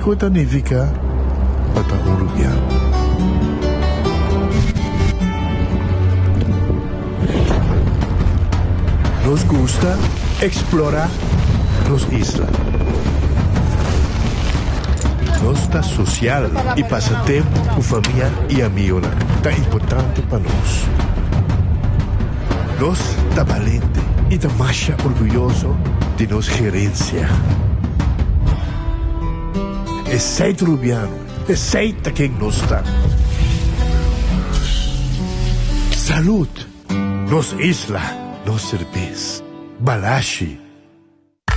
México significa para un rubiano. Nos gusta explorar las islas. Nos está social y pasatiempo con familia y amigos tan importante para nos. Nos está valiente y está más orgulloso de nos gerencia. Es ser rubiano, es ser quien nos está. Salud, nos isla. Nos cerveza. Balashi.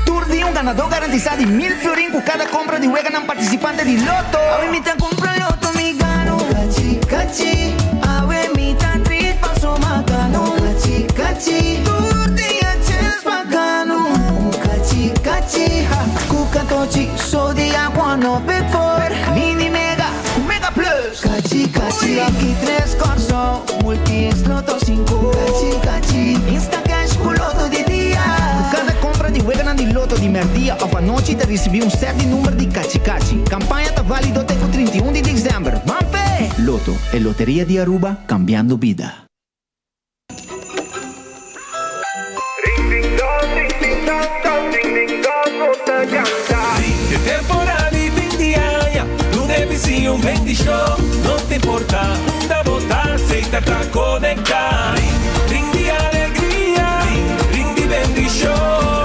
Tour de un ganador garantizado de 1.000 florins por cada compra de Wega un participante de Loto. Awe mita compra Loto me gano. Cachi, cachi. Awe mita treat paso macano. Cachi, cachi. Tour de chance bacano. Cachi, cachi. Cuca tochi. So de agua no big four. Mini mega. Mega plus. Cachi, cachi. Aquí 3 corso. Multi Loto 5. Cachi, cachi. Insta cash por Loto de dia. Por cada compra de Wega de Loto de merdia ou à noite te recebi um certo número de cachi-cachi. Campanha está válido até o 31 de dezembro. Mampe! Loto, é loteria de Aruba, cambiando vida. De temporada e fim de ano, tu deve ser bem de show. Não te importa, da votar, aceita pra conectar. Ring de alegria, ring de bem de show.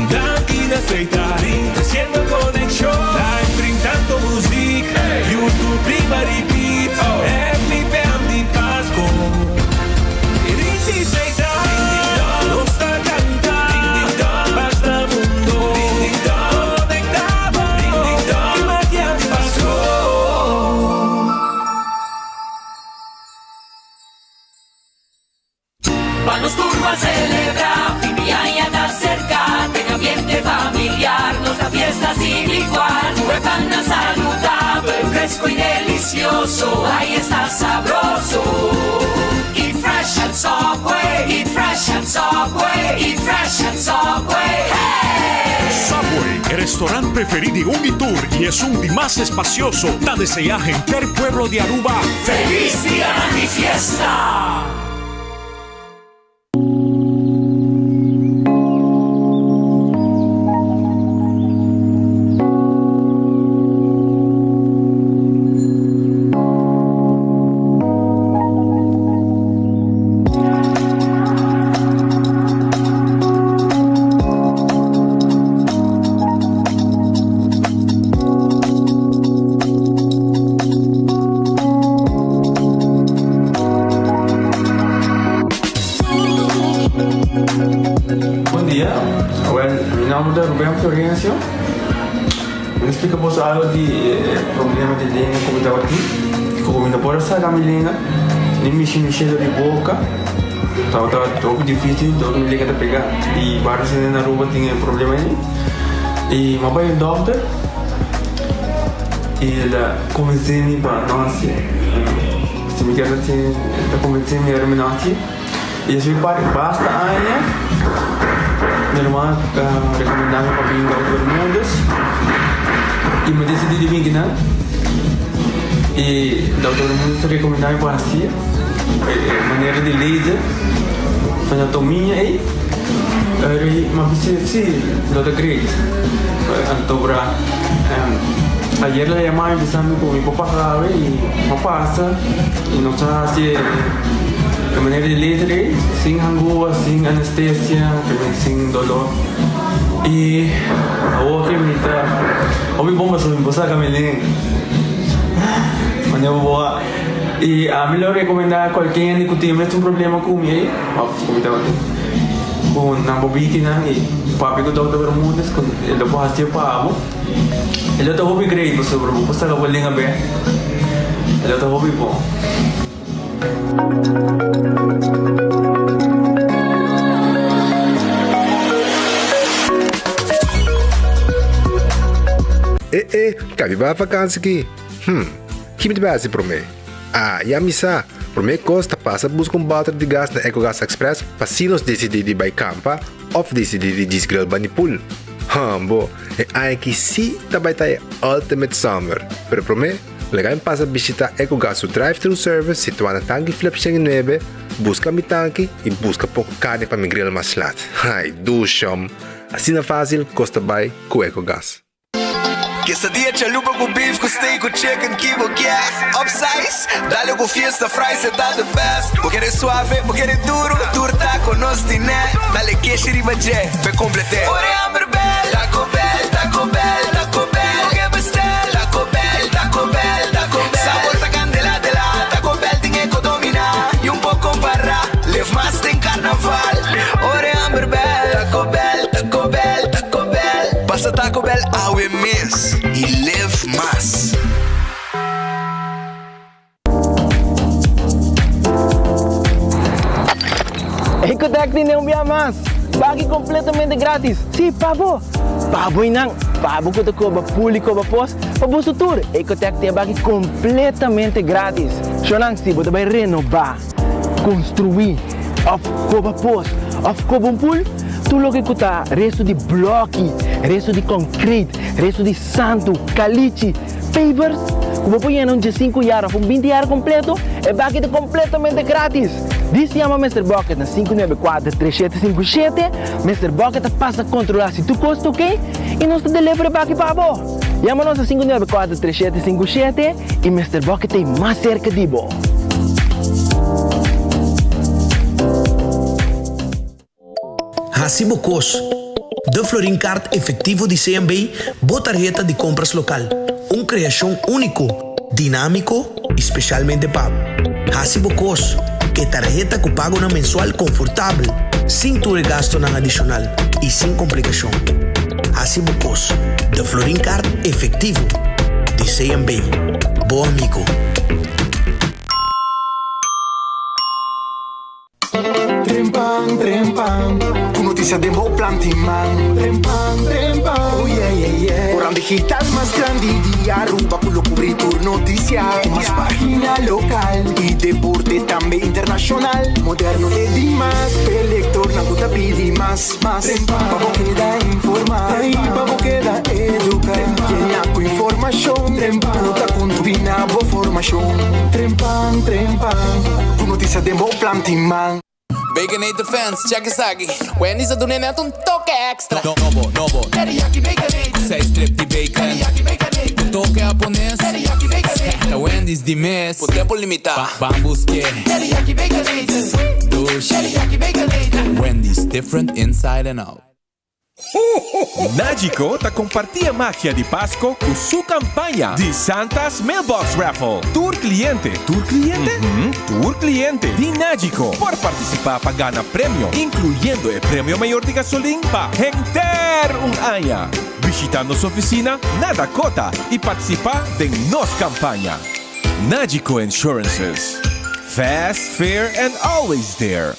Danke aceita, haciendo conexión. Live brindando música, YouTube prima repeat. Every band de Pasco. Ring de aceita, no está cantando. Basta mundo, conectado. Y magia de Pasco. Vamos turbo a celebrar, fin de año está cerca, tenga ambiente familiar, nos da fiesta sin igual, huevana saludable, fresco y delicioso, ahí está sabroso. Eat fresh and Subway, eat fresh and Subway, eat fresh and Subway, hey! Subway, el restaurante preferido de Unitour y es un día más espacioso. Te desea gente del pueblo de Aruba. ¡Feliz día de mi fiesta! Bom dia, meu nome é Rubén Florencio. Me explica você algo de problema de língua como estava aqui. Como não pode sair da minha língua, nem mexer de boca. Estava um pouco difícil, então me liga para pegar. E vários na rua tinham problema aí. E meu pai é doutor. E ele convenceu-me para nós. Se me quer assim, ele convenceu-me para nós. E esse basta aia. Minha irmã recomendava para vir para todo mundo. E me decidi de vir, né? E todo mundo recomendava para si. Maneira de laser. Anatomia e uma visita do grade. Então para ayer la llamaba empezando con mi papá sabe y me pasa y nos hace de manera de libre, sin angustia, sin anestesia, sin dolor. Y ahora que me está, hoy me pongo sobre mi esposa Camilén, mañana boa. Y a mí lo recomendaba a cualquiera que tiene un problema conmigo, con una bobina y papi que todo el mundo con el lo puedo hacer para amo. El otro hobby creí, pues sobre mi esposa lo vuelven a ver. El otro hobby bon. Cabe para vacança aqui. Que me deve para mim? E a missa, para mim costa passa buscar bater de gás na EcoGas Express para se nos decidir de ir campa ou decidir de desgrill banipul. Bo, aqui sim também tá Ultimate Summer. Pero para mim, legal passa visitar EcoGas drive-thru service situado na tanque Philips 9, busca mi tanque e busca pouco carne para mi grill mais lat. Ai, do chum. Assim é fácil, custa bem com EcoGas. Quesadilla chalupa com beef, com steak, com chicken, kibo, yeah. Upsize, dale com fiesta, fries, tá the best. Vou querer suave, vou querer duro, turta com nós tiné. Dale queijo e ribajé, pe complete. Ore hambre bell, Taco Bell, Taco Bell, Taco Bell. O que bestel, Taco Bell, Taco Bell, Taco Bell. Sabor ta candela de la, Taco Bell tinha que dominar. E pouco para, live mais tem carnaval. Ore hambre bell, Taco Bell, Taco Bell, Taco Bell. Passa Taco Bell, awe miss. E live mais. Ecotec não me amas. Pague completamente grátis. Sim, pabo. Pabo inang. Pabo ko to ba puli ko ba pos. Pabo sutur. Ecotec te pague completamente grátis. Shonang si bodo vai renovar, construir, of ko ba pos, of ko bom pool. Tu lo que kuta resto de bloque, resto de concrete, resto de santo, caliche, pavers. Como põe de 5 anos, 20 anos completo, é bucket completamente grátis. Diz chama Mr. Bucket na 594-3757. Mr. Bucket passa a controlar se tu custa, ok? E nós te delivery bucket para você. Chama-nos a 594-3757 e Mr. Bucket tem mais cerca de você. Hasibo Cos, de Florin Card efectivo de CMB, botarjeta de compras local. Uma criação único, dinâmico, especialmente pago. Hasibo Cos, que tarjeta que pago na mensual confortável, sem tu gasto na adicional e sem complicação. Hasibo Cos, de Florin Card efectivo de CMB. Bom amigo. Trempang, trempang, tu noticia de Mo Plantiman. Trempang, trempang, oh yeah, yeah, yeah. Orang digital más grande de Aruba, pulo cubrir tu noticia. Más página local y deporte también internacional. Moderno de Dimas, elector, na puta pidi más. Trempang, pavo queda informar, pavo queda educar. Llena con información, trempang, puta con tu binabo formación. Trempang, trempang, tu noticia de Mo Plantiman. Baconator fans, check isso aqui. Wendy's a doen net een toque extra. Nobo. Teriyaki Baconator. Zij strip die bacon. Teriyaki Baconator. Toque japonês. Teriyaki Baconator. Da Wendy's die mes. Por tempo limitado. Bambusque. Teriyaki Baconator. Douche. Teriyaki Baconator. Wendy's different inside and out. Nagico ta compartia magia de Páscoa com sua campanha de Santa's Mailbox Raffle. Tour cliente de Nagico. Por participar para ganhar prêmio, incluyendo o prêmio maior de gasolina para render año. Visita nossa oficina, nada cota e participar de nossa campanha. Nagico Insurances. Fast, fair and always there.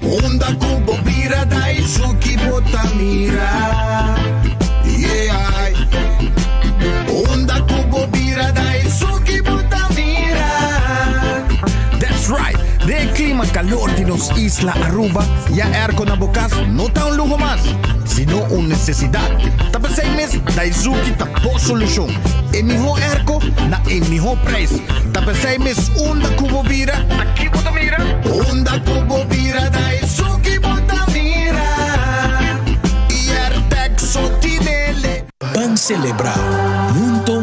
Onda kubo bira dai suki botamira. Yeah. Onda kubo bira dai suki botamira. That's right. De clima calor de los Isla Aruba, ya airco na bocas no está un lujo más, sino una necesidad. Tapa 6 meses, Daisuki tapo solución. El mejor airco na el mejor precio. Tapa 6 meses, onda kubo bira. Aquí botamira. Onda kubo bira Daisuki botamira. Y Artex sotinele. Van celebrar junto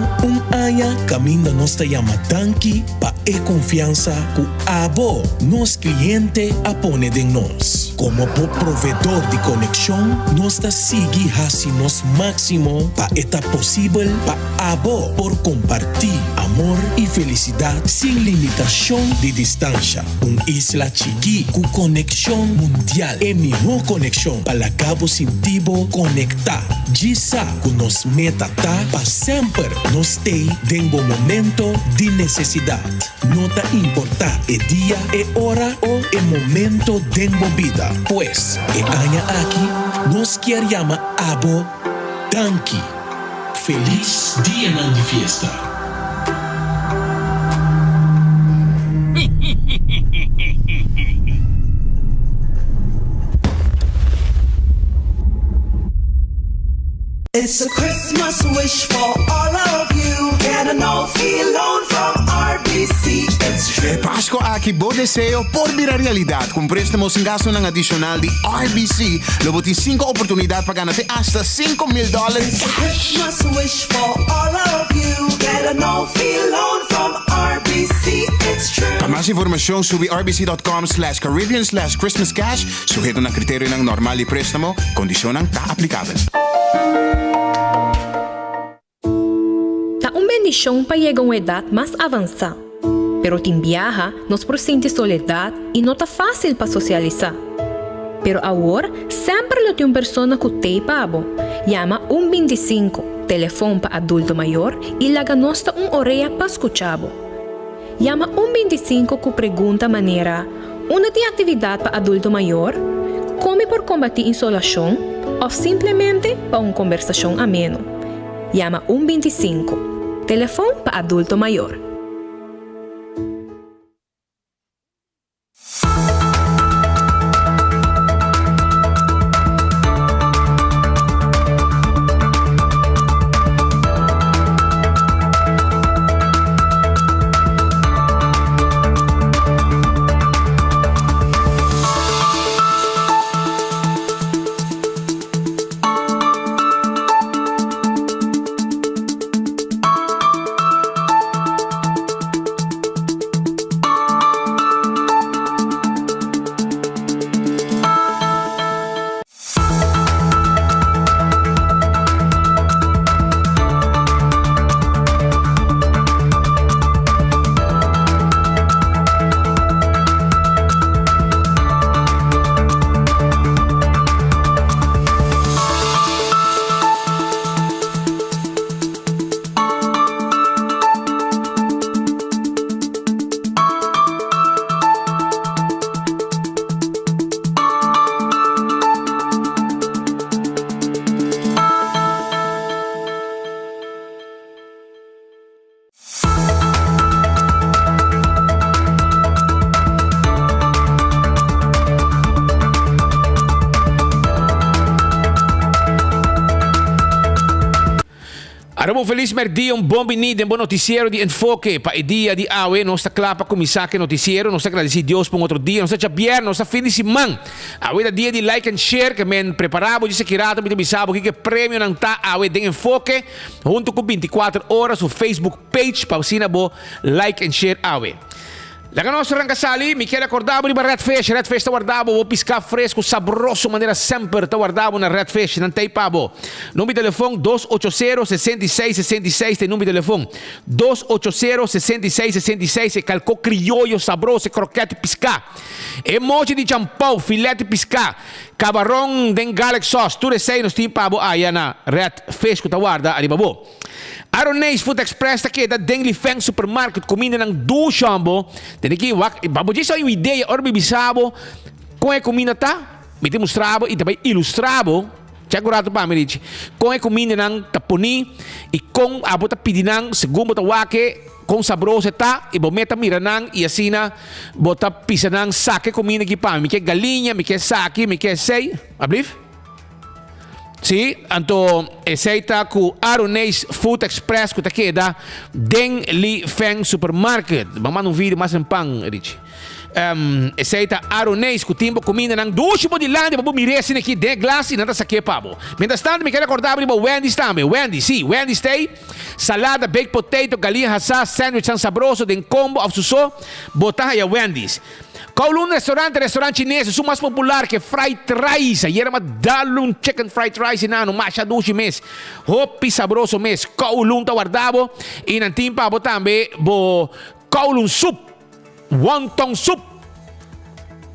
año caminho nossa llama tanque pa confiança com abo nos cliente a pone de nós. Como provedor de conexão, nós ta sigue hasi nos máximo pa eta possível pa abo por compartir amor e felicidade sem limitação de distância. Isla chiqui com conexão mundial e melhor conexão para cabo sentido conectar. Gisa com nos meta tá pa sempre nos tem dengo momento de necessidade. Nota importar e dia e hora ou e momento dengo vida. Pues, e aña aqui, nos quer chama abo tanque. Feliz dia de fiesta. It's a Christmas wish for all of you. Get a no-fee loan from RBC. It's true. Pasko aqui, bom deseo por vir a realidade. Com préstamos sem gasto ng adicional de RBC, lobo tem 5 oportunidades para ganhar hasta $5,000. It's a Christmas wish for all of you. Get a no-fee loan from RBC. It's true. Para mais informação, sube rbc.com/Caribbean/Christmas Cash. Sujeito na critério ng normal e préstamo, kondisyon ang ta-aplicável. Una bendición para llegar a una edad más avanzada, pero tin viaja nos presenta soledad y no está fácil para socializar. Pero ahora, siempre lo tiene una persona que te pabo. Llama 125, teléfono para adulto mayor y la ganosta una orella para escucharlo. Llama 125 que pregunta manera, una de actividad para adulto mayor, come por combatir insolación o simplemente para una conversación ameno. Llama 125. Teléfono para adulto mayor. Aramo feliz merdi un buon benito, un buon noticiero di enfoque pa il dia di awe, nostra clapa commissar che noticiero, nostra agradeci Deus por outro dia, nostra jabier, nostra fin de semana. Awe da dia di like and share que men preparavo de sekirato, me bisabo que prêmio não tá awe de enfoque, junto com 24 horas o Facebook page pa usina bo like and share awe. La nostra rancasali, mi chiede accordavo di Red Fish guardavo, o pisca fresco, sabroso, maneira sempre, guardavo na Red Fish, non te pabo. Numero di telefono 280-6666, tem numero di telefono 280-6666, e calco criollo, sabroso, croquete pisca. Emoji di champão, filete pisca, camarão den garlic sauce, tudo isso aí nos tem pabo, na Red Fish, que guarda, arribabo. Aronês Food Express aqui da Dengli Feng Supermarket comida ng do shambo. Tem aqui babo disso aí uma ideia orbe bisabo com a comida tá. Me demonstravo e também ilustravo. Segurado pa me dice. Com a comida ng taponi e com a bota pidinang segundo tawake com sabroso tá e bometa miranang e asina bota pisanang sake comida aqui pa. Me quer galinha, me quer sake, me quer sei. Ablif? Sì, anto eseita ku Aronês Food Express ku takeda Deng Li Feng Supermarket. Mamma un video mas pang Rich. Eseita Aronês ku timbo comida nang dushimo di lande babu miresi aqui de glass e nada saque pabo. Mientras tanto me quero acordar de Wendy's também. Wendy's, sim, Wendy's tem salada, baked potato, galinha assada, sandwich san sabroso den combo ao suso, botar a Wendy's. Kowloon restaurant chinês, o mais popular que fried rice. Aí era uma dalun chicken fried rice na no macha dushi mes. Hopi sabroso mes. Kowloon ta guardavo e nantim pa bo também bo Kowloon soup, wonton soup,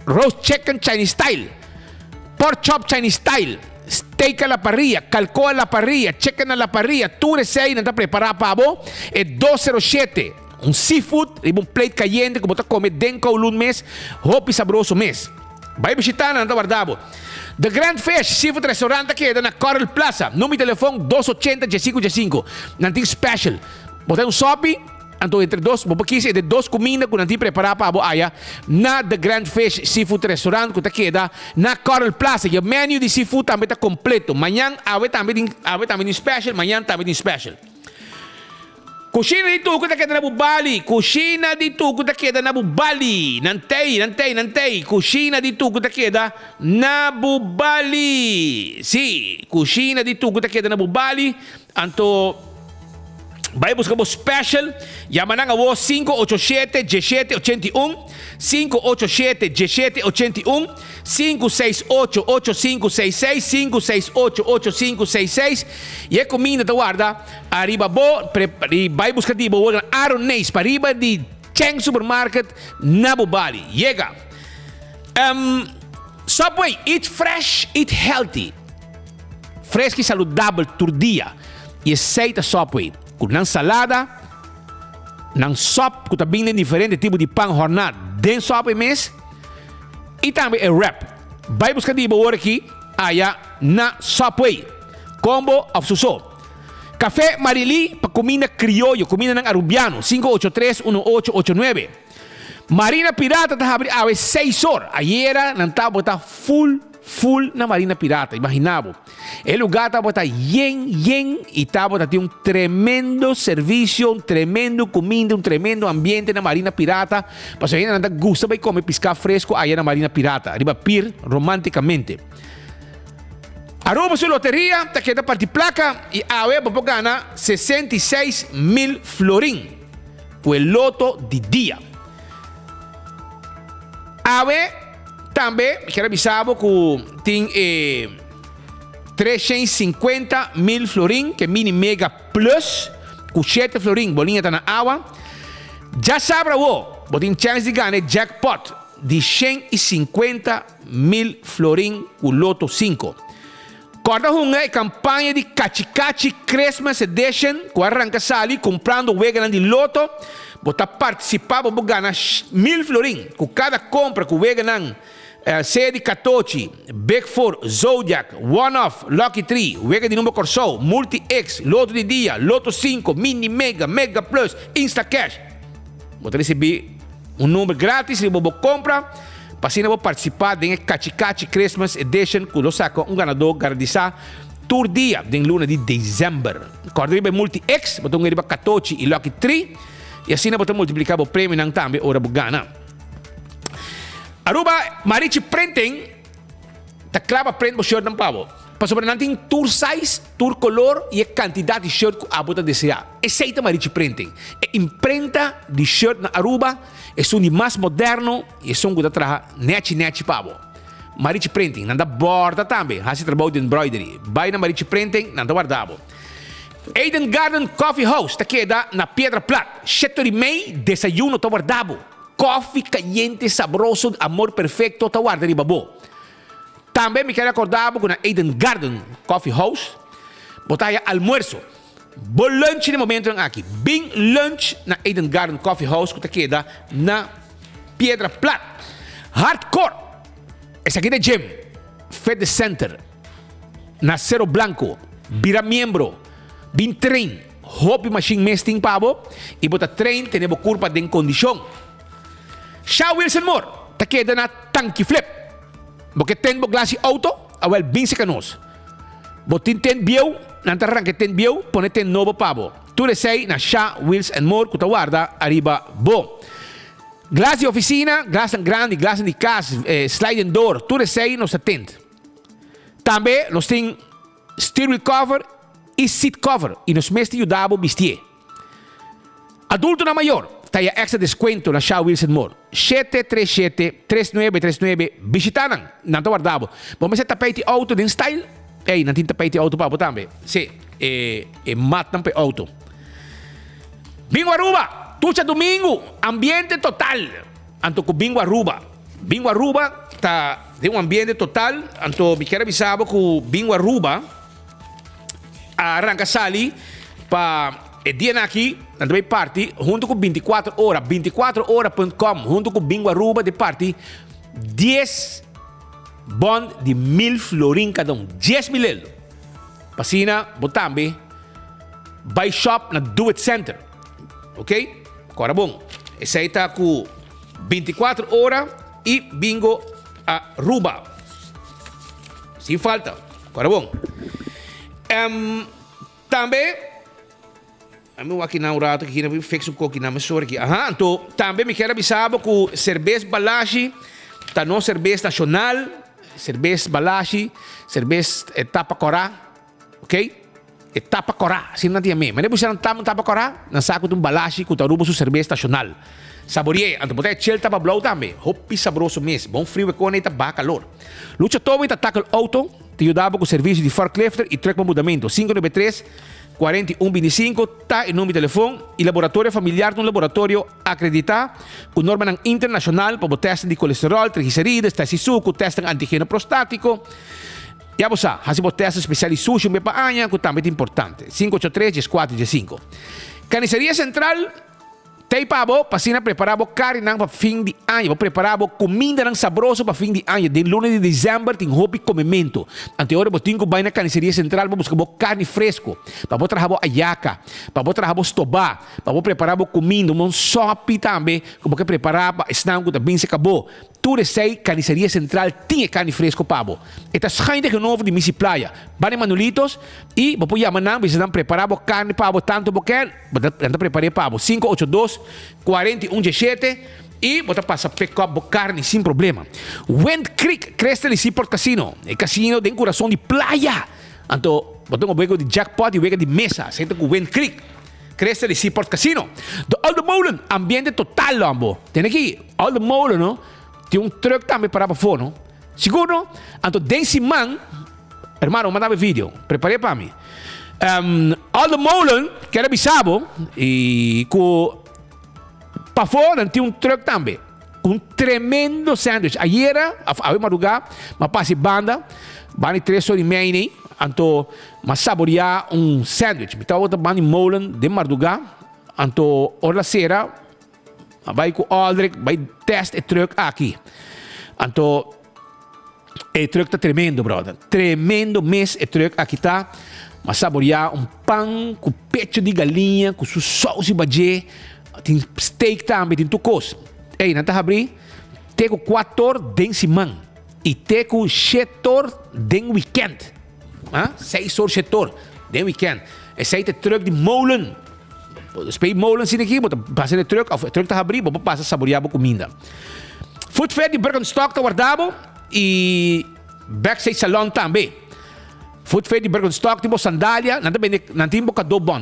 roast chicken Chinese style, pork chop Chinese style, steak a la parrilla, calco a la parrilla, chicken a la parrilla. Tudo isso aí não tá preparado para bo é 207. Um seafood, um plate caliente, como você come den Kowloon mes, hopi sabroso mes. Vai visitar, não guardavo. The Grand Fish Seafood Restaurant aqui na Coral Plaza. Número de telefone 280-1515. Nanting special. Botei um sopi, Anto entre dos, bobakisi de dos comida que nanti prepara pa abo aya na The Grand Fish Seafood Restaurant que ta queda na Coral Plaza. E o menu de seafood também tá completo. Manhã ave também special, manhã também special. Kusina di tugo ta queda na Bubali. Kusina di tugo ta queda na Bubali. Nantei. Kusina di tugo ta queda na Bubali. Si, kusina di tugo ta queda na Bubali. Anto vai buscar o special. Llama a vos 587-1781, 587-1781, 568-8566, 568-8566. E a comida da guarda, arriba bo, vai buscar di bo, Aaron Nace, para arriba di Cheng Supermarket, na Bubali. Llega. Subway, eat fresh, eat healthy. Fresco e saudável todo dia. E aceita Subway. Com salada, nang sop, que também tem diferentes tipos de pão hornado dentro do sop mês, e também é wrap. Vai buscar de boa aqui, na Subway, combo of suso. Café Marili para comida criollo, comida ng arubiano, 583-1889. Marina Pirata está abrindo às 6 horas. Ayer nang tabo está full na Marina Pirata, imaginavo. El lugar está yen y tiene un tremendo servicio, un tremendo comida, un tremendo ambiente na Marina Pirata. Para si alguien gusta de comer pescado fresco allá na Marina Pirata, arriba Pier, románticamente. Aruba su lotería, te queda parti placa y a ver, papá gana 66,000 florín. Pues el loto de día. A ver, também, quero avisar que tem 350,000 florim, que é mini mega plus, com 7 florim, bolinha está na água. Já sabe, você tem chance de ganhar jackpot de 150,000 florim com loto 5. Corta uma campanha de Cachi Christmas Edition, que arranca sali comprando o vegan de loto. Você participar, você ganha 1,000 florim. Com cada compra que o vegan Sede 14, Big Four, Zodiac, One Off, Lucky 3, Vega de número Corso, Multi X, Loto de Dia, Loto 5, Mini Mega, Mega Plus, Insta Cash. Você recebe número grátis e você compra. Para assim você participar de Cachi Christmas Edition, que você saca ganador garantizado todo dia, de luna de dezembro. Quando você Multi X, você recebe 14 e Lucky 3, e assim você multiplicar o prêmio não também, ora você ganha. Aruba, Marichi Printing, ta clava print o shirt ng pavo. Para sobre natin tour size, tour color e a quantidade de shirt que abuta desejar. Aceita Marichi Printing. A imprenta de shirt na Aruba é um de mais moderno e é um que trabalha net pavo. Marichi Printing, nanda borda também. Hasi trabalho de embroidery. Vai na Marichi Printing, nanda guardavo. Eden Garden Coffee House, ta queda na Piedra Plata. 7:30, desayuno to guardavo. Coffee caliente, sabroso, amor perfecto, ta guarda ribabo. Também me quero acordar com a Eden Garden Coffee House. Botar almoço. Bom lunch no momento aqui. Bem lunch na Eden Garden Coffee House que queda na Piedra Plata. Hardcore. Esse aqui é gym. Fitness Center. Na Cerro Blanco. Vira membro. Bin train. Hobby machine mesting pabo. E botar train, tenemos curva de condição. Shaw Wilson Moore, ta queda na Tanki Flip. Porque ten bo glasi auto, awel bin se canos. Botin ten bieu, nanta arranque ten bieu, pone ten novo pavo. Tu sei na Shaw Wilson Moore, que ta guarda arriba bo. Glasi oficina, glasi grande, glasi di casa, sliding door, tu sei nos attent. Também nos tem steering cover e seat cover, e nos mesti ajudabo bistie. Adulto na maior, taya extra descuento na Shaw Wilson Moore. 737-3939. Visitanan. Nanto guardavo. Vamos a tapete auto din style. Nanti tapete auto pa também. Sì. Matan pe auto. Bingo Aruba. Tucha domingo. Ambiente total. Anto ko Bingo Aruba. Bingo Aruba ta de un ambiente total. Anto mi quero avisar ko Bingo Aruba arranca sali pa dia aqui, na também parte, junto com 24 horas, 24horas.com, junto com Bingo Aruba de parte, 10 bond de 1,000 florim cada 10,000. Pasina, botambe, buy shop na Do It Center. Ok? Agora bom, esse aí tá com 24 horas e bingo Aruba. Sem falta. Agora bom. Também eu aqui na rato que não fixo com que não me sorri aqui. Então também me quero avisar que cerveja Balashi tá não cerveja nacional, cerveja Balashi, cerveja etapa corá, ok? Etapa corá, assim não tinha mesmo. Mas depois não tapa corá, não saco de Balashi que tá rubo sua cerveja nacional. Saboreie, então botar chel tapa blow também. Hopi sabroso mesmo. Bom frio e com eita ba calor. Lucha todo e tackle auto. Te ajudava com o serviço de forklift e truck para mudamento. 593-4125 tá em nome de telefone e laboratório familiar de um laboratório acreditado com norma internacional para o teste de colesterol, triglicérides, teste de suco, teste de antígeno prostático. E você, faz o teste especial de sushi, me paanha, que também é importante. 583-1415. Carniceria Central. Tem pabo, pasina preparado carne para fim de ano. Vou preparar comida sabrosa para fim de ano. De lunes de dezembro tem hobby comimento. Anteora vou ter que ir na carniceria central para buscar carne fresco. Para vou trabalhar ayaca, para vou trabalhar estobá, para vou preparar comida, um sopa também, como que preparar para snack que também se acabou. Tudo sei carniceria central tinha carne fresco pabo. Eta schijnt que novo de Missy Playa. Vale Manulitos e vou chamar não, você preparar carne pabo tanto porque anda preparei pabo 582-4117 e bota passa pick up carne sem problema. Wind Creek Cresta de Seaport Casino, é casino de coração de playa. Então, botou um buego de jackpot e um buego de mesa, senta com Wind Creek. Cresta de Seaport Casino. Do Old Molen, ambiente total lambo. Tem aqui Old Molen, no? Tem um truck também para fora, seguro? Então, desse man, hermano, mandava vídeo, preparei para mim. Old Molen, que era bisabo, e com para fora tem um truck também. Um tremendo sándwich. Ayer, a madrugada, mas passe banda, bani 3 horas e meia, então, mas saborear um sándwich. Então, outra bani Molen de madrugada, então, hora cera, vai com o Aldrich, vai testar o truck aqui. Então, o truck está tremendo, brother. Tremendo mês o truck aqui está. Mas saborear um pão com peito de galinha, com sua sauce bajé, tem steak também, tem tucos. Ei, não está abrir? Tem com 4 den semana e tem com 7 den weekend. 6 horas 7 horas den weekend. Esse aí é o truck de Molen. Spei Molen sim aqui, passa no truck, o truck está abrir, vou passar a saborear a comida. Food Fair de Birkenstock está guardado e Backstage Salon também. Food Fair de Birkenstock, tipo sandália, não tem boca do bom,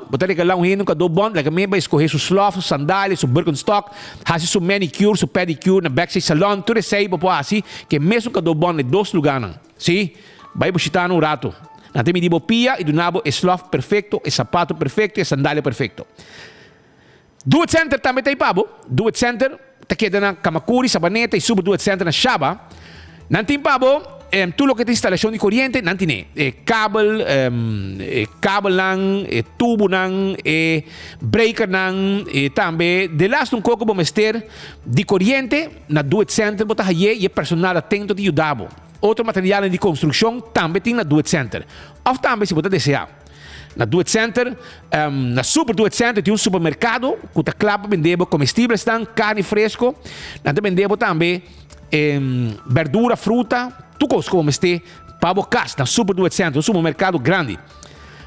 botar regalar um hino com do bom, também vai escolher seus slof, sandálias, seu Birkenstock, fazer seu manicure, seu pedicure na Backstage Salon, tudo isso aí, assim, que mesmo com do bom em 2 lugares, sim, vai buscar no rato. Não tem medibo pia e do nabo é slof perfeito, é sapato perfeito, é sandália perfeito. Do It Center também tem pabo. Do It Center, está queda na Kamakuri, Sabaneta e sub Do It Center na Shaba. Não tem pabo, tudo que tem instalação de corrente, não tem. Cable lang, tubo lang, breaker lang, também. De last um pouco vamos ter de corrente na Do It Center, botar aí e personal atento de ajudar. Outro material de construção também tem na Do It Center. Ou também se você desejar. Na Do It Center, na Super Do It Center tem um supermercado que está claro para vender comestíveis, carne fresco. Nós vendemos também verdura, fruta, tudo como este para o casa, na Super Do It Center, um supermercado grande.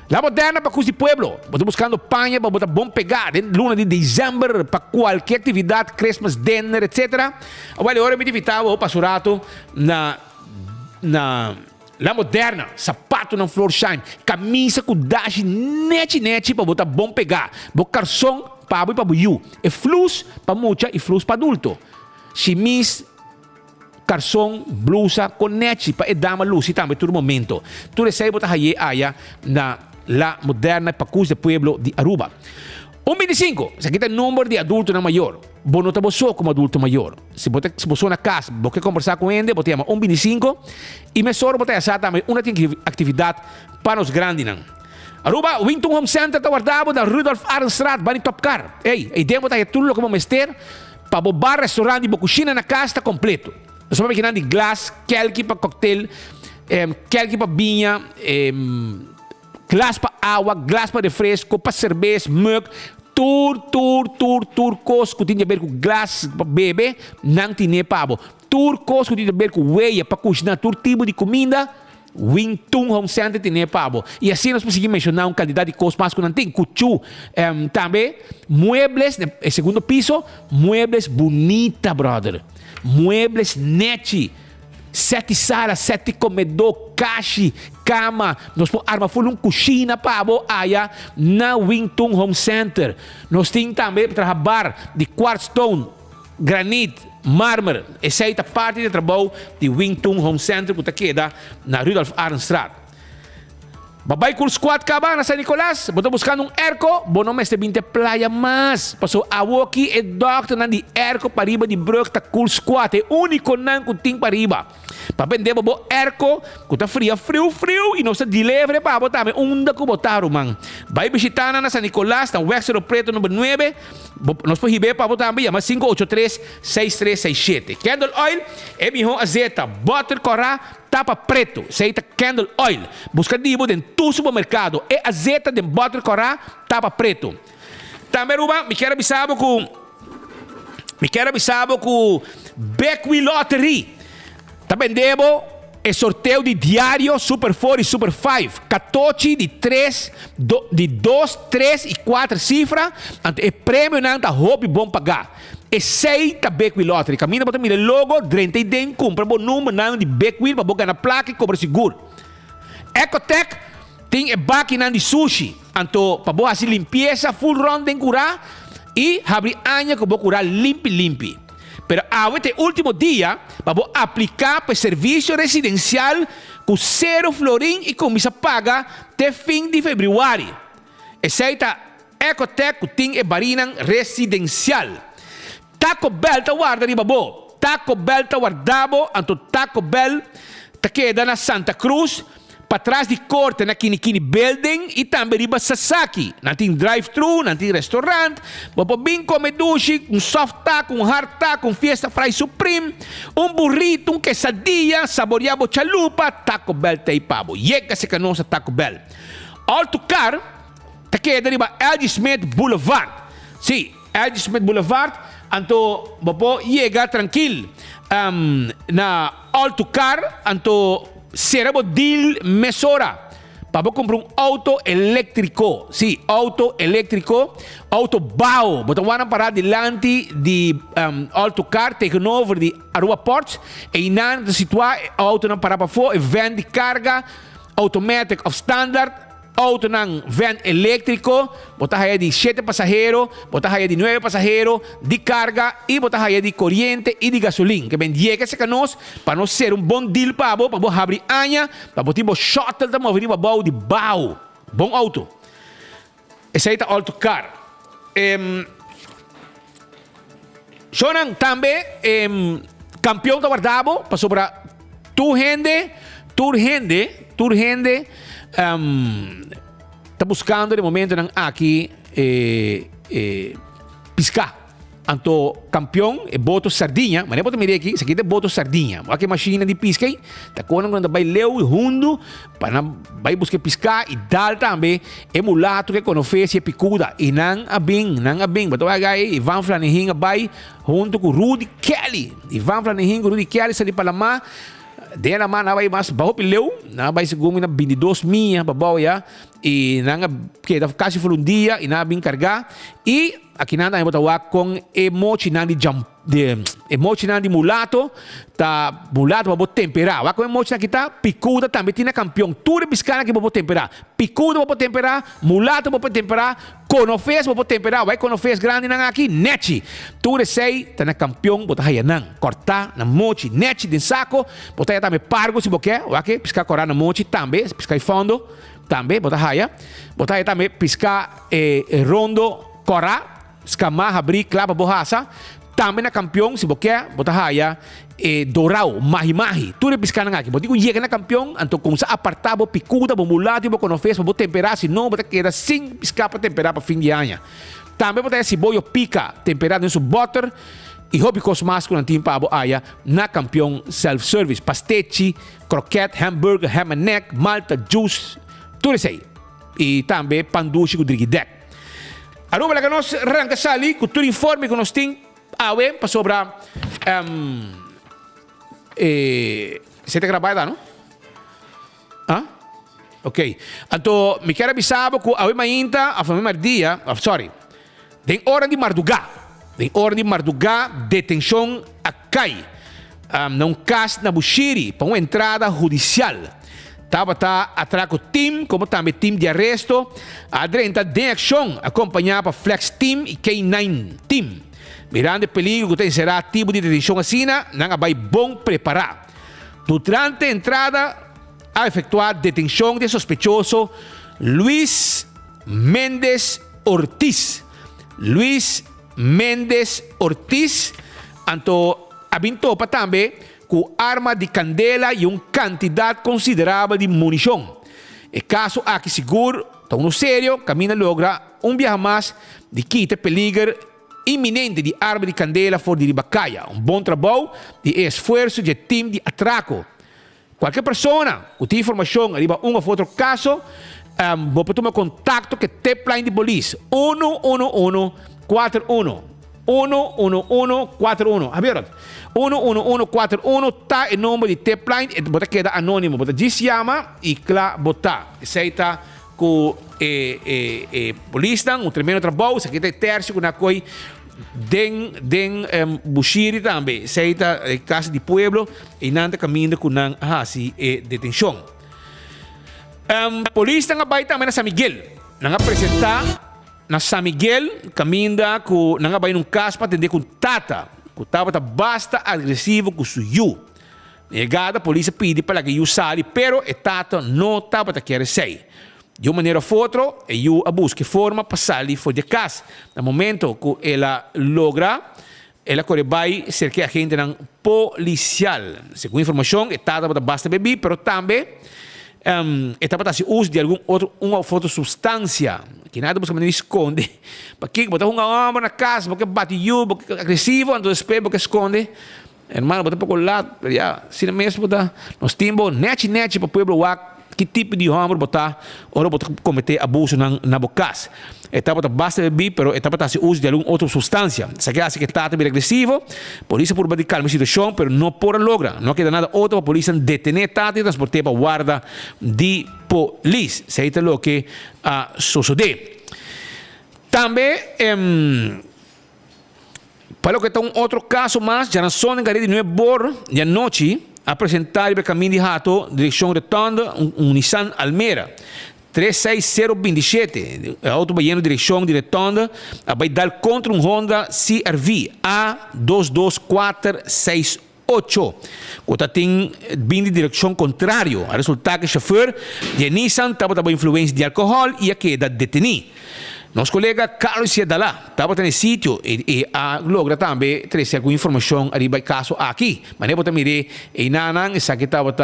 La Moderna para custo de pueblo. Estou buscando panha para botar bom pegar. Luna de dezembro para qualquer atividade, Christmas dinner, etc. Olha, agora me invitava o passorato na La Moderna, sapato na Floor Shine, camisa com dash net para botar bom pegar. Bo calção para abrir para buiu. E flus para mucha e flus para adulto. Chemise, calção, blusa com net para dama luz e também todo momento. Tudo isso aí botar aí na La Moderna para custo de pueblo de Aruba. 1,25. Isso aqui tem número de adulto na maior. Você não está só como adulto maior. Se você na casa, você quer conversar com ele, você chama 1,25. E me soro você já também uma atividade para os grandes. Aruba, o Winton Home Center está guardado na Rudolf Arnstraat, Bani Top Car. Ei, e dentro está tudo como mester para o bar, restaurante e cozinha na casa está completo. Nós estamos imaginando de glass, kelki para cocktail, kelki para vinha, glass para água, glass para refresco, para cerveja, mug, Tur kos que tinha a ver com glass bebê, não tinha pabo. Tur kos que tinha a ver com weia para cozinhar, tur tipo de comida, Wingtung Home Center tinha pabo. E assim nós conseguimos mencionar um candidato de cos mais que não tem, Cuchu. Também, muebles, segundo piso, muebles bonita, brother. Muebles neti. 7 salas, 7 comedor, caixa, cama. Nós podemos armar uma cozinha para aya na Wingtung Home Center. Nós temos também trabalhar de quartzstone, granite, mármore. Essa é a parte de trabalho de Wingtung Home Center que queda na Rudolf Arnstraat. Babay Cool Squad Cabana San Nicolas, boto buscando erco, bono mes de 20 playa mas. Paso awoki e doctor nan di erco pariba di brok ta Cool Squad, e único nan kuting pariba. Pa vende bo erco, kuta frio e não se delivery pa botar unda ku botar man. Vai visitar na San Nicolas, na Wexero Preto número 9. Nós podemos ir para botar também, mas 583-6367. Candle Oil é miho azeta, butter corá, tapa preto, seita Candle Oil. Busca dibo em tu supermercado, é azeta de butter corá, tapa preto. Também Ruba, me quero avisar com Beckwith Lottery. Também devo é sorteio de diário Super 4 e Super 5. 14 de 2, 3 e 4 cifras. É prêmio não tá hobby bom pagar. E 6 da Beckwith Lottery. Camina para mim logo, 30 e den, compra bom número não de Beckwith para botar na placa e cobra seguro. Ecotech tem máquina de sushi. Então, para boa assim limpeza, full round de curar e abrir anha que vou curar limpi. Pero este último dia, vamos aplicar para serviço residencial com 0 florim e começa a pagar até fim de fevereiro. Essa é a Ecotech que tem a barina residencial. Taco Bell tá guarda de babo. Taco Bell tá guardado, então Taco Bell tá queda na Santa Cruz, para trás de corte na Kinikini Building e também riba Sasaki. Não tem drive-thru, não tem restaurante. Vamos bem comer duche, soft taco, hard taco, fiesta fry supreme, burrito, quesadilla, saboreado chalupa, Taco Bell tem pavo. Llega-se que nossa Taco Bell. Alto Car, tá queda riba L.G. Smith Boulevard. Sim, L.G. Smith Boulevard. Então, vamos chegar tranquilo na Alto Car, então será deal mesora para comprar auto elétrico. Sim, auto elétrico, auto bao. Você vai parar delante de Alto Car, tegenover de Aruba Ports, e não situar auto não parar para fora, van de carga, automatic of standard, auto ng van elétrico, botar aí de 7 passageiros, botar aí de 9 passageiros, de carga e botar aí de corrente e de gasolina. Que bem, llega esse canos para nós ser bom deal para abrir anha, para botar shuttle da mover para de bau. Bom auto. Esse aí tá Alto Car. Sonan também campeão da guardado, passou para Tour Hende, está buscando de momento aqui piscar. Então, campeão é boto sardinha, mas não pode mirar aqui, isso aqui é boto sardinha. Aqui máquina de pisca aí, está quando vai leu e hundo, para vai buscar piscar e dar também é mulato que quando fez é picuda e não a bem, mas vai aí Ivan Flanagan vai junto com Rudy Kelly, Rudy Kelly sali para lá. Dela man na vai mas baho pileu na vai segundo na 22 minha babaw ya e nanga que da quase foi dia e na bem cargar e aqui nada eu botar com emocional de jump de emocional de mulato tá mulato para botar temperar wa com emocional que tá picuda também tinha campeão tudo piscana que para botar temperar picuda para botar temperar mulato para botar temperar conofes para botar temperar vai conofes grande nanga aqui neti tudo sei tá na campeão botar hayanang cortar na mochi neti de saco botar também pargo se boquer wa que piscar corar na mochi também piscar fundo também botar haya botar também piscar rondo corar escamar abrir clava borracha também na campeão se boquer botar haya dorau mahi tudo piscar na aqui botar chega na campeão então começa a apartar bo picuda bo mulato bo conofes bo temperar se não botar queda sem piscar para temperar para fim de ano também botar esse boio pica temperado em seu butter e hobby cosmasco na timpa abo aya na campeão self-service pastechi croquette hamburger ham and neck malta juice tudo isso aí e também panduche com drigidek Aruba que nós arranca sali, com tudo informe que nós temos, para sobre você tem que gravar, não? Ok. Então, me quero avisar que a mainta, a família dia, tem hora de madrugada. Tem hora de madrugada, detenção a cai. Não caso na Bushiri, para uma entrada judicial. Estava atrás do time, como também time de arresto. A drenta de ação, acompanhada para Flex Team e K9 Team. Mirando o perigo que será tipo de detenção assim, não vai bom preparar. Durante a entrada, a efetuar detenção de sospechoso Luis Mendes Ortiz. Luis Mendes Ortiz, anto abintou para também com arma de candela e uma quantidade considerável de munição. E caso aqui seguro, tão no sério, caminha logra viaje mais de quita peligro iminente de arma de candela fora de Bacaia. Bom trabalho de esforço de time de atraco. Qualquer pessoa que tem informação arriba outro caso, vou tomar contato com o T-Line de polícia 11141. 11141. Javier, 11141 está o número de T-Line, bota queda anônimo, bota diz chama e claro, bota. Aceita com polícia, tremendo trabalho, se aqui tem terço, na coi den Bushiri também, aceita casa de pueblo e nanda caminho com nang hasi detenção. Polícia nga bay também na San Miguel, nang apresentar na San Miguel, caminda com nang bay num caso para atender com tata, que estava basta agressivo com suyu. Negada, a polícia pede para que eu saia, pero o tata não estava querendo sair. De uma maneira ou outra, eu busco forma para sair fora de casa. No momento que ela logra, ela vai cercar a gente policial. Segundo a informação, está basta beber, mas também está para se uso de uma outra substância que nada busca maneira esconde. Para que botar uma arma na casa, porque bate eu, porque agressivo, então espera porque esconde. Hermano, botar pouco lado, já, se não mesmo botar, nós temos net para o povo que tipo de homem botar ou botar cometer abuso na bocas. Está para basta beber, mas está para se uso de alguma outra substância. Se quer que está também agressivo, polícia por bater calma a situação, mas não por logra, não queda nada outro para a polícia detener tata e transportar para a guarda de polícia. Se é o que sucede. Também para o que está outro caso mais, já na zona de Nueva Bor, de noite, apresentar o caminho de rato, direção retonda, Nissan Almera. 36027, auto vai indo direção de retonda, vai dar contra Honda CR-V A22468. Quando tem vindo de direção contrária, a resultar que o chofer de Nissan estava influência de álcool e a queda detenido. Nosso colega Carlos Ciedala estava no sítio e logra também trazer alguma informação arriba do caso aqui. Mas eu também direi que Nanang estava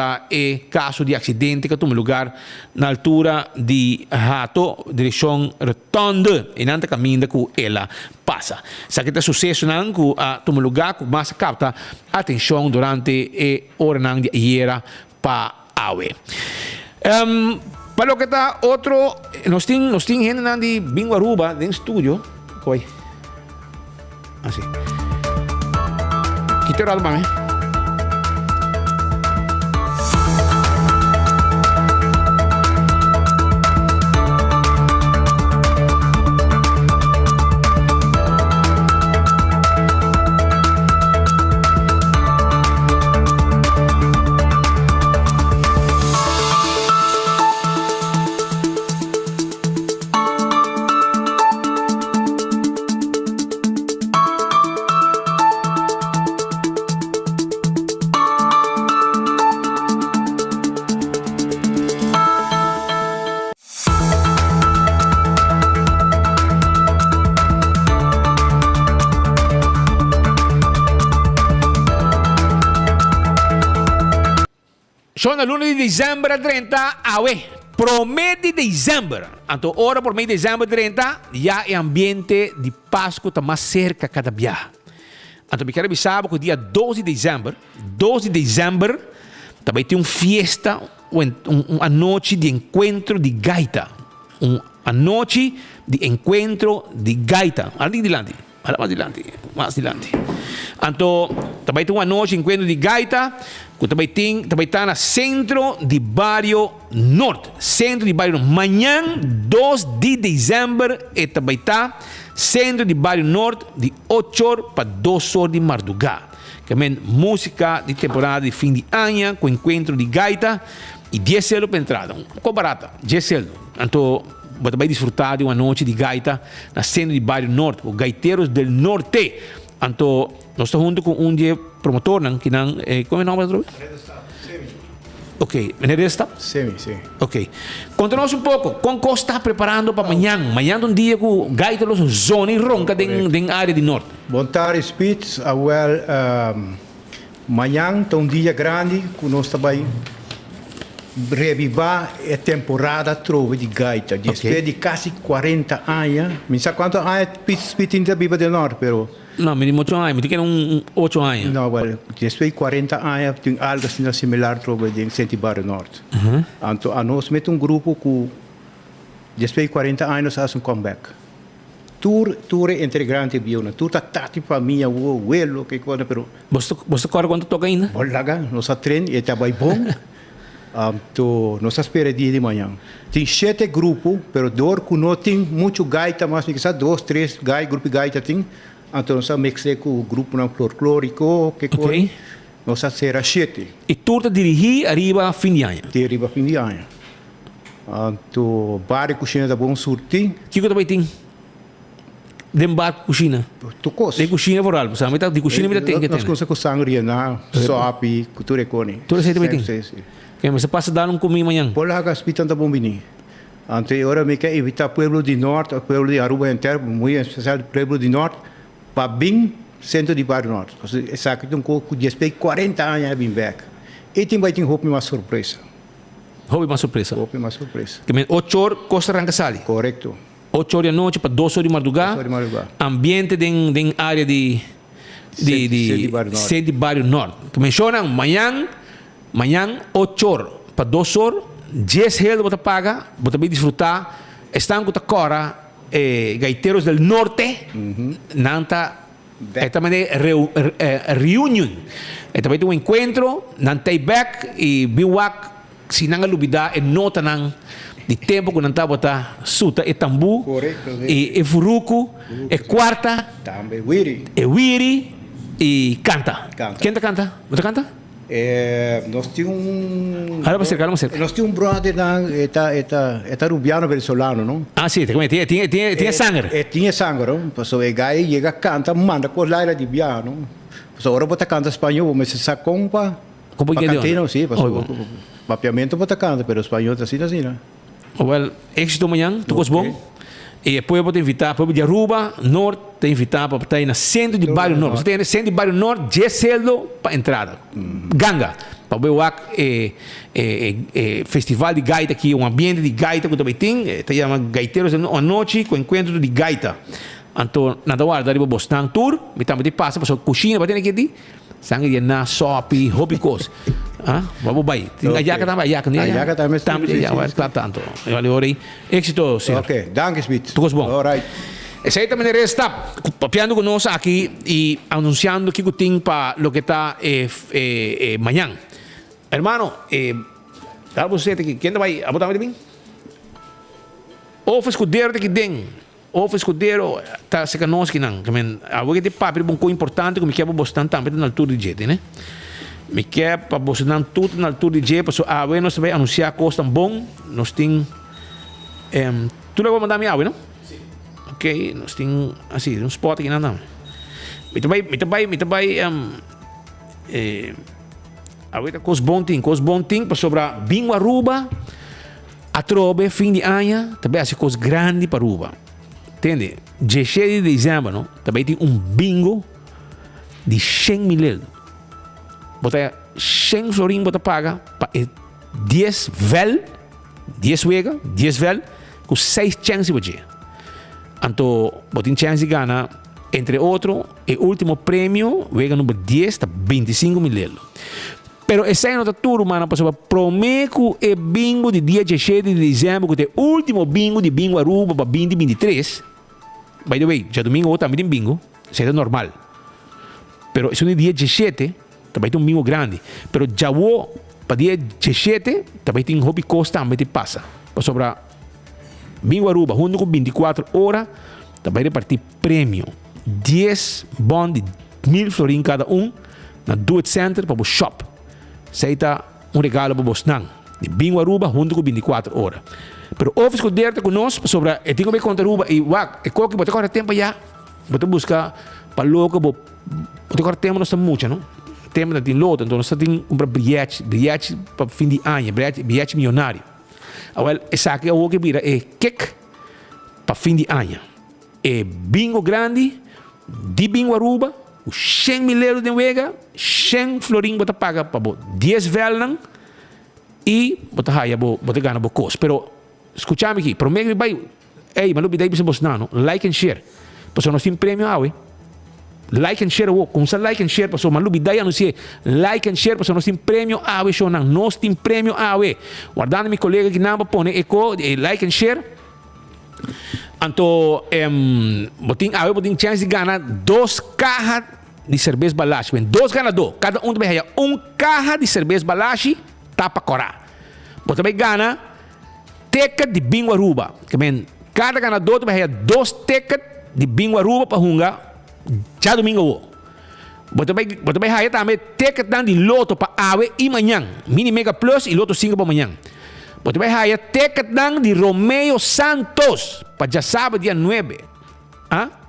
caso de acidente que tomou lugar na altura de Rato, direção retonda, e não caminho que ela passa. Isso aqui está sucesso que tomou lugar com mais capta atenção durante a hora de iera para awe. Para o que está outro, nós temos gente de Binguaruba, dentro do estúdio. Coi. Assim. Que terá para mim? Sono l'1 di dicembre 30, promete de dezembro. Então, ora por mês de dezembro 30, já é ambiente de Páscoa está mais cerca cada dia. Então, me quero avisar que o dia 12 de dezembro, também tem uma festa, uma noite de encontro de gaita. Uma noite de encuentro de gaita. Adelante. Mais adiante. Então, também tem uma noite de encontro de gaita, que também está no centro de Barrio Norte. Centro de Barrio Norte. Amanhã, 2 de dezembro, também está centro de Barrio Norte, de 8 horas para 2 horas de madrugada. Também música de temporada de fim de ano, com encontro de gaita, e 10 euros para entrada. Com barata, 10 euros. Então, você vai desfrutar de uma noite de gaita na centro de Barrio Norte, os gaiteiros del Norte. Então, nós estamos junto com um dia promotor, que não, como é o nome do Ok, Menedesta? Sim. Ok. Conta-nos um pouco, como você está preparando para amanhã? Amanhã é um dia com gaiteiros zona e ronca da área de Norte. Bom tarde, Spitz. Amanhã é um dia grande que nós também revivar a temporada trova de gaita. Depois de quase 40 anos. Não sei quantos anos Spitz ainda vive de Norte, pero... Não, me diz 8 anos, me diz 8 anos. Não, depois de 40 anos tem algo assim similar trova de Centro Barrio Norte. Então, a nós metemos um grupo que depois de 40 anos faz um comeback. Tour é integrante biona. Tour tá tati família, o abuelo, que coisa, pero... Você corre quando toca ainda? Olha, nós treino e tá bem bom. Então, nós esperamos dia de manhã. Tem 7 grupos, pero dor que não tem muito gaita, mas me quer 2, 3 grupos de gaita tem. Então, nós mexemos com o grupo não folclórico, que coisa. Nós será 7. E tudo dirigir arriba fim de ano? Arriba fim de ano. Então, bar e cozinha da bom surtir. Que também tem? De bar cozinha? Tu coisa. De cozinha voral, sabe? De cozinha me tem que ter. Nós coisa com sangria, na sopa, cultura econe. Tudo isso também tem? Que você passa a dar comida amanhã? Por lá, as pitas da bombini. Então, agora me quer evitar o pueblo de Norte, o pueblo de Aruba inteiro, muito especial o pueblo de Norte, para bem centro de Barrio Norte. Sabe que com depois de 40 anos vim back. E também tem uma surpresa. Uma surpresa? Uma surpresa. Que 8 horas Costa Rancasali? Correto. 8 horas da noite para 2 horas de madrugada. Ambiente de área de Centro de Barrio Norte. Que menciona amanhã 8 horas para 2 horas, 10 euros você paga, você vai desfrutar. Estão com a cora gaiteiros del Norte, nanta também reunião. Também tem encontro, nanta back e biwak, se não olvidar, nota não de tempo que não está bota suta e tambu, e furuco, e quarta, também wiri e canta. Quem canta? Você canta? Nós temos Nós temos brother está rubiano venezuelano, não? Ah, sim, tinha sangue. Tinha sangue, não? Passou o gai chega canta, manda com lá de piano. Passou agora bota canta espanhol, mas se compa. Como que é? Sim, passou. Papiamento bota canta, pero espanhol tá assim, né? Well, êxito amanhã, tu gostou bom? E depois eu vou te invitar para o Aruba Norte, te invitar para estar no centro de Barrio Norte. Você tem no centro de Barrio Norte, 10 euros para entrada. Ganga. Para ver o festival de gaita aqui, um ambiente de gaita que também tem. Te chama Gaiteiros à Noite, com encontro de gaita. Então, nada guarda, arriba Boston Tour, me também te passa, para a cozinha, para ter aqui, sangue de na sopi, hobby coisa. Vamos bem. A jaca também, a jaca também. Também, claro, tanto. Olha, ora aí. Êxito, senhor. Ok, danke, Smith. Tudo bom. All right. Essa aí também está papiando conosco aqui e anunciando que tem para o que está amanhã. Hermano, dá você aqui. Quem vai a botar bem? Ou escudeiro de que tem. Ou escudeiro tá se conosco que não. Algo que tem papel bom coisa importante que me quer bastante também na altura de jeito, né? Me quer para você não tudo na altura de jeito, para a nós vai anunciar coisa bom. Nós tem tu não vai mandar minha água, não? Ok, nós tem assim um spot aqui não. Me também agora coisa bom tem para sobrar bingo Aruba, a trobe fim de ano, também assim coisa grande para Aruba. Entende? 16 de dezembro, não? Também tem um bingo de 100 mil euros. Bota 100 florim, bota paga, 10 vel, 10 wega, 10 vel, com 6 chances para dia. Então, botin chance de ganhar, entre outros, o último prêmio, wega número 10, está 25 mil euros. Pero esse ano tá tudo, mano, para prometo é bingo de dia 17 de dezembro, que é o último bingo de Bingo Aruba para 2023. By the way, já domingo também tem bingo, seria normal. Pero isso no dia 17, também tem um bingo grande. Pero já vou para dia 17, também tem hobby costa, também te passa. Para sobre Bingo Aruba, junto com 24 horas, também repartir prêmio. 10 bond de 1.000 florins cada na Do It Center para o shop. Seita regalo para você não. De Bingo Aruba, junto com 24 horas. Pero office ko derte conosco sobre e tingo me conta Aruba e wak e ko que bote corre tempo já. Bote buscar para louco bote corre tempo não está muito, não? Tempo da tin loto, então nós tem bilhete para fim de ano, bilhete milionário. Well, essa aqui é o que vira é kick para fim de ano. É bingo grande de Bingo Aruba, o 100 mil euros de vega, 100 florim bota paga para 10 velas e bota raia bota gana bo cos. Pero escutame aqui, prometo que vai, ei, mas não me dá para você não, like and share. Porque nós temos prêmio aí. Like and share, como se like and share, pessoal, mas não me dá anunciar like and share, porque nós temos prêmio aí, show não, nós temos prêmio aí. Guardando meu colega que não põe eco like and share. Então, botin chance de ganhar 2 caixas de cerveja balashi. 2 ganadores, cada um vai ganhar 1 caixa de cerveja balashi, tapa corar. Você vai ganhar ticket de Bingo Aruba. Cada ganador vai ganhar 2 tickets de Bingo Aruba para jogar já domingo. Você vai ganhar também ticket de loto para ave e manhã. Mini Mega Plus e loto 5 para manhã. Você vai ganhar ticket de Romeo Santos para já sábado, dia 9.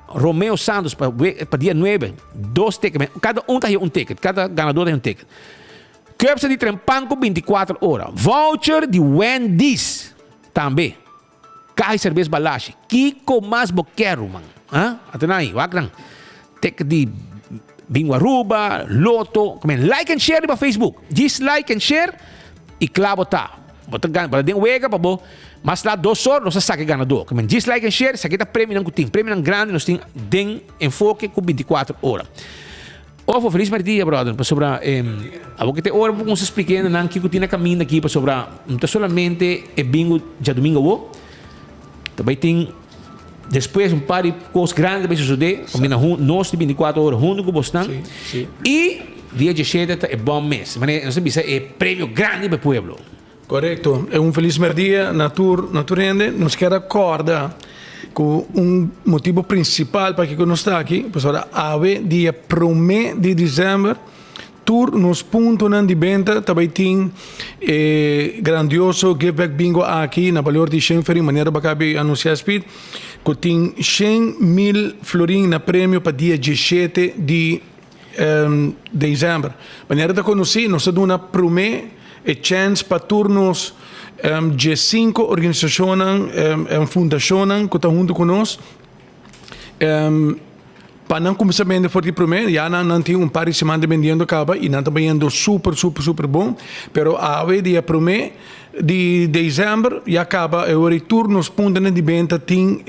Romeo Santos para dia 9. 2 tickets. Cada um tem um ticket. Cada ganador tem um ticket. Cups de Trempanco 24 horas. Voucher de Wendy's também. Caixa de cerveja balashi. Kiko mais boquero, man. Até aí, wakrang. Ticket de Bingo Aruba, Loto. Like and share para Facebook. Just like and share e clavo tá. Para den wega para bo. Mas lá 2 horas nós saque ganador. Just like and share, saque prêmio não tem. Prêmio não grande, nós tem den enfoque com 24 horas. Ovo, feliz dia, brother. Para sobre a que te ora vamos explicando não que tinha caminho aqui para sobre não somente é bingo já domingo também tem depois par de coisas grandes para suceder, combina nós de 24 horas junto com você. E dia 17 é bom mês. Mas nós temos é prêmio grande para o povo. Correto. É feliz dia naturalmente. Nos quer acordar com motivo principal para que nós está aqui. Pessoal, dia 1 de dezembro, tour nos pontos de venda também tem grandioso Give Back Bingo aqui na valor de 100 florins, maneira para cabe anunciar speed, que tem 100.000 florins na prêmio para dia 17 de dezembro. Maneira de conhecer, nós damos uma promessa e chance para turnos de 5 organizações, fundações que estão junto conosco. Para não começar a vender forte primeiro, já não tem par de semanas vendendo acaba e não está vendendo super bom. Pero a dia 1 de dezembro já acaba o retorno nos pontos de venda tem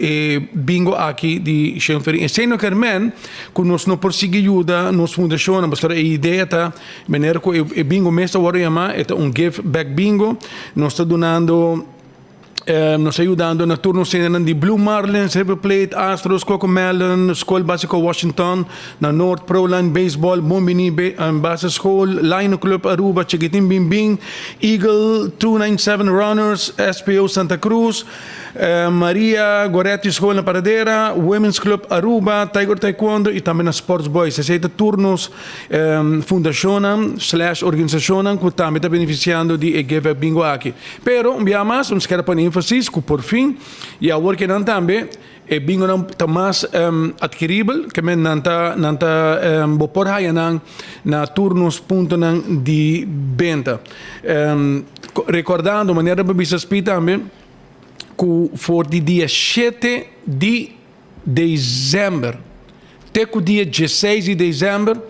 bingo aqui de Xenferi. E sem não quer men, que nós não persegue ajuda nos fundações, mas a ideia tá maneira que o bingo mesmo agora chama é give back bingo. Nós está donando nos ajudando na turno de Blue Marlins, River Plate, Astros, Cocomelon, School Básico Washington, na North Proline Baseball, Bombini Base School, Line Club Aruba, Chiquitin Bimbing, Eagle 297 Runners, SPO Santa Cruz, Maria Goretti School na Paradera, Women's Club Aruba, Tiger Taekwondo e também na Sports Boys. Esse turnos fundação / organização que também está beneficiando de Give Bingo aqui. Pero, mais, nos quer pôr ênfase que por fim, e agora que não também, e bingo não está mais adquirível, que não está por aí na turnos ponto de venda. Recordando, maneira para bisa também, que for de dia 7 de dezembro até o dia 16 de dezembro,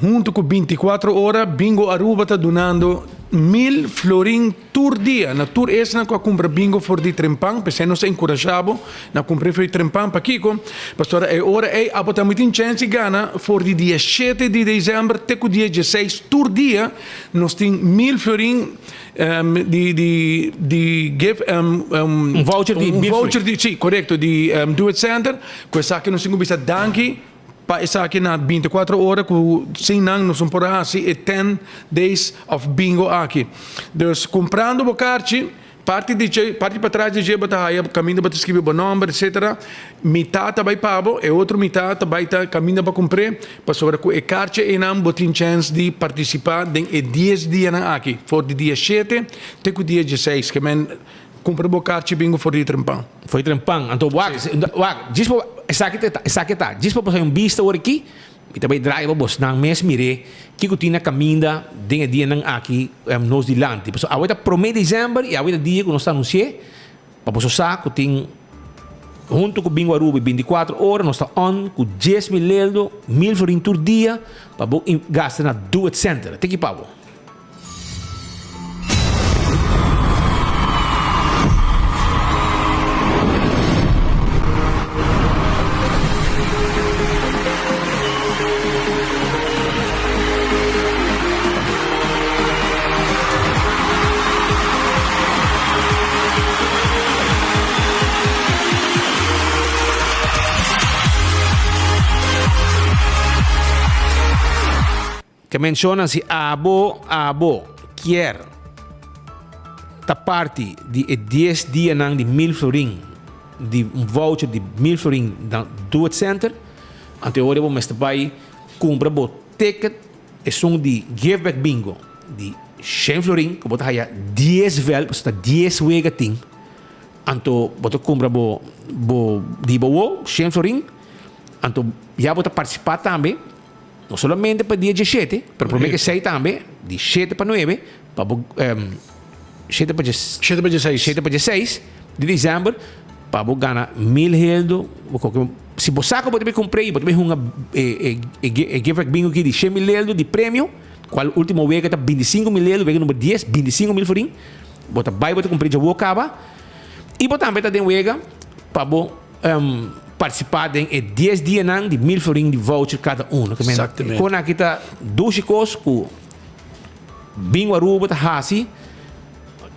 junto com 24 horas, Bingo Aruba está donando 1.000 florin tur dia. Na tur esse na compra bingo for di trempang, porque nos encorajado na compra for di trempang pa Kiko. Pastora, e ora abota muito chance gana for di 17 de dezembro até o dia 16 tur dia, nós tem 1.000 florin di give un voucher di un voucher di sì, corretto, di Do It Center. Questa che non si bisa danki pa isa que na 24 horas com sem nang nos por assim e 10 days of bingo aqui. Dus comprando bocarchi, parte para trás de jeba tá aí caminho para escrever o nome, etc. Metade vai pabo e outro metade vai tá caminho para comprar, para sobre com e carche e nam botin chance de participar em 10 dias na aqui, for de dia 7 até o dia 16, que men compra bocarchi bingo for de trempang. Foi trempang. Então, dispo sakita. Dispo pa yung vista ora aqui. Ita bay drive boss nang mes mire que kutina caminda dinga dia nang aqui nos dilante. So awita prome December e awita dia que nós anuncie. Pa poso sa kuting junto com bingo Aruba 24 horas nós está on com 10 mil leldo 1.000 florin tur dia pa bo gasta na Do It Center. Teki pavo. Que mencionam se abo quer ta parte de 10 dias nang de 1.000 florin de voucher de 1.000 florin da Do It Center ante ora vou mestre vai compra bo ticket e som de give back bingo de 100 florin que bota haya 10 vel está 10 wega ting anto bota compra bo di bo 100 florin anto já bota participar também. Não solamente para dia 17, para o que sei também, de 7 para 9, para 7 para 16 de dezembro, para ganhar 1.000 heldo. Se você sabe, pode comprar, pode ter give back bingo aqui de 100.000 heldo de prêmio, qual último vez está 25.000 heldo, vez número 10, 25.000 forinhos, bota vai, bota comprar já vou acabar, e bota também tem vega para participar em 10 dias de 1.000 florin de voucher cada um. Exatamente. Quando aqui está 2 chicos com bingo Aruba tá hasi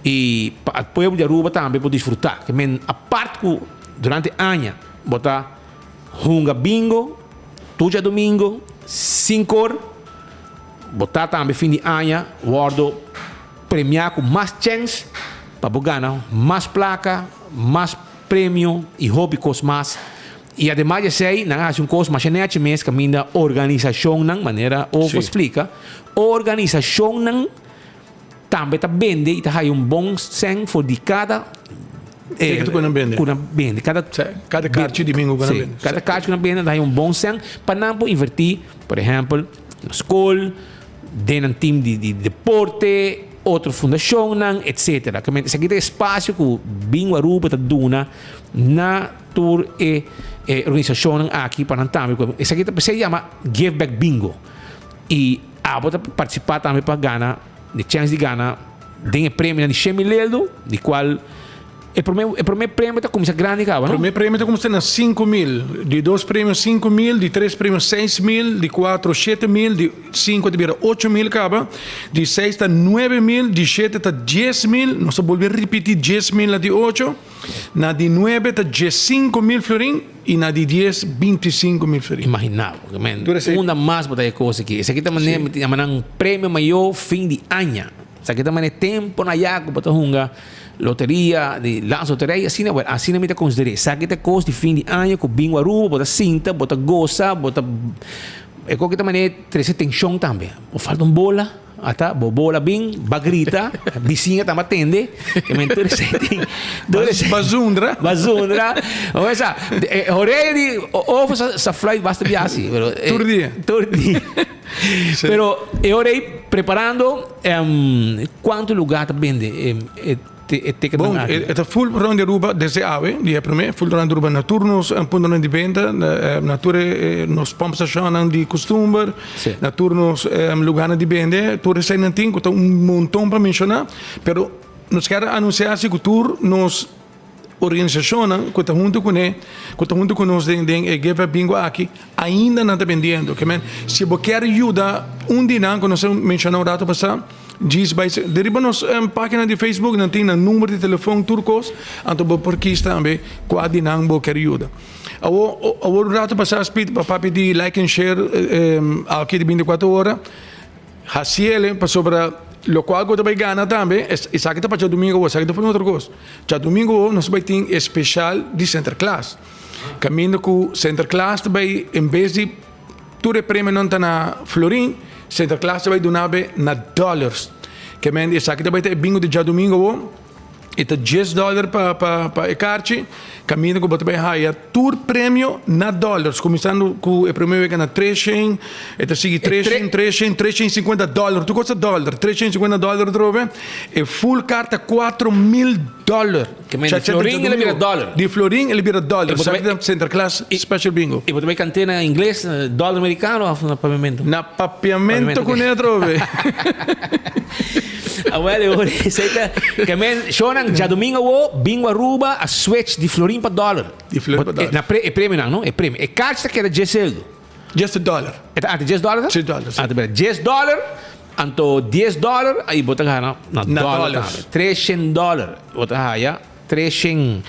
e o povo de Aruba também pode desfrutar. A parte que durante o ano bota hunga bingo, tudo domingo, 5 horas, botar também fim de ano, guardo premiar com mais chance para ganhar mais placa, mais prêmio e hobby com mais. E además de ser, não há coisa mais nete mesmo que a organização não maneira ou explica, organização não também está vende e está aí bom sen for de cada vende cada carte de bingo vende. Cada carte que vende dá bom sen para não invertir, por exemplo, na escola, dentro de time de deporte, outra fundação, etc. Que se aqui tem espaço que o bingo Aruba está dando na tour e organização aqui para também. Essa aqui se chama Give Back Bingo. E pode participar também para ganhar, de chance de ganhar, tem prêmio de 100.000 euros, de qual o primeiro prêmio está começando grande, cara. O primeiro prêmio está começando a 5.000, de 2 prêmios 5.000, de 3 prêmios 6.000, de 4 7.000, de 5 de 8.000, cara. De 6 está 9.000, de 7 está 10.000, nós vamos repetir 10.000 na de 8, na de 9 está 15.000 florin e na de 10 25.000 florin. Imaginável, uma mais para a coisa aqui. Esse aqui também é um prêmio maior fim de ano. Esse aqui também é tempo na Iaco para hunga loteria de lança loteria assim não me considerei. Sabe que coisa de fim de ano com bingo Aruba, bota cinta, bota goza, bota é qualquer também trazer tensão também. O falta bola, até bola bem, bagrita, vizinha também atende, que me interessante. Bazundra. Ou essa, orei de ovo sa flight basta viagem, pero turdia. Pero eu orei preparando quanto lugar também ticket Bom, na é full rond de Aruba desde ave, dia primeiro, full rond de Aruba na turnos, punto de venda, na tour nos pump station de costume, na turnos lugar de venda, tour sai não tem, que montão para mencionar, pero nos quer anunciar se que tour nos organização que está junto com nós em Give Bingo aqui ainda não está vendendo, que se você quer ajuda dia que nós mencionamos o rato passado, diz vai deriva nos página de Facebook não tem número de telefone turcos, então por aqui também qual dinang você quer ajuda. O rato passado speed para pedir like and share aqui de 24 horas, Haciele para sobre lo qual eu também ganha também, isso aqui está para domingo, isso aqui está para outra coisa. Já domingo nós vai ter especial de Center Class. Caminho com Center Class também, em vez de tudo prêmio não está na florin, Center Class vai donar na dólares. Que men, isso aqui também é bingo de já domingo, é $10 para carche. Caminho com o botão aí, tour prêmio na dólares, começando com o primeiro na 300, e sigue 350 dólares, tu custa dólar, $350 trove, e full carta $4,000. Que men, de florin ele vira dólar. De florin ele vira dólar, Center Class Special Bingo. E você cantena em inglês, dólar americano ou na papiamento? Na papiamento com ele trove. Well, que men, shonan já domingo bingo Aruba a switch de florin para dólar. De florin para dólar. É prêmio não? É prêmio. É carta que era $10. $10. É $10? $10. $10. Anto $10 aí bota ganha na dólar. $300. Bota ganha 300.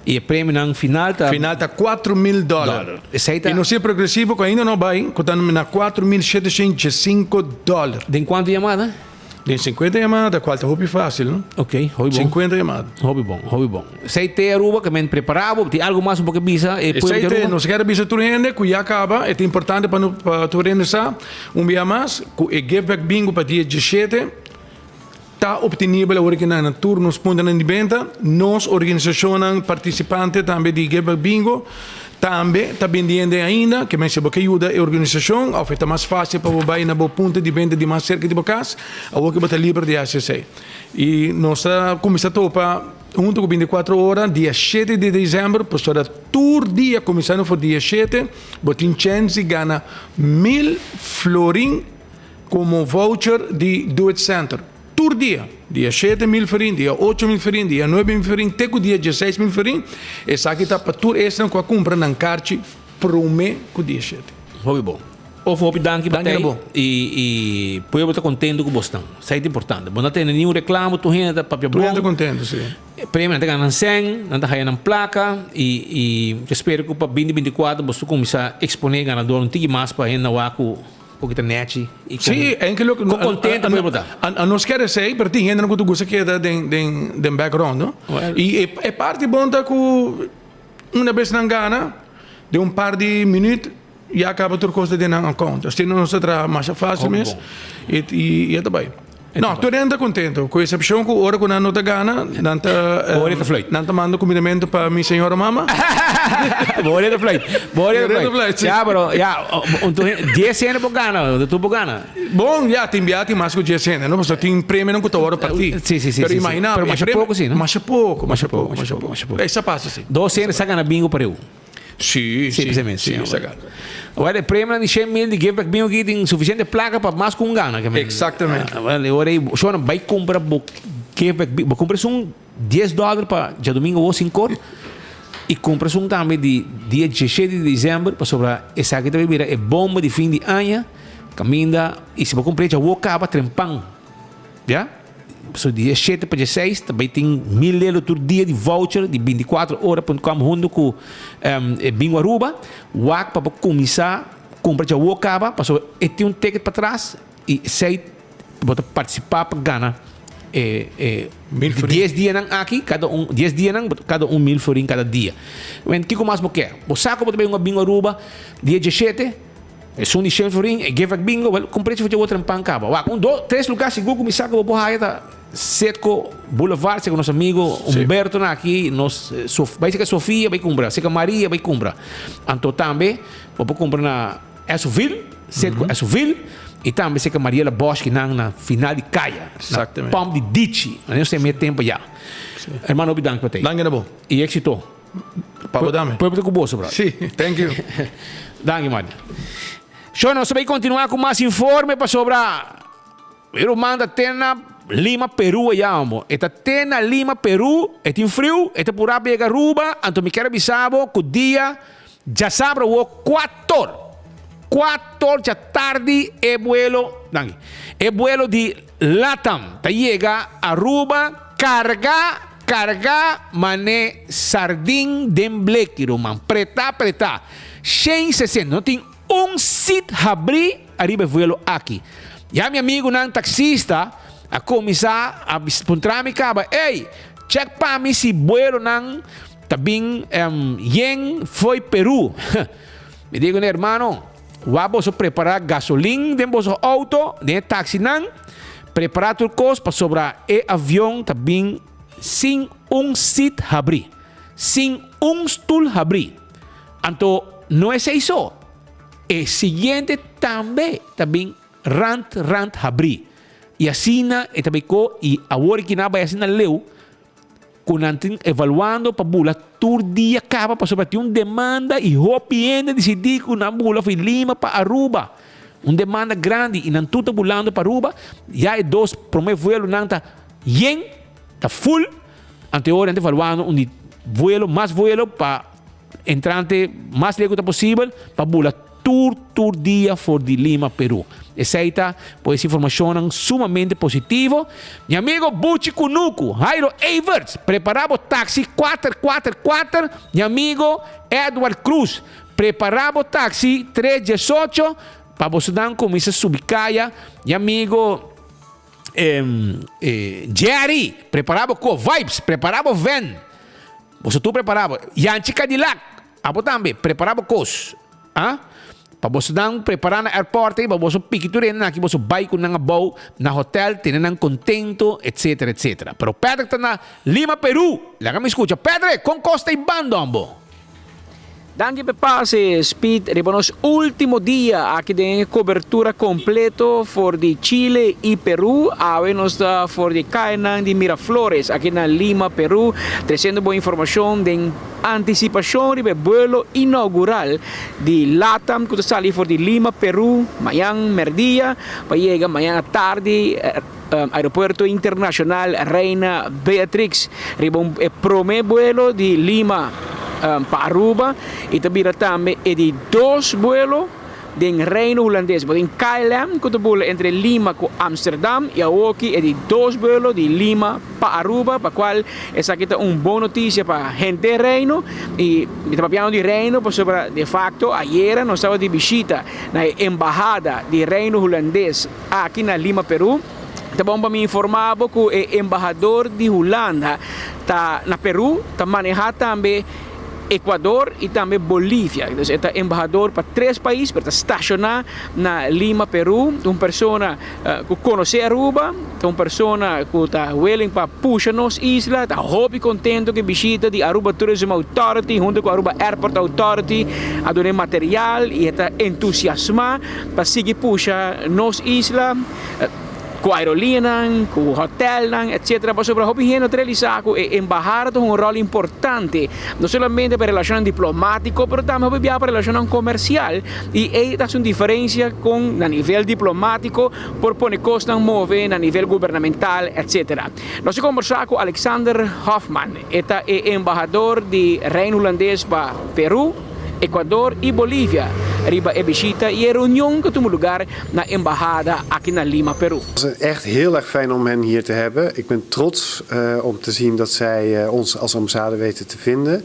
E o prêmio no final está $4,000. E não é progressivo, que ainda não vai, que está na $4,705. De quanto chamada? De 50 chamadas, qual é hobby fácil, não? Ok, hobby bom. 50 chamadas. Hobby bom. Sei ter Aruba, que me preparava, tem algo mais um pouco bisa. Sei ter, não se quer bisa tu rende, que já acaba, é importante para tu rende sa, dia mais, que Give Back Bingo para dia 17, está obtenível agora que na turnos ponta de venda, nós organização participante também de Give Back Bingo, também está vendendo ainda, que me sembra que ajuda a organização, ou fica mais fácil para você ir na boa ponta de venda de mais cerca de casa, ou que você está livre de ACC. E nós estamos começando para junto com 24 horas, dia 7 de dezembro, para todo dia, começando por dia 7, você tem chance de ganhar 1.000 florin como voucher de Do It Center. Todo dia. Dia 7.000 florin, dia 8.000 florin, dia 9.000 florin, até o dia 16.000 florin. Essa aqui está para tudo essa que compra na carte para o mês com o dia 7. Hobby bom. Ou hobby danke batei e põe eu estar contente com o Boston. Isso é importante. Não tem nenhum reclamo, tu ainda papel bom. Tu ainda contente, sim. Prêmio não tem ganhando 100, não tem ganhando placa e espero que para 2024 você começar a exponer ganador um tique mais para ainda lá com o internet e sim, é que eu contente para botar. A nós quer ser, para ti ainda não que tu gosta que é de background, não? E é parte bom da que uma vez na Gana de par de minutos e acaba por coisa de não conta. Assim não se trata mais fácil mesmo e é também. Não, tu ainda contente, com exceção que hora que não te gana, não te mando convidamento para minha senhora mama. Boleh de flight. Ya, pero ya, untuk 10 anos por gana, tu por gana. Bom, já tem viagem mais que 10 anos, não? Você tem prêmio não que tu hora para ti. Sim. Pero imagina, pero mais pouco sim, não? Mais pouco. Essa passa sim. 12 anos saca na bingo para eu. Sim, saca. Agora, o prêmio de 100.000 de Give Back Bingo aqui tem suficiente placa para mais com gana. Exatamente. Agora, eu vai comprar Give Back Bingo, compras $10 para já domingo ou 5 e compras também de dia 17 de dezembro para sobrar essa aqui também é bomba de fim de ano, caminha e se você comprar já vou acabar trempão. Já? So, dia 7 para 16 também tem $1.000 por dia de voucher de 24 horas para junto com Bingo Aruba. Wak para começar compra já o acaba, passou e tem ticket para trás e sei para participar para ganhar 10 dias aqui, cada 10 dias cada $1,000 florin cada dia. Mas que mais você quer? Você sabe como também Bingo Aruba dia 17 é um de 100 florin e Give Back Bingo, comprei para outra pancaba. Wak 3 lugares seguro começar com o borraia Setco Boulevard, se com nosso amigo Humberto aqui, vai ser que Sofia vai comprar, se que Maria vai comprar. Então também, vou comprar na Essoville, Setco Essoville, E também sei que Mariela Bosch na final de Caia. Exatamente. Pam de Dici. Não sei meio tempo já. Hermano, obrigado por ter. Danke na bom. E éxito. Pabo dame. Pode com bolso, bro. Sim, thank you. Danke, Mário. Show, nós vamos continuar com mais informe para sobre eu manda tena Lima, Peru ya amo. Eta tena Lima, Peru, tem frio, eta pura pega Aruba, anto me quero bisabo que dia já sabe o 4 da tarde é vuelo, é vuelo de Latam, tá chega Aruba, carga mané sardin den blequiro man, preta, 160, não tem sit abrir arriba vuelo aqui. Já meu amigo não taxista a começar a encontrar me caba, ei, check para mim se vuelo não também yen foi Peru. Me digo, né, hermano, vamos preparar gasolina de vosso auto, de táxi não, preparar tudo coisa para sobrar e avião também sem sit abrir, sem stool abrir. Então não é isso. E seguinte também rant abrir. E assim e também e agora que não vai assim na leu, quando evaluando para bula todo dia acaba para sobre uma demanda e hopiende decidir que uma bula foi Lima para Aruba. Uma demanda grande e não tudo bulando para Aruba, já é dois primeiro vuelo não tá yen, tá full. Ante hora evaluando vuelo para entrante mais rápido possível para bula tour dia for de Lima, Peru. Essa pois informação sumamente positivo. Meu amigo Buchi Kunuku, Jairo Everts, preparava o táxi 444. Meu amigo Edward Cruz, preparava o táxi 318 para você dar como isso subicaia. Meu amigo Jerry, preparava com Vibes, preparava van. Você tu preparava. Yanchi Cadillac, abo também, preparava cos. Para você dar preparar no aeroporto, para você piqueturar aqui, você vai com um bow na hotel, tendo contento, etc, etc. Pero Pedro está na Lima, Peru. Lá me escuta. Pedro, com costa e bando, ambo. Danke per passe, Speed, ribonos último dia aqui de cobertura completo for de Chile e Peru, a nos da for de Cainan de Miraflores, aqui na Lima, Peru, trazendo boa informação de antecipação de vuelo inaugural de Latam, que está ali for de Lima, Peru, amanhã, merdia, para chegar amanhã à tarde, Aeropuerto Internacional Reina Beatrix, ribon primeiro vuelo de Lima para Aruba e também é de 2 vuelos do Reino Holandês, em KLM, que é entre Lima e Amsterdam, e aqui é de 2 vuelos de Lima para Aruba, para qual essa aqui é uma boa notícia para a gente do Reino, e estamos falando de Reino, porque de facto, ayer nós estávamos de visita na Embajada do Reino Holandês aqui na Lima, Peru. Então, me informava que o embaixador de Holanda está na Peru, está manejando também Equador e também Bolívia. Então, é embaixador para 3 países, para estacionar na Lima, Peru. Uma pessoa que conhece Aruba, uma pessoa que está willing para puxar nos isla, está hobby contento que visita de Aruba Tourism Authority, junto com Aruba Airport Authority, a donar material e está entusiasmado para seguir puxar nos isla. Com aerolínea, com hotel, etc. Para sobre o hobby realizar com embajada um rol importante, não somente para relação diplomático, mas também para relação comercial. E essa é uma diferença com a nível diplomático, por pôr costas mover a nível governamental, etc. Nós conversamos com Alexander Hoffman, é embaixador de Reino Holandês para Peru, Equador e Bolívia. Riba e visita e reunião que tomou lugar na embajada aqui na Lima, Peru. Het is echt heel erg fijn om hen hier te hebben. Ik ben trots om te zien dat zij ons als ambassade weten te vinden.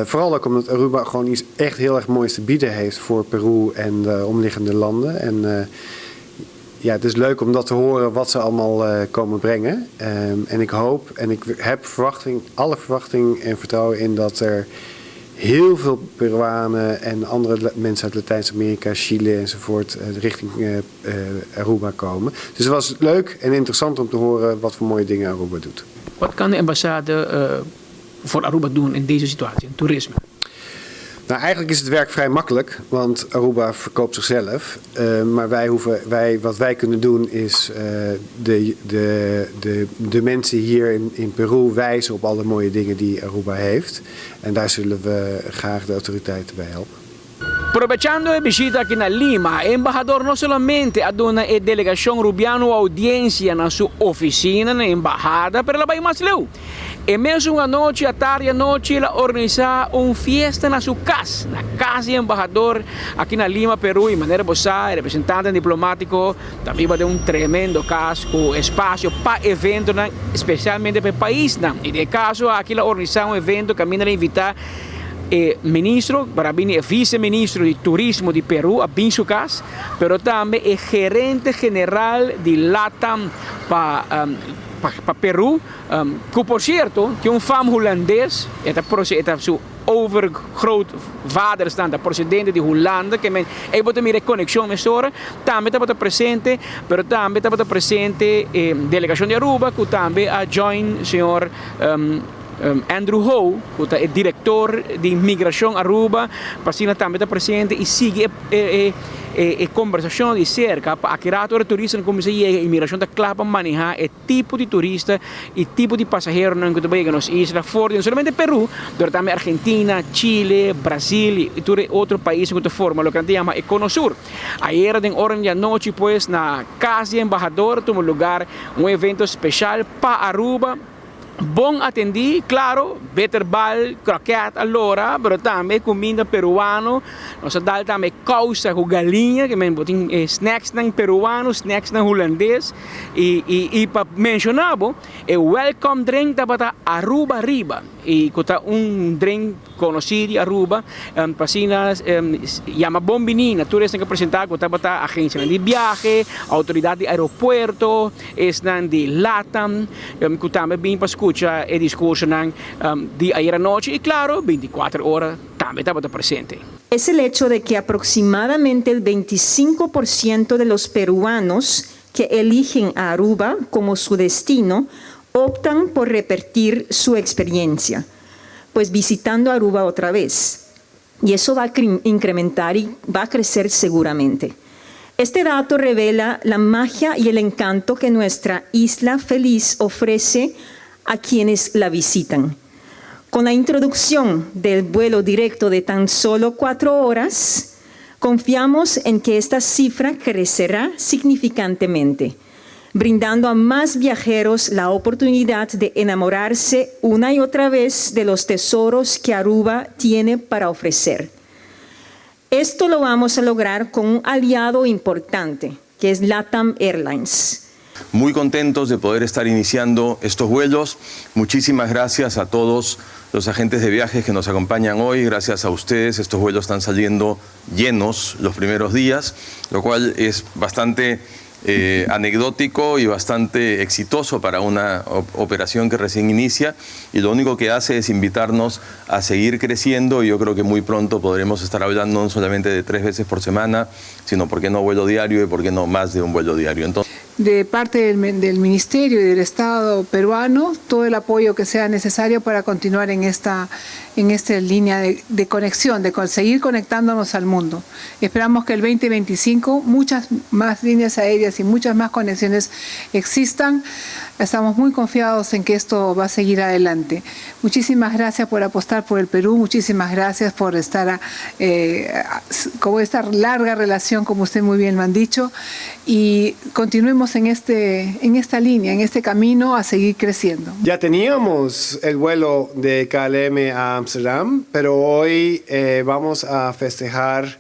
Vooral ook omdat Aruba gewoon iets echt heel erg moois te bieden heeft voor Peru en de omliggende landen. En ja, het is leuk om dat te horen wat ze allemaal komen brengen. En ik hoop en ik heb alle verwachting en vertrouwen in dat er heel veel Peruanen en andere mensen uit Latijns-Amerika, Chile enzovoort richting Aruba komen. Dus het was leuk en interessant om te horen wat voor mooie dingen Aruba doet. Wat kan de ambassade voor Aruba doen in deze situatie, in toerisme? Nou, eigenlijk is het werk vrij makkelijk, want Aruba verkoopt zichzelf. Maar wat wij kunnen doen is de mensen hier in Peru wijzen op alle mooie dingen die Aruba heeft. En daar zullen we graag de autoriteiten bij helpen. Aprovechando a visita aqui na Lima, o embajador não solamente aduna a delegação rubiano audiência na sua oficina, na embajada, pero ela vai mais leu. E mesmo à noite, à tarde, à noite, ela organiza fiesta na sua casa, na casa do embajador aqui na Lima, Peru, e maneira bossa, representante diplomático, também vai ter tremendo casco, espaço para evento, especialmente para o país. E de caso, aqui ela organiza evento, caminha a invitar ministro, para mim é vice-ministro de turismo de Peru, a Binsucas, pero também é gerente general de LATAM para Peru, que por certo, que fam holandês, é seu overgrootvader staan, de presidente de Holanda, que eu vou ter minha conexão met Sora, também está presente, pero também está presente delegação de Aruba, que também a join senhor Andrew Ho, que é diretor de imigração Aruba, Pasina também está presente e sigue a conversação de cerca para que a turista como se a imigração está clara para manejar o tipo de turista e tipo de passageiro que está chegando nas islas fora, não somente Peru, mas também Argentina, Chile, Brasil e todo outro país que forma o que a gente chama Econosur. Ayer en hora de noite, pues, na casa do embajador, tuvo lugar evento especial para Aruba. Bom atendi, claro, beter bal, croquete allora, pero também comida peruano, nós dá também causa com galinha, que botem snacks não peruano, snacks não holandês, e para mencionar, o welcome drink da bata Aruba Riba, e que drink conhecido de Aruba, pasinas, chama Bombinina, todos têm que apresentar que bata agência de viagem, autoridade de aeroporto, de LATAM, que também bem para escuchar el discurso de ayer anoche y claro, 24 horas también estaba presente. Es el hecho de que aproximadamente el 25% de los peruanos que eligen a Aruba como su destino optan por repetir su experiencia, pues visitando Aruba otra vez. Y eso va a incrementar y va a crecer seguramente. Este dato revela la magia y el encanto que nuestra isla feliz ofrece a quienes la visitan. Con la introducción del vuelo directo de tan solo 4 horas, confiamos en que esta cifra crecerá significantemente, brindando a más viajeros la oportunidad de enamorarse una y otra vez de los tesoros que Aruba tiene para ofrecer. Esto lo vamos a lograr con un aliado importante, que es LATAM Airlines. Muy contentos de poder estar iniciando estos vuelos. Muchísimas gracias a todos los agentes de viajes que nos acompañan hoy. Gracias a ustedes, estos vuelos están saliendo llenos los primeros días, lo cual es bastante anecdótico y bastante exitoso para una operación que recién inicia, y lo único que hace es invitarnos a seguir creciendo, y yo creo que muy pronto podremos estar hablando no solamente de 3 veces por semana, sino por qué no vuelo diario y por qué no más de un vuelo diario. Entonces, de parte del Ministerio y del Estado peruano, todo el apoyo que sea necesario para continuar en esta línea de conexión, de seguir conectándonos al mundo. Esperamos que el 2025 muchas más líneas aéreas y muchas más conexiones existan. Estamos muy confiados en que esto va a seguir adelante. Muchísimas gracias por apostar por el Perú, muchísimas gracias por estar con esta larga relación, como usted muy bien lo han dicho, y continuemos en esta línea, en este camino a seguir creciendo. Ya teníamos el vuelo de KLM a Amsterdam, pero hoy vamos a festejar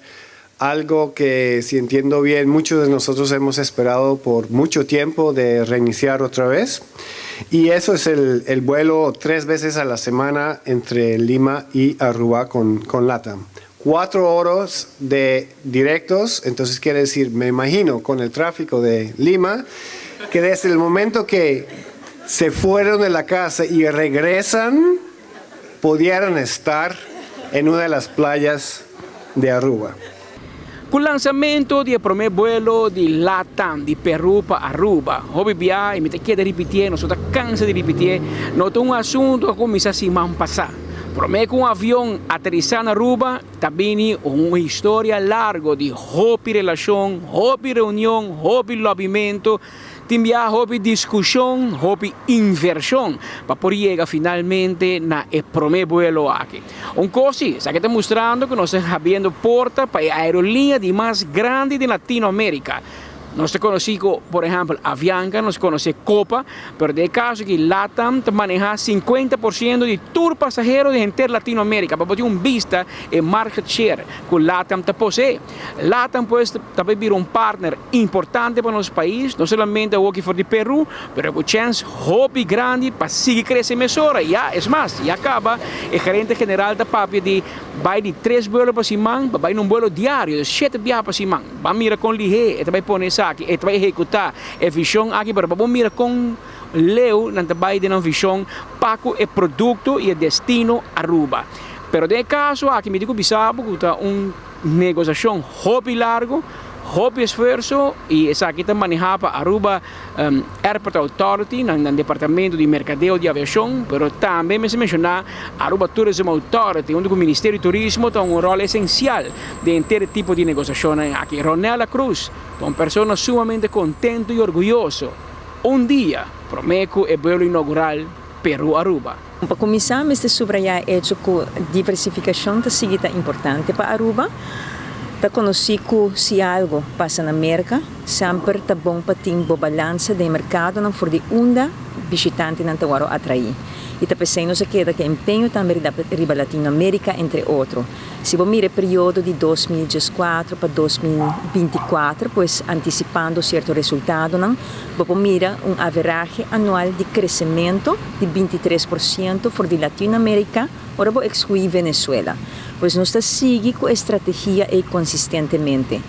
algo que, si entiendo bien, muchos de nosotros hemos esperado por mucho tiempo, de reiniciar otra vez. Y eso es el vuelo 3 veces a la semana entre Lima y Aruba con LATAM. 4 horas de directos, entonces quiere decir, me imagino, con el tráfico de Lima, que desde el momento que se fueron de la casa y regresan, pudieran estar en una de las playas de Aruba. Com o lançamento do primeiro vuelo de LATAM, de Peru para Aruba, obvia, e me queda repetir, nós estamos cansados de repetir, não é um assunto que começa a semana passada. Promé que un avión aterrizar en Aruba también una historia larga de hobby relación, hobby reunión, hobby lobbyamiento, também hobby discussão, hobby inversão, para poder chegar finalmente na primeiro vuelo aqui. Coisa, isso aqui está mostrando que nós estamos abrindo porta para a aerolínea de mais grande de Latinoamérica. Nós conhecemos, por exemplo, Avianca, nós conhecemos Copa, mas de caso que LATAM maneja 50% de tour passageiro de inteira Latinoamérica, para ter vista e market share que LATAM possui. LATAM pode também vir partner importante para nosso país, não somente aqui fora de Peru, mas com chance hobby grande para seguir crescendo mesora. E é mais, e acaba, o gerente geral da PAP vai de 3 vuelos para semana, vai num vuelo diário, de 7 viagens para semana, vai mirar com ligeiro, e também pôr nessa aqui, e vai executar a visão aqui, para vamos mirar com Leo, na também de uma visão para o produto e o destino Aruba. Pero de caso aqui me digo bisabo que está negociação hobby largo, hobby esforço e essa aqui está manejada Aruba Airport Authority, no departamento de mercadeo de aviação, pero também me se mencionar Aruba Tourism Authority, onde o Ministério do Turismo tem rol essencial de ter tipo de negociação aqui. Ronela Cruz, uma pessoa sumamente contente e orgulhoso. Dia, prometo o vuelo inaugural Peru-Aruba. Para começar, me subrayar o hecho que a diversificação é importante para Aruba. Para conhecer que se algo passa na América, sempre é bom para ter uma balança de mercado não for de onda visitante não te waro atrair. E também se nos queda que empenho também da riba Latinoamérica entre outros. Se você mira o período de 2014 para 2024, pois antecipando certo resultado, não, você mira average anual de crescimento de 23% for de Latinoamérica, ora vou excluir Venezuela. Pois nós estamos seguindo com a estratégia e consistentemente.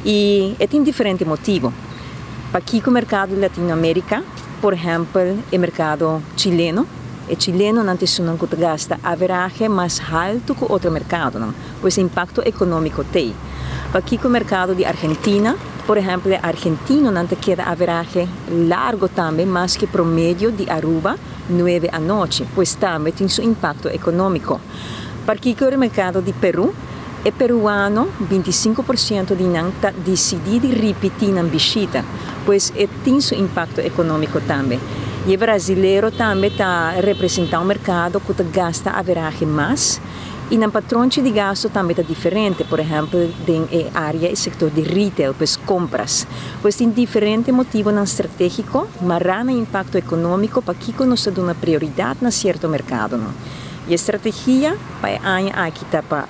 E é tem diferente motivo. Para aqui o mercado Latinoamérica, por exemplo, o mercado chileno, o chileno não tem gasta average mais alto que outro mercado, não? Pois o impacto econômico tem. Para aqui o mercado de Argentina, por exemplo, o argentino não tem queda average largo também, mais que promédio de Aruba, 9 à noite, pois também tem seu impacto econômico. Para aqui o mercado de Peru, o peruano, 25% de não está decidido repetir na visita, pois tem seu impacto econômico também. E o brasileiro também está representando um mercado que gasta average mais, e no patrão de gasto também está diferente, por exemplo, na área e setor de retail, pois compras. Pois tem diferente motivo estratégico, mas há impacto econômico para que nós damos uma prioridade em certo mercado. Não? E a estratégia para aqui está para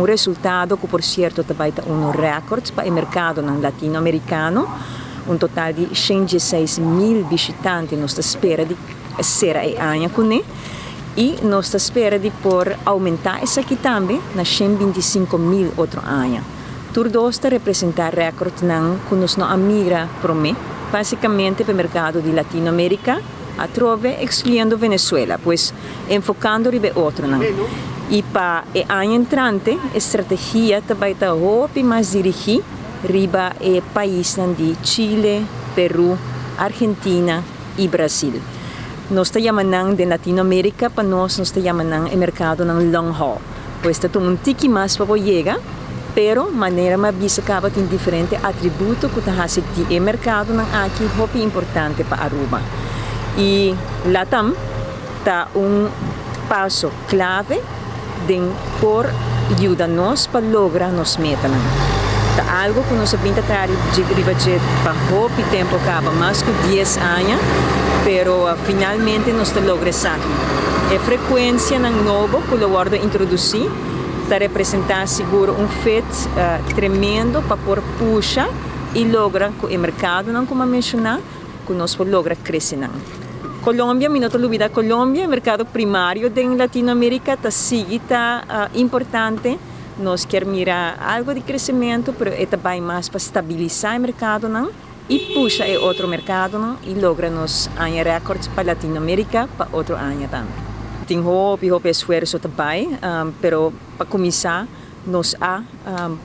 resultado que, por certo, também está recorde para o mercado latino-americano, total de 116 mil visitantes nós espera de ser ano com ele. E nós espera de por aumentar isso aqui também na 125 mil outro ano. Tudo está representar recorde que nós não mira para mim, basicamente para o mercado de Latinoamérica, a trove excluindo Venezuela, pois enfocando ribe outro não. E para o ano entrante, a estratégia também está mais dirigida riba e país de Chile, Peru, Argentina e Brasil. Nós estamos chamando de Latinoamérica, para nós estamos chamando o mercado ng long haul. Pois está um tiki mais para chegar, pero maneira mais bisa acaba tem diferente atributo que está fazendo o mercado ng aqui muito importante para Aruba. E LATAM está passo clave de por ajudar-nos para lograr nos metas. Tá algo que nós sabemos de para pouco tempo acaba mais que 10 anos, pero finalmente nós logramos isso. A frequência novo que eu vou introduzir está representar seguro feito tremendo para por puxa e logra que o mercado não como mencionar que nós logra crescer. Colômbia, minuto lubida Colômbia, mercado primário de Latinoamérica está importante. Nós queremos mirar algo de crescimento, mas é também mais para estabilizar o mercado não? E puxa o outro mercado não? E logra nos recordes para a Latinoamérica para outro ano também. Tem hobby esforço também, mas para começar, nos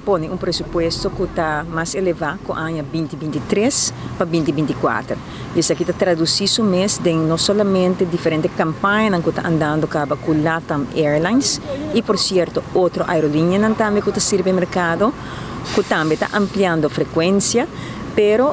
pone um presupuesto que está mais elevado com o ano 2023 para 2024. Isso aqui está traduzido isso mês de não somente diferentes campanhas que está andando com LATAM Airlines e, por certo, outra aerolínea também que está servindo o mercado, que também está ampliando a frequência, pero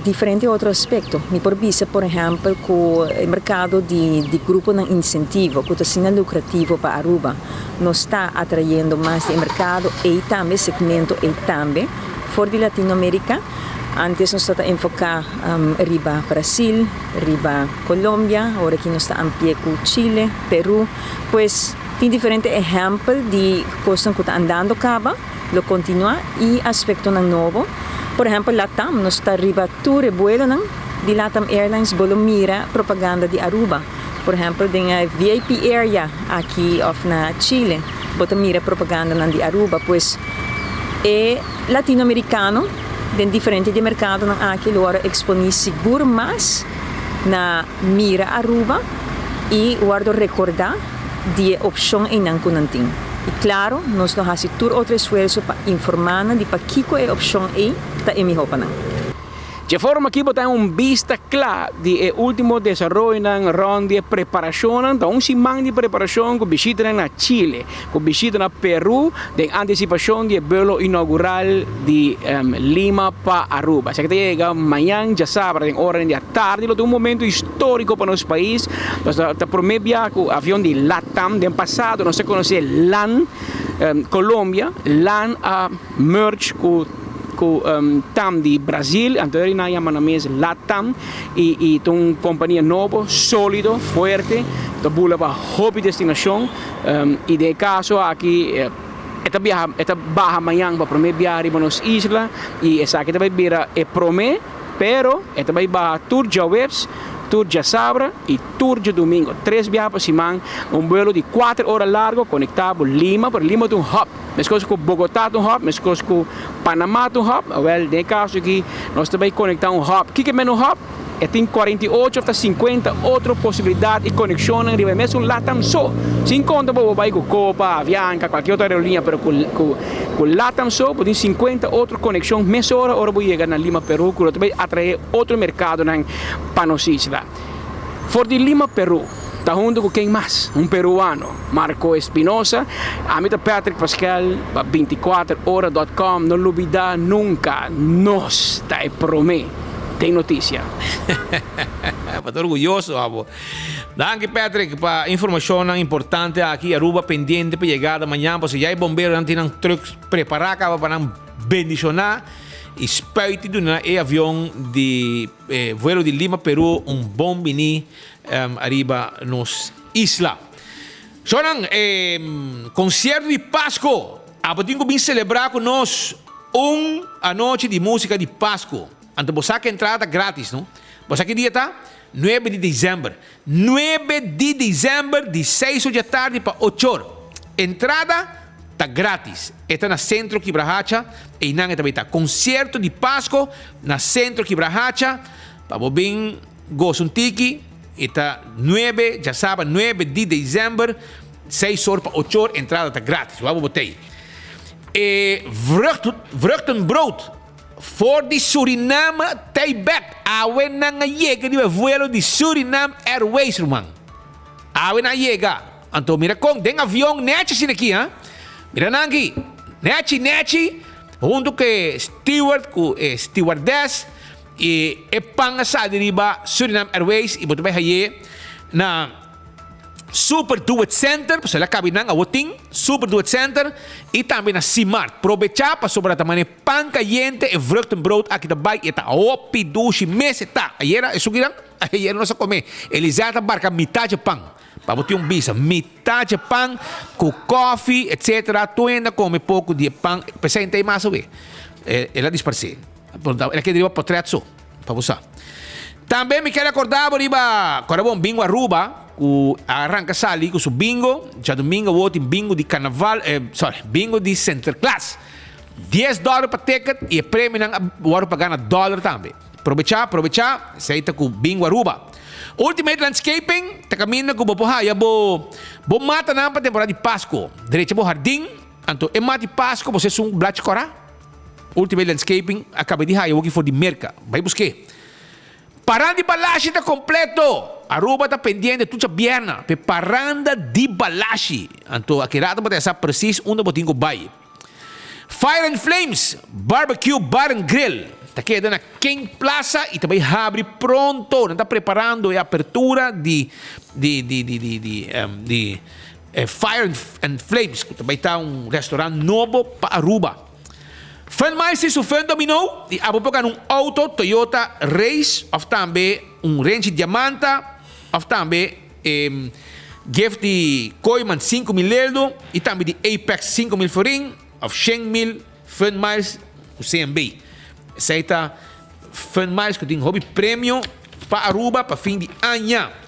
diferente outro aspecto. Me por vista, por exemplo, que o mercado de grupo de incentivo, que está sendo lucrativo para Aruba, nos está atraindo mais de mercado e também segmento e também fora de Latinoamérica. Antes nos está enfocado riba Brasil, riba Colômbia, agora que nos está ampliando com Chile, Peru, pues tem diferentes exemplos de coisas que está andando cabo, lo continua e aspecto novo. Por exemplo, LATAM, nos está arriba tour e vuelo de LATAM Airlines, bolo mira propaganda de Aruba. Por exemplo, tem a VIP area aqui na Chile, bota mira propaganda de Aruba, pues é latino-americano, tem diferente de mercado aqui, agora expõe seguro mais na mira Aruba e guardo recordar de opção em Nankunantin. E claro, nós não fazemos todo outro esforço para informar de para que é a opção está em minha opinião. De forma que botar vista clara de último desarrollo na ronda de preparação, da semana de preparação com visita na Chile, com visita na Peru, de antecipação de voo inaugural de Lima para Aruba. Se que chega amanhã, já sabe, em hora da tarde, é um momento histórico para nosso país. Nós está primeiro viagem com o avião de LATAM, do passado, nós conhecemos LAN, Colômbia, LAN merge com TAM de Brasil, anterior na chamamos LATAM, e uma companhia nova, sólido, forte, que bula para hobby destinação, e de caso aqui esta baja amanhã para primeiro viagem para nossa isla, e essa aqui vai vir promê, pero esta vai bajar tour de webs, tour de Sabra e tour de domingo. 3 viagens por semana, um voo de 4 horas largo, conectado Lima, para Lima tem hub. Mesmo com Bogotá tem hub, mesmo com Panamá tem hub. Well, nesse caso aqui, nós também conectamos hub. O que é menos hub? Tem 48 até 50 outras possibilidades de conexão em mesmo LATAM só. Sem conta, vai com Copa, Avianca, qualquer outra aerolínea, mas com LATAM só, tem 50 outras conexões. Mesma hora vai chegar na Lima, Peru, que também atrai outro mercado para nossa isla. For de Lima, Peru, está junto com quem mais? Peruano, Marco Espinosa. A mim Patrick Pascal, 24horas.com. Não olvidar nunca, nós está promê. Tem notícia. Estou orgulhoso, abo. Danke, Patrick, para informação importante aqui. Aruba pendente para chegar amanhã. Porque já é bombeiro, não tem truques preparados para bendicionar. Espero do avião de vuelo de Lima, Peru, bom bini arriba nos isla. Sonan concerto de Páscoa. Apotinho bem celebrar com nós a noite de música de Páscoa. Então você que entrada grátis, não? Você que dia tá? 9 de dezembro. 9 de dezembro, de 6 da tarde para 8 horas. Entrada tá grátis. Está na Centro Quibrahacha e não também tá. Concerto de Páscoa na Centro Quibrahacha. Para bem gosto um tiki. Está 9, já sabe, 9 de dezembro, 6 horas para 8 horas. Entrada tá grátis. Vamos botei. Vruchtenbrood. For de Suriname Tijbek. Awe na nga yega di vuelo de Suriname Airways, rumang. Awe na yega. Anto mira kong den avião nete sin aqui, ha? Mira nangi. Nete. Junto que steward ku stewardess e panga sa diriba Suriname Airways e boto bay haye na Super Duet Center, pues la cabina a Woting, Super Duet Center, e também na Simart. Aproveitar para sobrar também pão caliente e vruchtenbrood aqui também. E tá opi, dushi, mese, tá. Ayer, isso que ayer nós comer. Elisata barca metade de pão. Para botar bisa, metade de pão, com coffee, etc. Tu ainda come pouco de pão. Pensei em ter mais, ué. Ela disparce. Ela quer dizer para trás só, para você. Também me quero acordar, boriba, quando bom bingo Aruba. O arranca sali com o bingo, já domingo o outro bingo de carnaval, bingo de center class. $10 para ticket e prêmio o outro para ganhar $1 também. Aproveitar, saíta com bingo Aruba. Ultimate Landscaping, tá caminhando com o bopoha, bo mata na para temporada de Páscoa. Direito bo jardim, Anto, e mati Pasco, você é um black cora? Ultimate Landscaping, acabei de hire aqui for de merca. Vai buscar. Paranda de Balashi está completo. Aruba está pendente, tudo bierna. Pe Paranda de Balashi. Anto, aqui rata pode estar preciso onde botinho vai. Fire and Flames, Barbecue Bar and Grill. Está quedando na King Plaza e também abre pronto. Está preparando a abertura de Fire and Flames. Também está restaurante novo para Aruba. Fan mais se fan dominou e abo pegar auto Toyota Race of também Range Diamanta of também gift de Koiman 5.000 euro e também de Apex 5.000 forinho of 100.000 fan miles o CMB. Essa está fan miles que tem hobby prêmio para Aruba para fim de ano.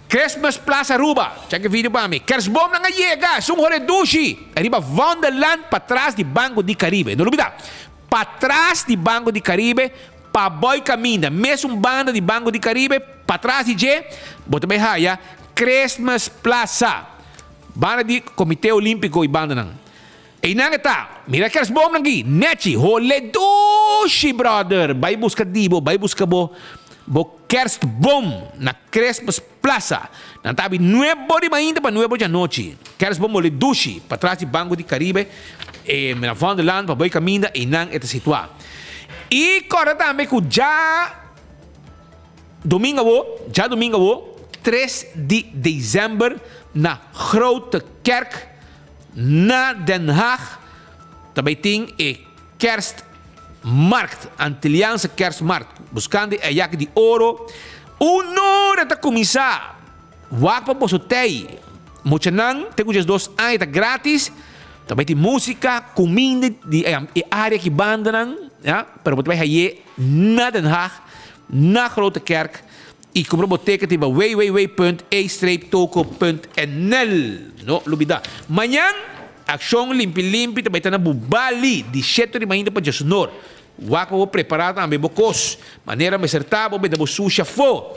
Christmas Plaza Aruba. Check o vídeo para mim. Kersbom na chega. Sum hore dushi. Arriba Wonderland para trás de Banco de Caribe. Não olvida. Para trás de Banco de Caribe. Para boy caminha. Mesmo banda de Banco de Caribe. Para trás de G. Bota bem raia. Christmas Plaza. Banda de Comitê Olímpico e banda não. E não está. Mira Kersbom nangi. Nechi. Hole dushi brother. Vai buscar dibo. Vai buscar bo Kersbom na Christmas Plaza. Na tabi 9 de manhã para 9 de noite. Kersbom ole dushi para trás de Banco de Caribe na Wonderland para boi caminha e não está situado. E agora também que já domingo 3 de dezembro na Grote Kerk na Den Haag também tem Kerstmarkt, Antilliaanse Kerstmarkt, buscando a jack de ouro. Hora de começar. Wak pa posotei. Mochanang, tem os 2 anos, está grátis. Também tem música, comida, de área que bandam. Pero você vai aí na Den Haag, na Grote Kerk. E compra boteca tipo www.a-toko.nl. No, lubida. Manhã, ação limpi também está na Bubali, de 7 de manhã para Jasnor. Wak pa preparado também bocos. Maneira me acertar, vou dar sushi fo.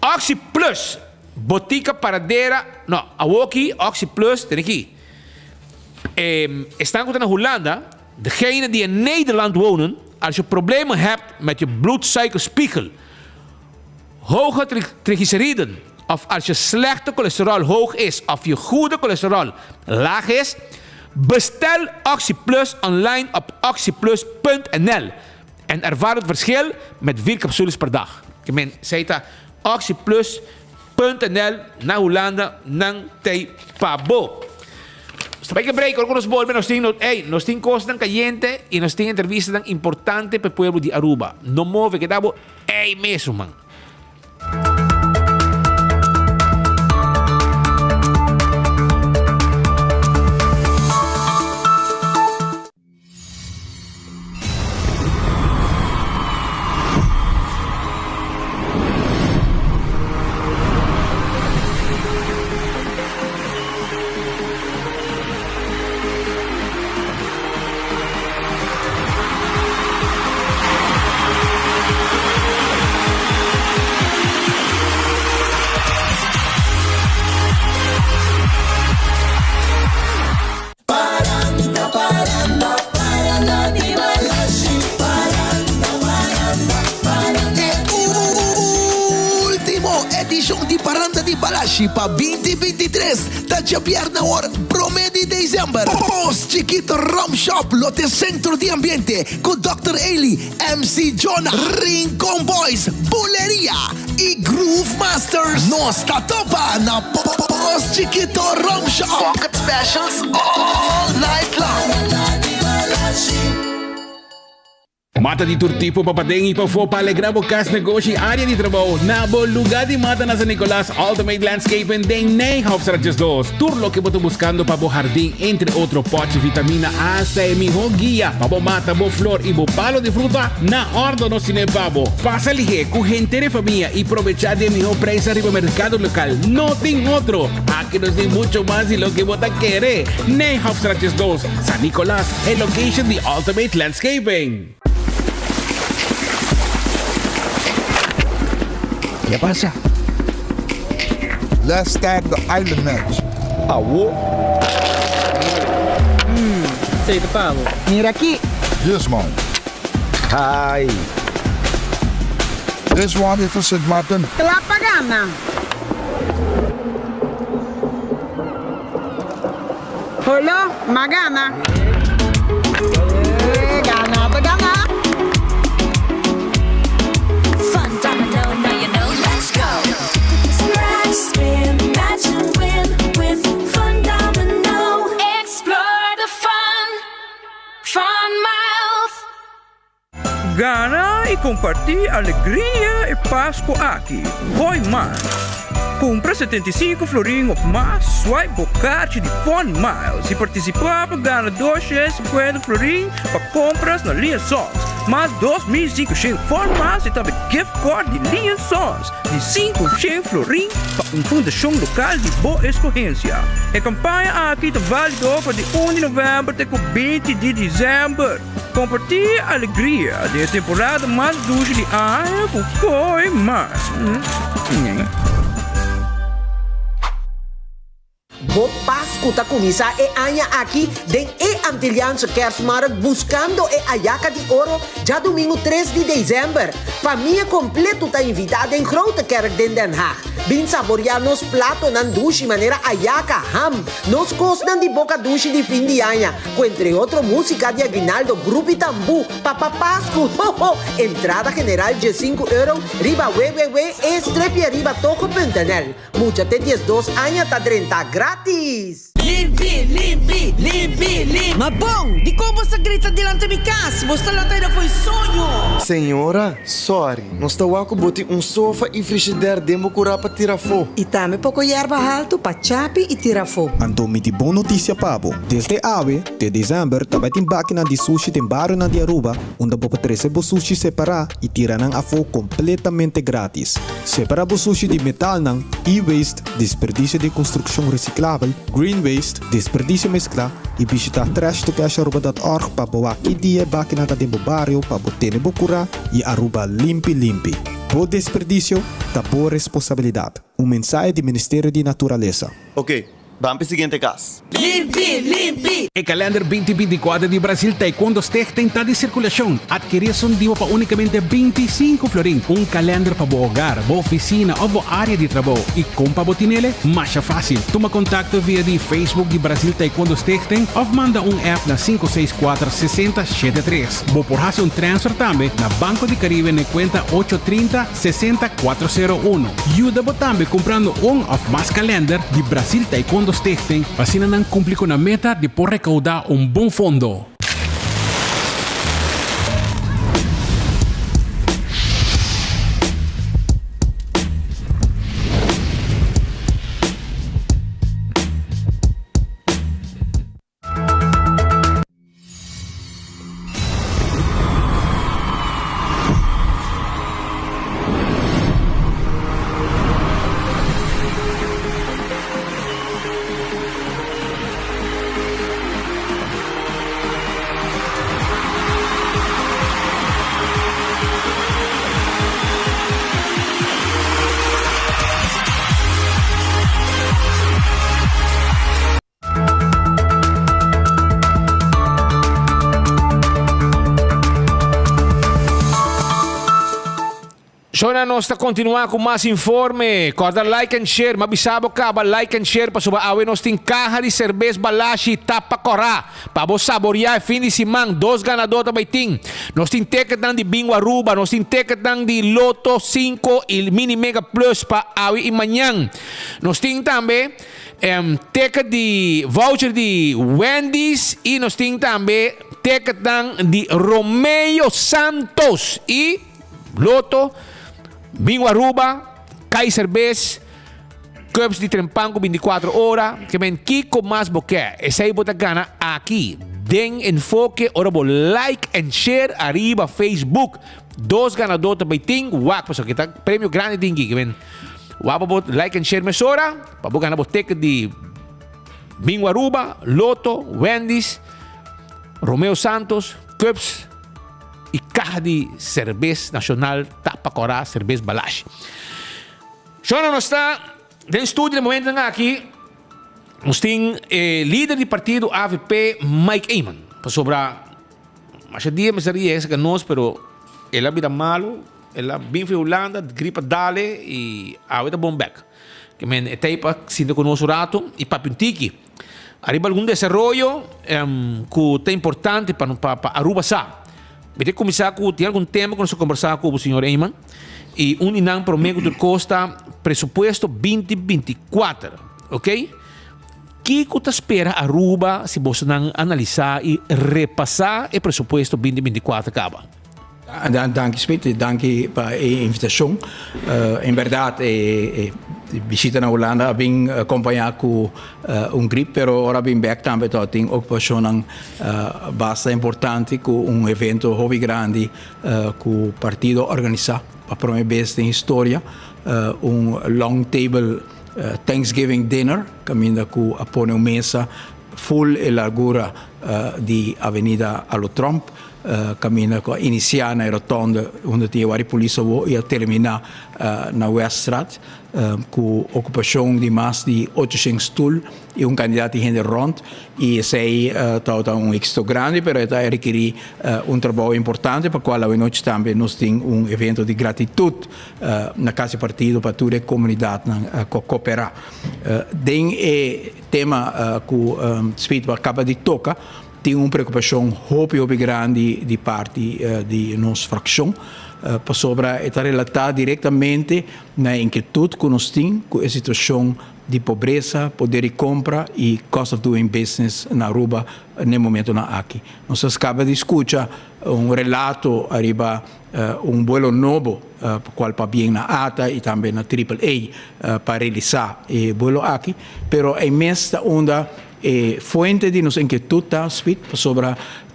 Oxy Plus, botica paradeira. Não, a Woki, Oxy Plus, tem aqui. Staan goed in Hollanda. Degene die in Nederland wonen, als je problemen hebt met je bloedsuikerspiegel, hoge triglyceriden, of als je slechte cholesterol hoog is, of je goede cholesterol laag is, bestel Oxy Plus online op oxyplus.nl en ervaar het verschil met 4 capsules per dag. Ik meen, zei dat oxyplus.nl na Hollanda nang te pabo. Sabay que break, algunos volven, nos tienen cosas tan caliente y nos tienen entrevistas tan importantes para el pueblo de Aruba. No move, que dabo, mesmo, man. Para 2023, da Javier na hora, promedi dezembro. Post Chiquito Rum Shop, lote centro de ambiente, con Dr. Eli, MC Jonah, Rincon Boys, Buleria e Groove Masters. Nos topa na Post Chiquito Rum Shop. Pocket specials all night long. Mata di turtipo papadengi pa fo pa alegrabo kas negosyo área de trabajo. Nabo lugar de mata na San Nicolás Ultimate Landscaping de Nijhoffstraatjes 2. Turlo que boto buscando pa bo jardín entre otro pote vitamina hasta mi guía. Pa bo mata, bo flor y bo palo de fruta na ordo no cine pabo. Pasa lige cu gente de familia y aprovechar de mi precio arriba mercado local. No ten otro. Aquí nos den mucho más de lo que bota quiere. Nijhoffstraatjes 2. San Nicolás, el location de Ultimate Landscaping. ¿Qué pasa? Let's tag the island match. Awo. aceita, Pablo? Mira aqui. Yes, man. Hi. This one is for St. Martin. Telah pagana. Holo, magana. Gana, pagana. Fun domino, now you know, let's go. Scratch, spin, match and win with Fun Domino. Explore the fun, Fun Miles. Gana e compartilhe alegria e Páscoa aqui. Foi mais. Compra 75 florim ou mais, swipe bocate de Fun Miles e participar para ganhar 250 florim para compras na linha Sons. Mais 2.500 Fun Miles e também gift card de linha Sons de 500 florim para uma fundação local de boa escorrência. A campanha aqui está válida de 1 de novembro até 20 de dezembro. Compartilhe a alegria da temporada mais dulce de ano com Coi Mais. Bo Páscoa tá começar e anha aqui den e Antilliaanse Kerstmarkt buscando e ayaca de ouro já domingo 3 de dezembro. Família completa tá invitada em grote kerk den Den Haag. Bin saborear nos plato nan dushi maneira ayaca, ham, nos costan de boca dushi de fim de ano. Com entre outro música de Aguinaldo, Grupo Tambu, Papa Páscoa, entrada general de €5, riba wewewe e strepe riba toco.nl. Mucha te 12 anos tá 30 grátis. Limpi. Ma bom, di como você grita delante de minha casa? Você lá ainda foi sonho. Senhora, sorry. Nós estamos a botar sofá e frigideira dentro para tirar fogo. E também pouco erva alto para chape e tirar fogo. Então, me boa notícia, Pabo. Desde ave, de dezembro, também tem máquina de sushi tem barro na de Aruba, onde você pode sushi separar e tirar a fogo completamente grátis. Separar o sushi de metal, e-waste, desperdício de construção reciclável, green waste, desperdício mescla e visitar trashtocash.org para boa que dia máquina da dentro do barrio para botar bocura e Aruba limpi. Bo desperdício, da boa responsabilidade. Mensagem do Ministério de Natureza. Ok, vamos para o seguinte caso. Limpi! O calendar 2024 de Brasil Taekwondo Stichting está de circulação. Adquirição de para unicamente 25 florim. Calendar para o hogar, a oficina ou a área de trabalho. E como para botinele, mais fácil. Toma contato via de Facebook de Brasil Taekwondo Stichting ou manda app na 564-6073. Vou por razão transfer também na Banco de Caribe na conta 830-60401. Ajuda também comprando ou mais calendar de Brasil Taekwondo Stichting. Assim não cumpre com a meta de por recaudar bom fundo. Sona nós está continuar com mais informe. Corda like and share. Mabisabo ka ba like and share para suba awe nós tem caja de cerveja balashi tapa corá. Para você saborear fim de semana 2 ganadores também tem. Nós tem ticket de Bingo Aruba, nós tem ticket de Loto 5 e Mini Mega Plus para awe e manhã. Nós tem também ticket de voucher de Wendy's e nós tem também ticket de Romeo Santos e Loto Bingo Aruba, Kaiser Bes, Cups de Trempanco 24 horas, que ven Kiko más boqué. Esa aí bota gana aqui. Den enfoque, ora bo like and share arriba Facebook. 2 ganadores também tem. Wak, pues aqui tá prêmio grande dingi, que ven. Wak bo like and share mesora, para bo ganar bo ticket de Bingo Aruba, Loto, Wendy's, Romeo Santos, Cups e caja de cerveja nacional Tapa Corá, cerveja Balash. Shona nós está no estúdio no momento aqui. Nós tem líder do partido AVP, Mike Eyman. sobra, mas o dia me seria esse que nós, pero ela vida malo, ela bem foi Holanda, gripa dale e a vida bom back. Que men etapa sinto conosco rato e papintiki. Arriba algum desenvolvimento que é importante para Aruba sa. Vete começar com tem algum tema que nós conversar com o senhor Eyman e inang prometo do Costa presupuesto 2024, ok? Que tu espera Aruba se você não analisar e repassar o presupuesto 2024 acaba? Dank Smit, dank para a invitação. Em verdade, visita na Holanda bem acompanhado com gripe, pero ora bem back também tem ocupação bastante importante com evento hobby grande que o partido organiza para a primeira vez na história long table Thanksgiving dinner, caminda com a pôr uma mesa full e largura de Avenida Alo Trump. Cammina com iniciar na rotonda onde tinha a polícia e a terminar na Weststraat com ocupação de mais de 800 stoel e candidato de rond e sei está extra grande pero está requerir trabalho importante para qual a noite também nós temos evento de gratitude na casa partido para toda a comunidade cooperar tem tema que o Speed acaba de tocar tem uma preocupação hobby grande de parte de nossa fração para sobre estar relatada diretamente na inquietude que nós temos com a situação de pobreza, poder de compra e cost of doing business na Aruba no momento na aqui. Nós acaba de escutar relato arriba vuelo novo qual para bem na ATA e também na AAA para realizar o vuelo aqui, pero é mesma onda fonte de nossa inquietude sobre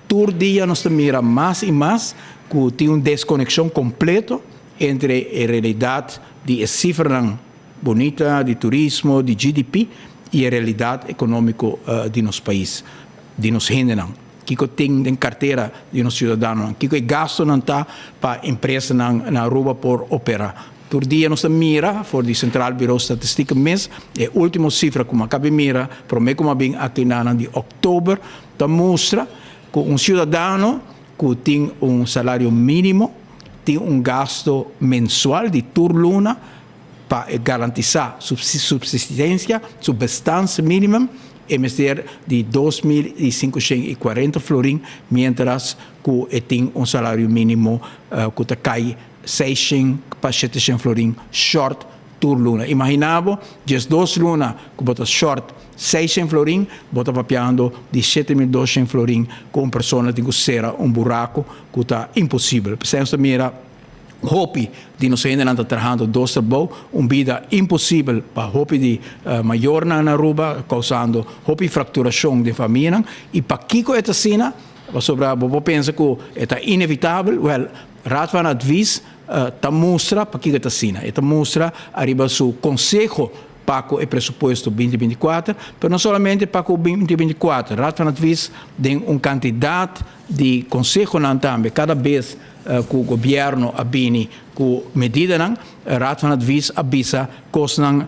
todo dia nós mira mais e mais que tem uma desconexão completa entre a realidade de cifra bonita de turismo, de GDP e a realidade econômica de nosso país, de nosso gente que tem em carteira de nosso cidadão, que gasto não está para empresa na Aruba por operar. Por dia nós mira for de Central Bureau Statística mês a última cifra como acaba mira para mim como bem aqui na de outubro da mostra que cidadão que tem salário mínimo tem gasto mensual de turluna para garantizar subsistência, subsistência mínima e mestre de 2.540 florim, mientras que tem salário mínimo que cai 600 para 700 florim short tur luna. Imaginava, just 2 luna que bota short 600 florim, bota papiando de 7.200 florim com pessoa que será buraco que está impossível. Pensamos mira hopi de nós ainda não está trabalhando dois trabalhos, vida impossível para hopi de maior na Aruba, causando hopi fracturação de família e para Kiko esta cena, sobre a bobo pensa que é inevitável, raad van advies ta mostra para que esta cena, esta mostra arriba su consejo para o presupuesto 2024, mas não somente para o 2024, raad van advies tem candidato de consejo não também, cada vez que o governo abini com medida não, raad van advies avisa coisas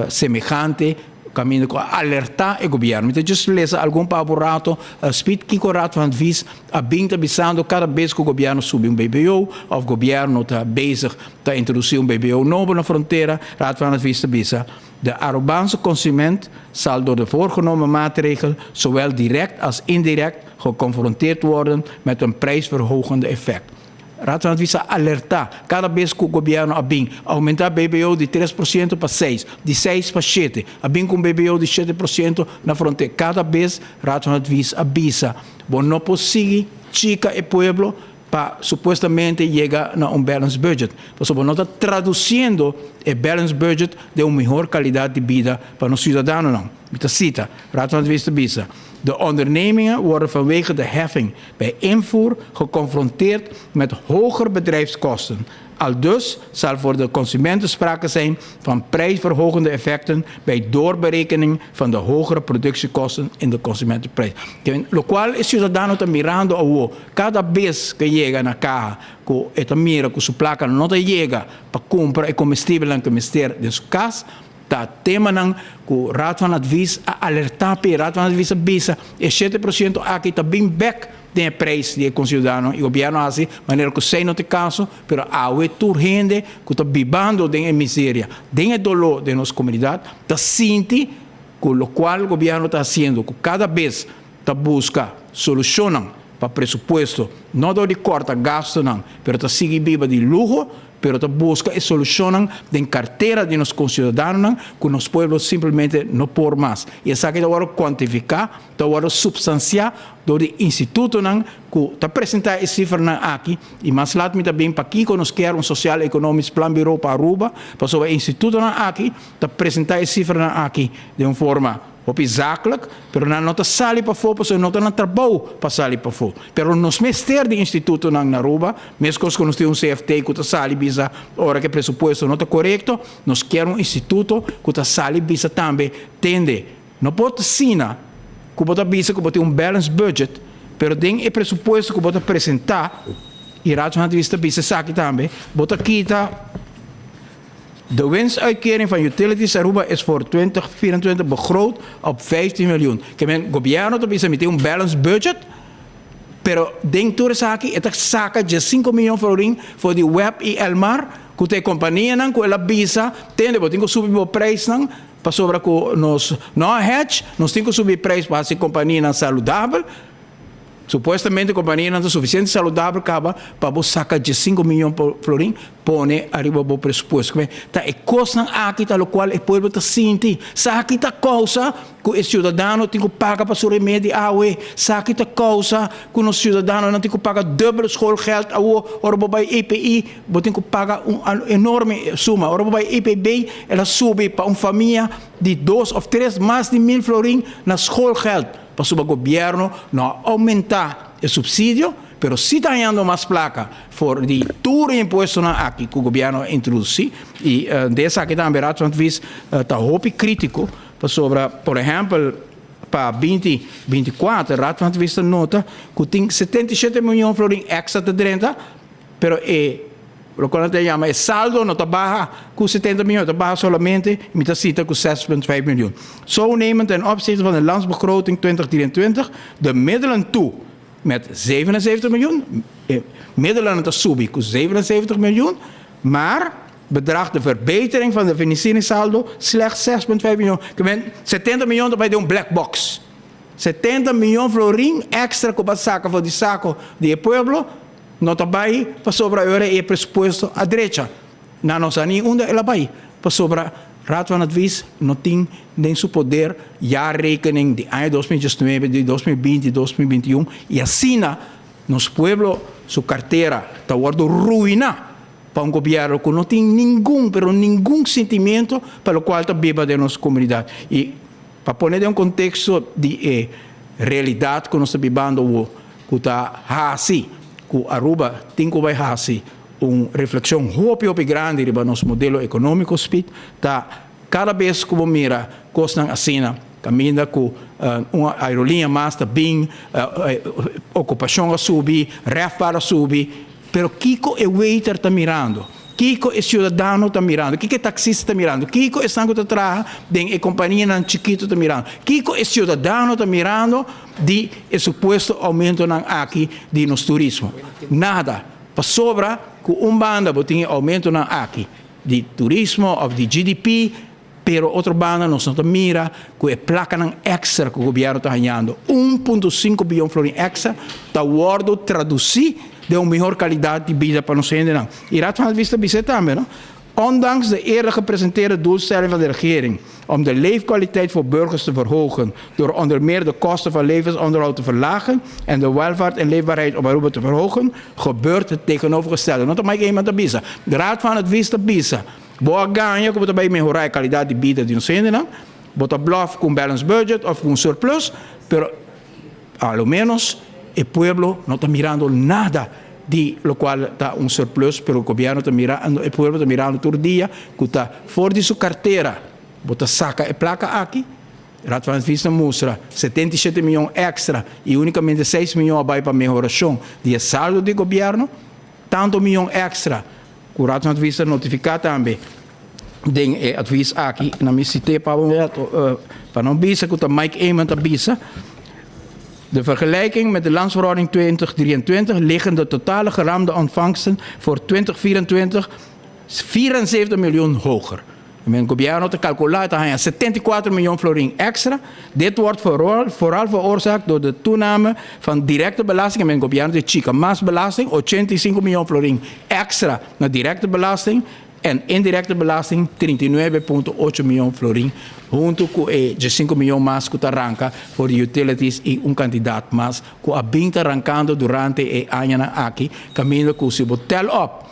semejante caminho com alertar o governo. Então, just lesa algum pavorato, speed que o raad van advies abinta avisando cada vez que o governo sube BBO, ou o governo está bezig te introduzir BBO novo na fronteira, raad van advies avisa. De Arubaanse consument zal door de voorgenomen maatregel zowel direct als indirect geconfronteerd worden met een prijsverhogende effect. Raad van Advies alertar cada vez que o governo aumentar BBO de 3% para 6%, de 6% para 7%, com BBO de 7% na fronteira. Cada vez Raad van Advies avisa, bom não consegue chica e pueblo para supostamente chegar a balance budget. Porque não está traduzindo o balance budget de uma melhor qualidade de vida para os cidadãos. Não. Met cita, Raad van Advies avisa. De ondernemingen worden vanwege de heffing bij invoer geconfronteerd met hogere bedrijfskosten. Aldus zal voor de consumenten sprake zijn van prijsverhogende effecten bij doorberekening van de hogere productiekosten in de consumentenprijs. Lo qual is ciudadano está mirando a cada vez que llega na caja, que está mira que su placa no te llega para comprar el comestible que mister de su casa, tá tema nang ku Raad van Advies alertar pe Raad van Advies bisa e 7% aqui tá bem back de prijs die considerano e governo assim maneira que sei no te caso pero awe tur rende que tá bibando de miséria de dolor de nossa comunidade tá sinti com o qual o governo está fazendo que cada vez tá busca solucionam para presupuesto não de corta gasto não pero tá sigue viva de luxo pero te busca e solucionan de carteira de nos concidadanos que nos pueblos simplesmente não por mais. E essa que te vou quantificar, te vou substanciar do instituto que te apresentar essa cifra aqui e mais lá me também para aqui que nos quer social economics plan bureau para Aruba, para sobre o instituto aqui te apresentar essa cifra aqui de uma forma zakelijk, pero não está sali para fora, porque não está trabalho para sali para fora. Pero nos mester de instituto na Aruba, mesmo que nós temos CFT que está sali bisa, hora que o presupuesto não está correto, nós queremos instituto que está sali bisa também tende. Não pode sina, que pode bisa que pode ter balance budget, pero tem o presupuesto que pode apresentar e Raad van Advies bisa saki também, pode kita. De winstuitkering van Utilities Aruba is voor 2024 begroot op 15 miljoen. Que men governo tem um balance budget, pero dentro dessa aqui está saca de 5 milhões de florim voor die web e Elmar, que tem companhia não, que ela bisa, tem que subir o preço não, para sobre que nós não hedge, nós temos que subir o preço para essa companhia não saudável. Supostamente a companhia não é suficiente saudável para você sacar de 5 milhões de florim, pone arriba do pressuposto. Tá é coisa aqui tal qual o povo está sentindo. Aqui tá coisa que o cidadão tem que pagar para seu remédio awe. Aqui tá coisa que o cidadão não tem que pagar dobro schoolgeld awe. Ora bij EPI, tem que pagar enorme suma. Ora bij EPB, ela sube para uma família de 2 ou 3 mais de 1000 florim na schoolgeld. Para o governo não aumentar o subsídio, pero se está ganhando mais placa por de tudo imposto aqui que o governo introduzir e dessa aqui também Raad van Advies está hoop crítico sobre, por exemplo, para 2024 Raad van Advies nota que tem 77 milhões de florim extra de 30, pero o que nós chamamos é saldo não está baixo com 70 miljoen, está baixo solamente met de cita com 6,5 miljoen. Zo nemen ten opzichte van de landsbegroting 2023 de middelen toe met 77 miljoen, middelen te subi com 77 miljoen, maar bedraagt de verbetering van de financieringssaldo slechts 6,5 miljoen. 70 miljoen bij een black box. 70 miljoen florim extra com saca voor die saco de pueblo. Não está bem para sobre o pressuposto à direita. Na nossa nem onde ela vai para sobre Raad van Advies não tem nem seu poder jaarrekening de ano 2019, de 2020, 2021 e assim nos pueblos sua carteira está sendo ruína para governo que não tem nenhum sentimento para o qual está viva de nossa comunidade. E para pôr em um contexto de realidade que nós estamos vivendo, que está assim. Que Aruba tem que vai fazer uma reflexão muito grande sobre nosso modelo econômico, tá cada vez que mira coisas assim, caminha com uma aerolinha mais também, ocupação a subir, refar a subir, pero Kiko é waiter está mirando. Kiko é cidadão está mirando, Kiko é taxista está mirando, Kiko é sangue está atrás, de companhia não chiquito está mirando, Kiko é cidadão está mirando de suposto aumento aqui de nos turismo. Nada, para sobra que banda tem aumento aqui de turismo ou de GDP, pero outra banda não se mira que é placa extra que o governo está ganhando, 1,5 bilhão de florim extra, está word traduzir de uma melhor qualidade de vida para nós ainda. E Raad van Advies bisa também, não? Ondanks de eerder gepresenteerde doelstelling van de regering om de leefkwaliteit voor burgers te verhogen door onder meer de kosten van levensonderhoud te verlagen en de welvaart en leefbaarheid op Aruba te verhogen, gebeurt het tegenovergestelde. Não tem iemand te bisa. De Raad van Advies te bisa. Boa ganha que você vai melhorar a qualidade de vida de nós ainda, bota bluff com balance budget ou com surplus, pero ao menos o pueblo não está mirando nada de lo qual está um surplus, pero o governo está mirando, o pueblo está mirando todo dia, que está fora de sua carteira, bota saca e placa aqui, Raad van Advies mostra 77 milhões extra e unicamente 6 milhões vai para melhoração de saldo do governo, tanto milhões extra, que o Raad van Advies notificar também, ding advies aqui na minha cité para não bisa que o Mike Eamon bisa. De vergelijking met de landsverhouding 2023 liggen de totale geraamde ontvangsten voor 2024 74 miljoen hoger. Het gobierno te calculeren 74 miljoen florin extra. Dit wordt vooral veroorzaakt door de toename van directe belasting. Het gobierno de chica más belasting, 85 miljoen florin extra naar directe belasting. En indirecte belasting, 39,8 miljoen florin. Junto com 5 miljoen más que arranca voor de utilities e candidaat más que abinta arrancando durante el año aqui, caminho que se botel op.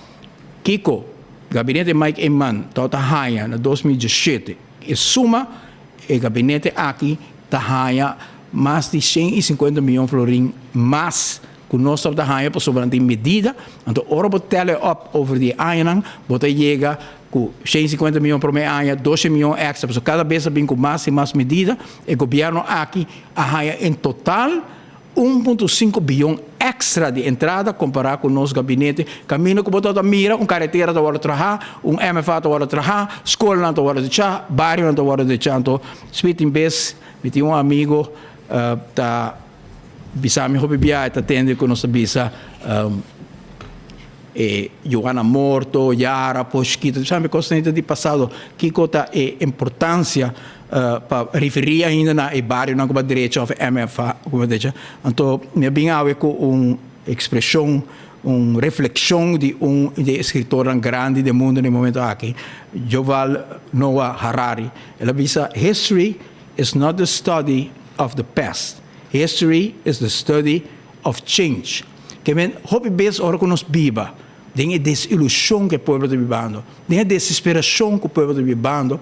Kiko, gabinete Mike Eamon, tot haya na 2017. E suma, o gabinete aqui haya mais de 150 miljoen florin mais. Nós estamos a sobre a medida, então ora botele op over die aanjang, bota chega com 150 miljoen por ano, 12 miljoen extra, então cada vez vem com mais e mais medida, o governo aqui arranha em total 1,5 bilhão extra de entrada comparado com o nosso gabinete. Caminho que botou a mira, carretera da hora de trabalhar, MFA da hora de trabalhar, escola da hora de trabalhar, bairro da hora de trabalhar. Então, speaking base, me tinha amigo da bisa mi hobi biya ita tende ko no sa bisa Joana Morto, Yara, Poschito, sabe coisa de passado que cota importância para referir ainda na bairro na como direito of MFA como direito. Então me bem awe com expressão reflexão de escritor grande do mundo no momento aqui, Yuval Noah Harari. Ela bisa history is not the study of the past. History is the study of change. Que men hopi bes ora que nos biba, tem a desilusão que o povo está vivendo, tem a desesperação que o povo está vivendo.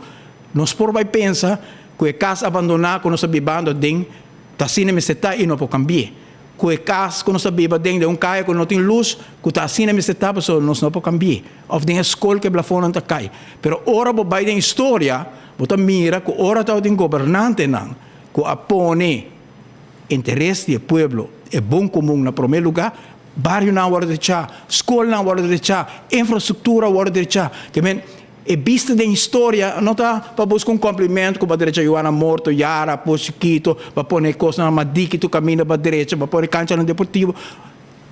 Nós por vai pensar que a casa abandonada que nós está vivendo tem tá assim me está e não pode cambiar. Que a casa que nós está vivendo tem caia que não tem luz, que tá assim me está pessoa nós não pode cambiar. Ou tem a escola que plafona não cai. Pero ora vai tem história, bota mira que ora tá tem governante não, que apone interesse do povo é bom comum no primeiro lugar, bairro na hora de chá, escola na hora de chá, infraestrutura na hora de chá. Que men é vista da história, não está para buscar cumprimento com a direita Joana Morto, Yara, Poschito, para pôr coisas na Madique, tu caminha para a direita, para pôr cancha no deportivo.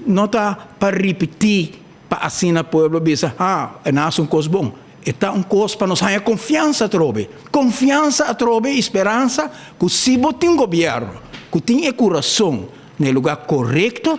Não está para repetir, para assinar o povo, bisa, é nasce coisa bom. Está coisa para nós ter confiança a trobe. Confiança a trobe, esperança, que se botem governo, que tem coração no lugar correto,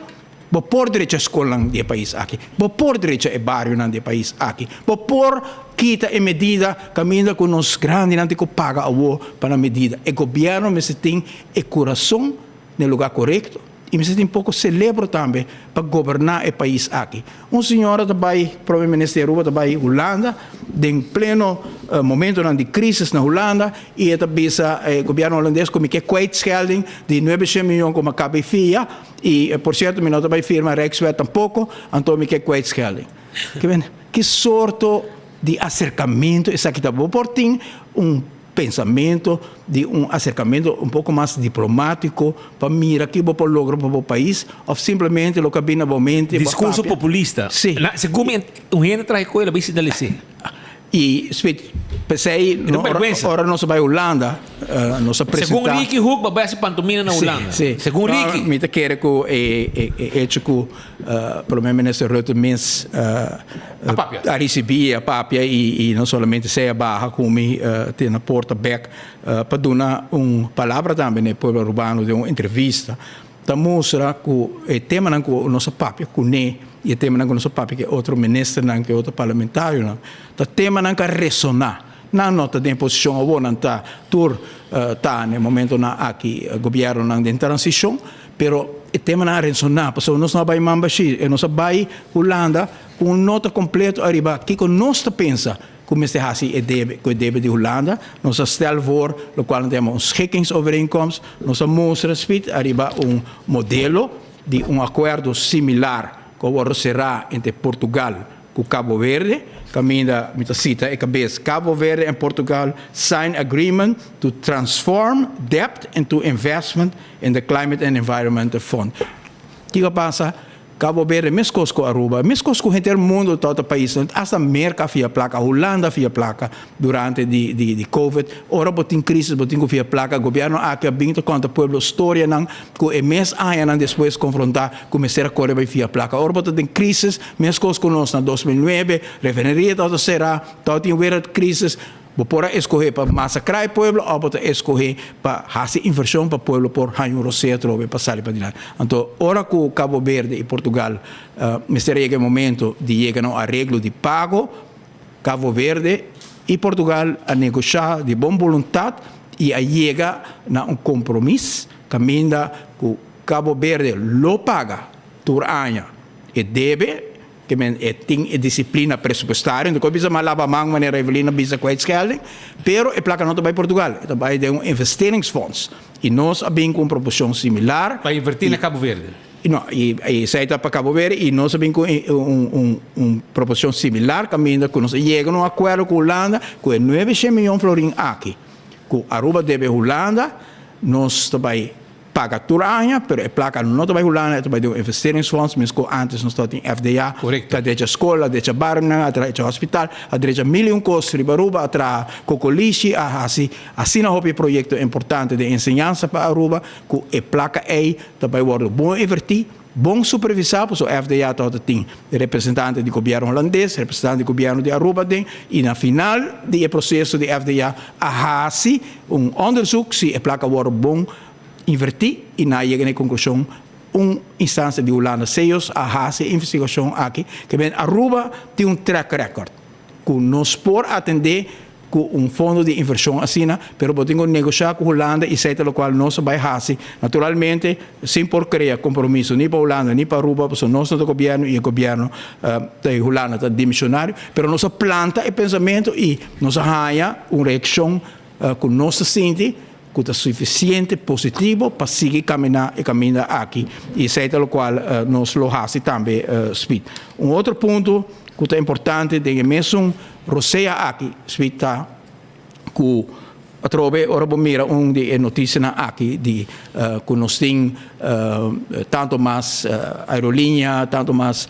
vou pôr direito a escola no país aqui, vou pôr direito a bairro no país aqui, vou pôr quita a medida, caminho com os grandes, não tem que pagar a para a medida. O governo me tem o coração no lugar correto e me tem um pouco celebro também para governar o país aqui. Senhor também, primeiro-ministro Aruba, também Holanda, em pleno momento de crise na Holanda, e também o governo holandês como que kwijtschelding de 900 miljoen como acaba FIA, e por certo, me não também firma Rijkswet tampouco, então me que kwijtschelding. Que sorte de acercamento, isso aqui também por ter pensamento de acercamento pouco mais diplomático para mirar que vou lograr para o país ou simplesmente lo que vem na mente discurso populista. Sim. Segundo gente traz coisa para se e pensei ora nós vai Holanda nós apresentar segundo Ricky Hook vai se pantomina na Holanda segundo Ricky me te quer que o primeiro-ministro Rutte mens a receber a papia e não somente se barra como tem na porta back para dar palavra também no povo urbano de uma entrevista da mostra que o tema não com nossa papia com e o tema não com nosso papel que é outro ministro não que é outro parlamentário não o tema não que ressonar não nota de posição ou não tá tur tá no momento na aqui governo não de transição pero o tema não ressonar porque nós não vai membership e nós vai Holanda com nota completa arriba que nós pensa como este assim debe de Holanda nós stel voor lo qual temos schikkingsovereenkomst nós mostra speed arriba modelo de acordo similar como será entre Portugal e Cabo Verde, caminha me cita e cabeça Cabo Verde e Portugal sign agreement to transform debt into investment in the Climate and Environmental Fund. O que passa? Cabo Verde, mesmo com Aruba, mesmo com o mundo, todo o país, até América via placa, Holanda via placa durante de Covid, ora botin crise, botin via placa, governo aqui binto contra o povo, história não, com o mês ano depois confrontar com o ser corre via placa, ora botin crise, mesmo com nós na 2009, refineria todo será, todo tem weer crise. Bopora escolher para massacrar o povo ou para escolher para fazer inversão para o povo por hanho roceiro para sair para diante. Então, ora que Cabo Verde e Portugal chega o momento de chegar a um arreglo de pago, Cabo Verde e Portugal a negociar de boa vontade e a chegar a um compromisso caminho que Cabo Verde lo paga por ano e deve que tem disciplina pressupostária, então bisa malaba mang maneira Evelina bisa kwijtschelding, pero e placa não vai Portugal, vai de investeringsfonds e nós abing com proporção similar para invertir na Cabo Verde. Não, e saída para Cabo Verde e nós abing com proporção similar, caminho que nós chega num acordo com Holanda com 900 milhões florin aqui, com Aruba deve Holanda, nós também paga por ano, pero a placa não vai Holanda, vai de investeringsfonds, mesmo antes nós tínhamos FDA, a direita escola, a direita barna, a direita hospital, a direita milhão costos de Aruba, a Cocoliche, assim não houve projeto importante de ensinança para Aruba, que a placa aí também vai bom invertir, bom supervisar, porque o FDA todo tem representante do governo holandês, representante do governo de Aruba, e na final do processo de FDA, a onderzoek se a placa vai bom invertir e na chega conclusão instância de Holanda seios a fazer investigação aqui que bem Aruba tem track record que nos pode atender com fundo de inversão assim, pero podemos negociar com Holanda e sei pelo qual nós vai fazer naturalmente sem por criar compromisso nem para Holanda nem para Aruba porque nós do governo e o governo da Holanda está dimissionário, pero nós planta e pensamento e nós ganha uma reação com nós sente que é suficiente positivo para seguir caminhar aqui e sei pelo qual nós lo fazemos também Speed. Outro ponto que é importante é mesmo roceia aqui Speed está que a trove ora mira de notícia aqui de que nós tem tanto mais aerolinha, tanto mais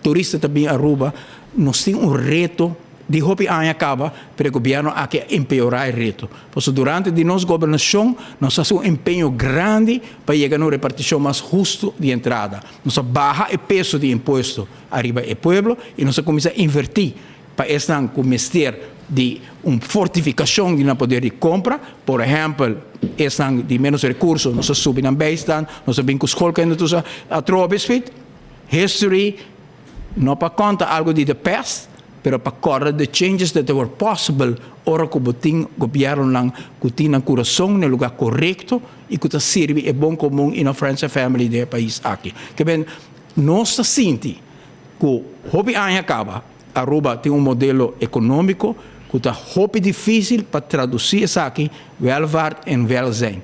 turista também a Aruba, nós tem reto de hopi ano acaba, para o governo aqui empeorar o reto. Porque durante a nossa governação, nós fazemos empenho grande para chegar a uma repartição mais justa de entrada. Nós baja o peso de imposto arriba do povo e nós começamos a invertir para esta começar de uma fortificação de poder de compra. Por exemplo, esta de menos recursos, nós subimos bastante, nós vamos com escola que nós a trove history, não para conta algo de the past, pero para correr the changes that were possible ora que o governo lang tem um coração no lugar correto e que serve é bom comum e na friends and family do país aqui. Que bem, nós sentimos que hobby ano acaba, Aruba tem modelo econômico que está hobby difícil para traduzir isso aqui, welvaart en welzijn.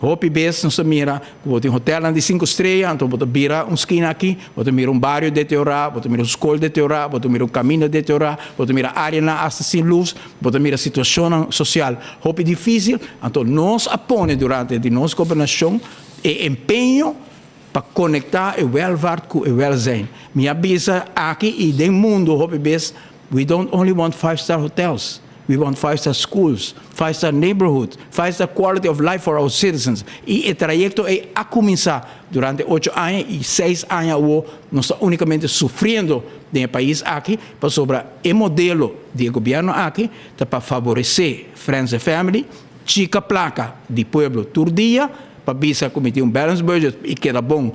Hopi bes não se mira, vou ter hotel de 5 estrelas, então vou mira esquina aqui, vou ter mira bairro de teorá, vou ter mira escola de teorá, vou ter mira caminho de teorá, vou ter mira área na hasta sem luz, vou ter mira situação social. Hopi difícil, então nós apoiamos durante a nossa governação e empenho para conectar o welvaart com o welzijn. Me avisa aqui e do mundo, hopi bes, we don't only want 5-star hotels. We want 5-star schools, 5-star neighborhoods, 5-star quality of life for our citizens. E o trajeto é a começar durante 8 anos e 6 anos nós estamos unicamente sofrendo no país aqui para sobre o modelo de governo aqui para favorecer friends and family, chica placa de pueblo todo dia para bisa cometer balance budget e que era bom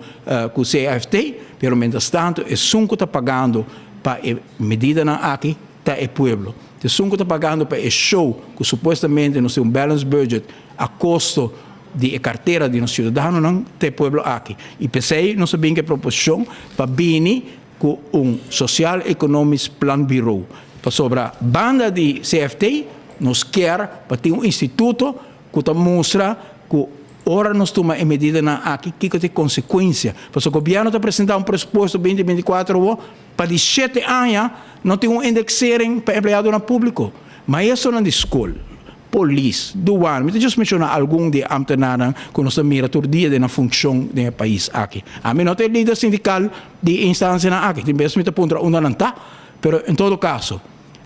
com o CFT, pero mientras tanto é sunco está pagando para a medida aqui está o pueblo. O Sunco está pagando para o show que supostamente não tem balance budget a custo de carteira de um cidadão não tem povo aqui. E pensei, não sabia que proposição para vir com social economic plan bureau. Para sobre a banda de CFT, nós quer para ter instituto que mostra que ora nós tomamos a medida aqui que tem consequência. Porque o governo está apresentando pressuposto 2024 para 17 anos não tem indexering para empregado no público. Mas isso não é escola. police, douane, eu just mencionar algum de ambtenaren que nós mira todo dia na função do país aqui. A mim não tem líder sindical de instância na aqui, tem mesmo que apontar uma não tá, pero em todo caso,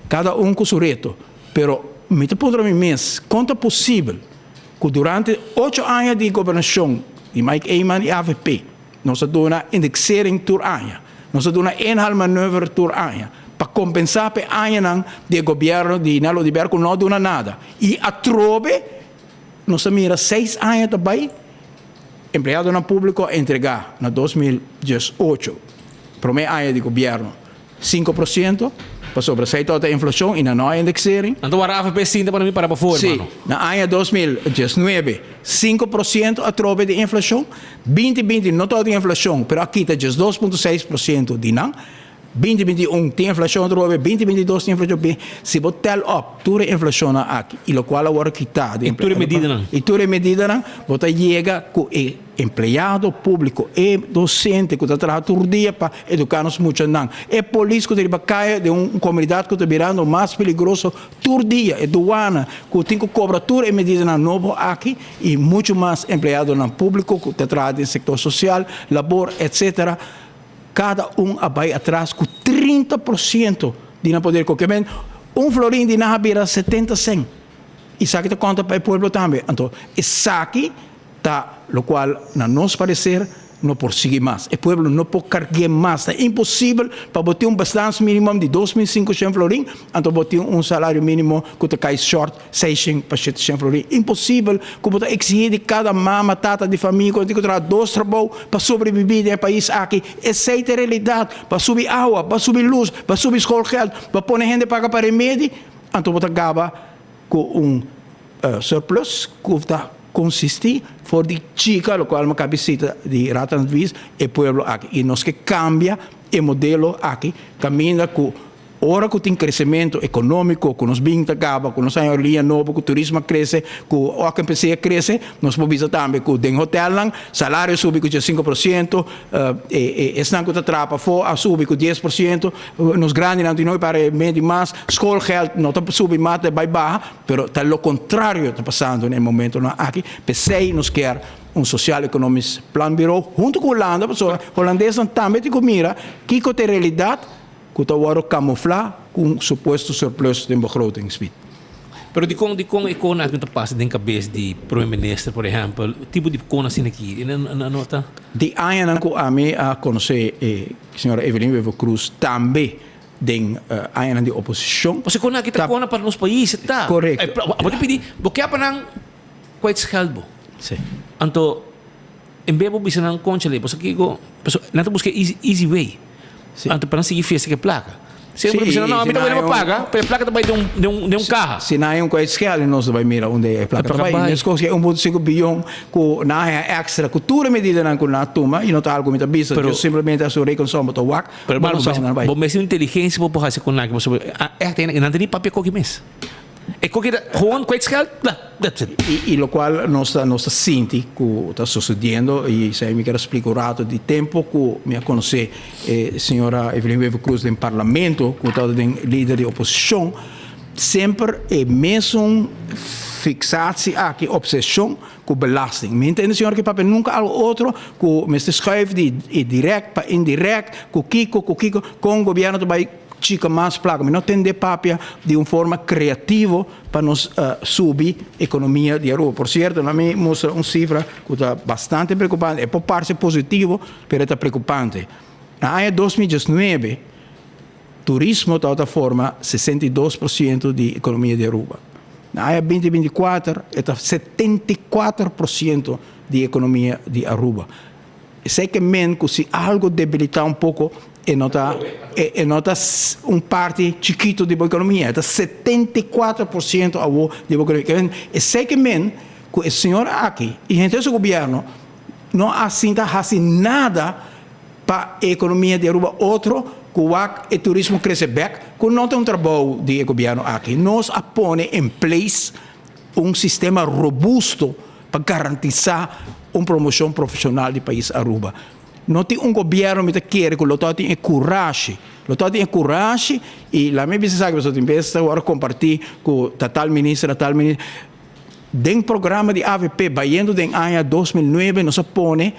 cada com seu reto, pero me apontar a mês, quanto é possível que durante 8 anos de governação de Mike Eyman e AVP, nós dona indexering por ano, nós dona inhaalmanoeuvre por ano, para compensar per ano de governo de Nelo de Berco não dona nada. E a trobe, nós mira 6 anos também, empregado no público entregar na 2018, primeiro ano de governo, 5%, para sobressair toda a inflação e na nova indexering. Então, a AFP sinta para mim para fora, Sim, na ano 2019, 5% a trobe de inflação, 2020 não toda a inflação, mas aqui está 2,6% de não. 2021 tem inflação, 2022 tem inflação. Se você tell up, toda a inflação aqui, e o qual agora quitar. E toda medida não. E toda medida, você chega com o empregado público e docente que está trabalhando todo dia para educar-nos muito. É polícia que está cair de uma comunidade que está virando mais perigoso todo dia. É doana que tem que cobrar toda a medida nova aqui e muito mais empregado no público que está trabalhando no setor social, labor, etc. Cada vai atrás com 30% de não poder qualquer florim de não vira 70 cent. E isso aqui conta para o povo também. Então, isso aqui está, o qual, na nosso parecer, não prossegue mais. O povo não pode carregar mais. É impossível para botar bastante mínimo de 2.500 florim, então botar salário mínimo que cai short 600 para 700 florim. Impossível que você exigir de cada mama, tata de família, quando tem que trabalhar 2 trabalhos para sobreviver no país aqui. Essa é a realidade. Para subir água, para subir luz, para subir escola, para pôr gente pagar para remédio, então você acaba com surplus que está consistir for de chica, lo qual uma cabecita de Rattenvis e pueblo aqui. E nós que cambia o modelo aqui, caminha com ora que tem crescimento econômico, com os bens acaba, com nossa linha nova, com o turismo cresce, com o AKPC cresce, nós podemos também com o hotel, salário sube com 5%, estão com a trapa fora, sube com 10%, nos grandes não tem para medir mais, escolgeld não sube mais, vai barra, mas está o contrário está passando no momento aqui, pensei nos quer social economic plan bureau, junto com a Holanda, porque os holandeses também tem que mirar que é a realidade que está agora camuflar com suposto surplus de begrotingsgebied. Pero di kong ikona que passa dentro da cabeça de primeiro-ministro, por exemplo, tipo de ikona assim aqui, na nota? De ano que a mim a conhecer a senhora Evelyn Wever Cruz também den ano de oposição. Você kona kita kona para nos países, tá? Correto. Você pedir, porque apa nang quite scalbo. Sim. Anto, em bebo bisa nang conchale, porque aqui go, nato busque easy way. Anto para seguir fez que placa. Sempre dizendo não, a mim também não paga, a placa também de um carro. Se não é um coisa que ela não vai mirar onde é a placa vai. Nesse caso é 1,5 bilhão com na extra cultura medida na na toma e não está algo muito bisa. Eu simplesmente a sua reconsumo to wak. Pero bom, mas inteligência vou porra se com naque, você é não tem papel qualquer mês. E qualquer gewoon kwijtgeld, that's it. E o qual nós sente que está sucedendo e se me quer explicar o rato de tempo que me conhece a senhora Evelyn Wever Cruz no parlamento, que está líder de oposição, sempre é mesmo fixatie aqui obsessão com belasting. Me entende, senhor, que papel nunca algo outro que me schuift de direct para indirect, com Kiko, com o governo também chica mais placa, mas não tem de papel de uma forma criativa para nos subir a economia de Aruba. Por certo, a mim mostra uma cifra que está bastante preocupante, é por parte positivo, mas está preocupante. Na ano 2019, turismo está de forma 62% de economia de Aruba. Na ano 2024, está 74% de economia de Aruba. Sei que se algo debilitar um pouco, e nota parte chiquito de economia, está 74% de economia. E sei que o senhor aqui e gente do governo não assinta nada para a economia de Aruba, outro que o turismo cresce bem, que não tem trabalho de governo aqui. Nós põe em place sistema robusto para garantizar uma promoção profissional do país Aruba. não tem governo que quer que o tem coragem. O tem coragem e lá me precisa que você tem que agora compartilhar com tal ministro. Dentro do programa de AVP, vaindo em ano 2009, nós põe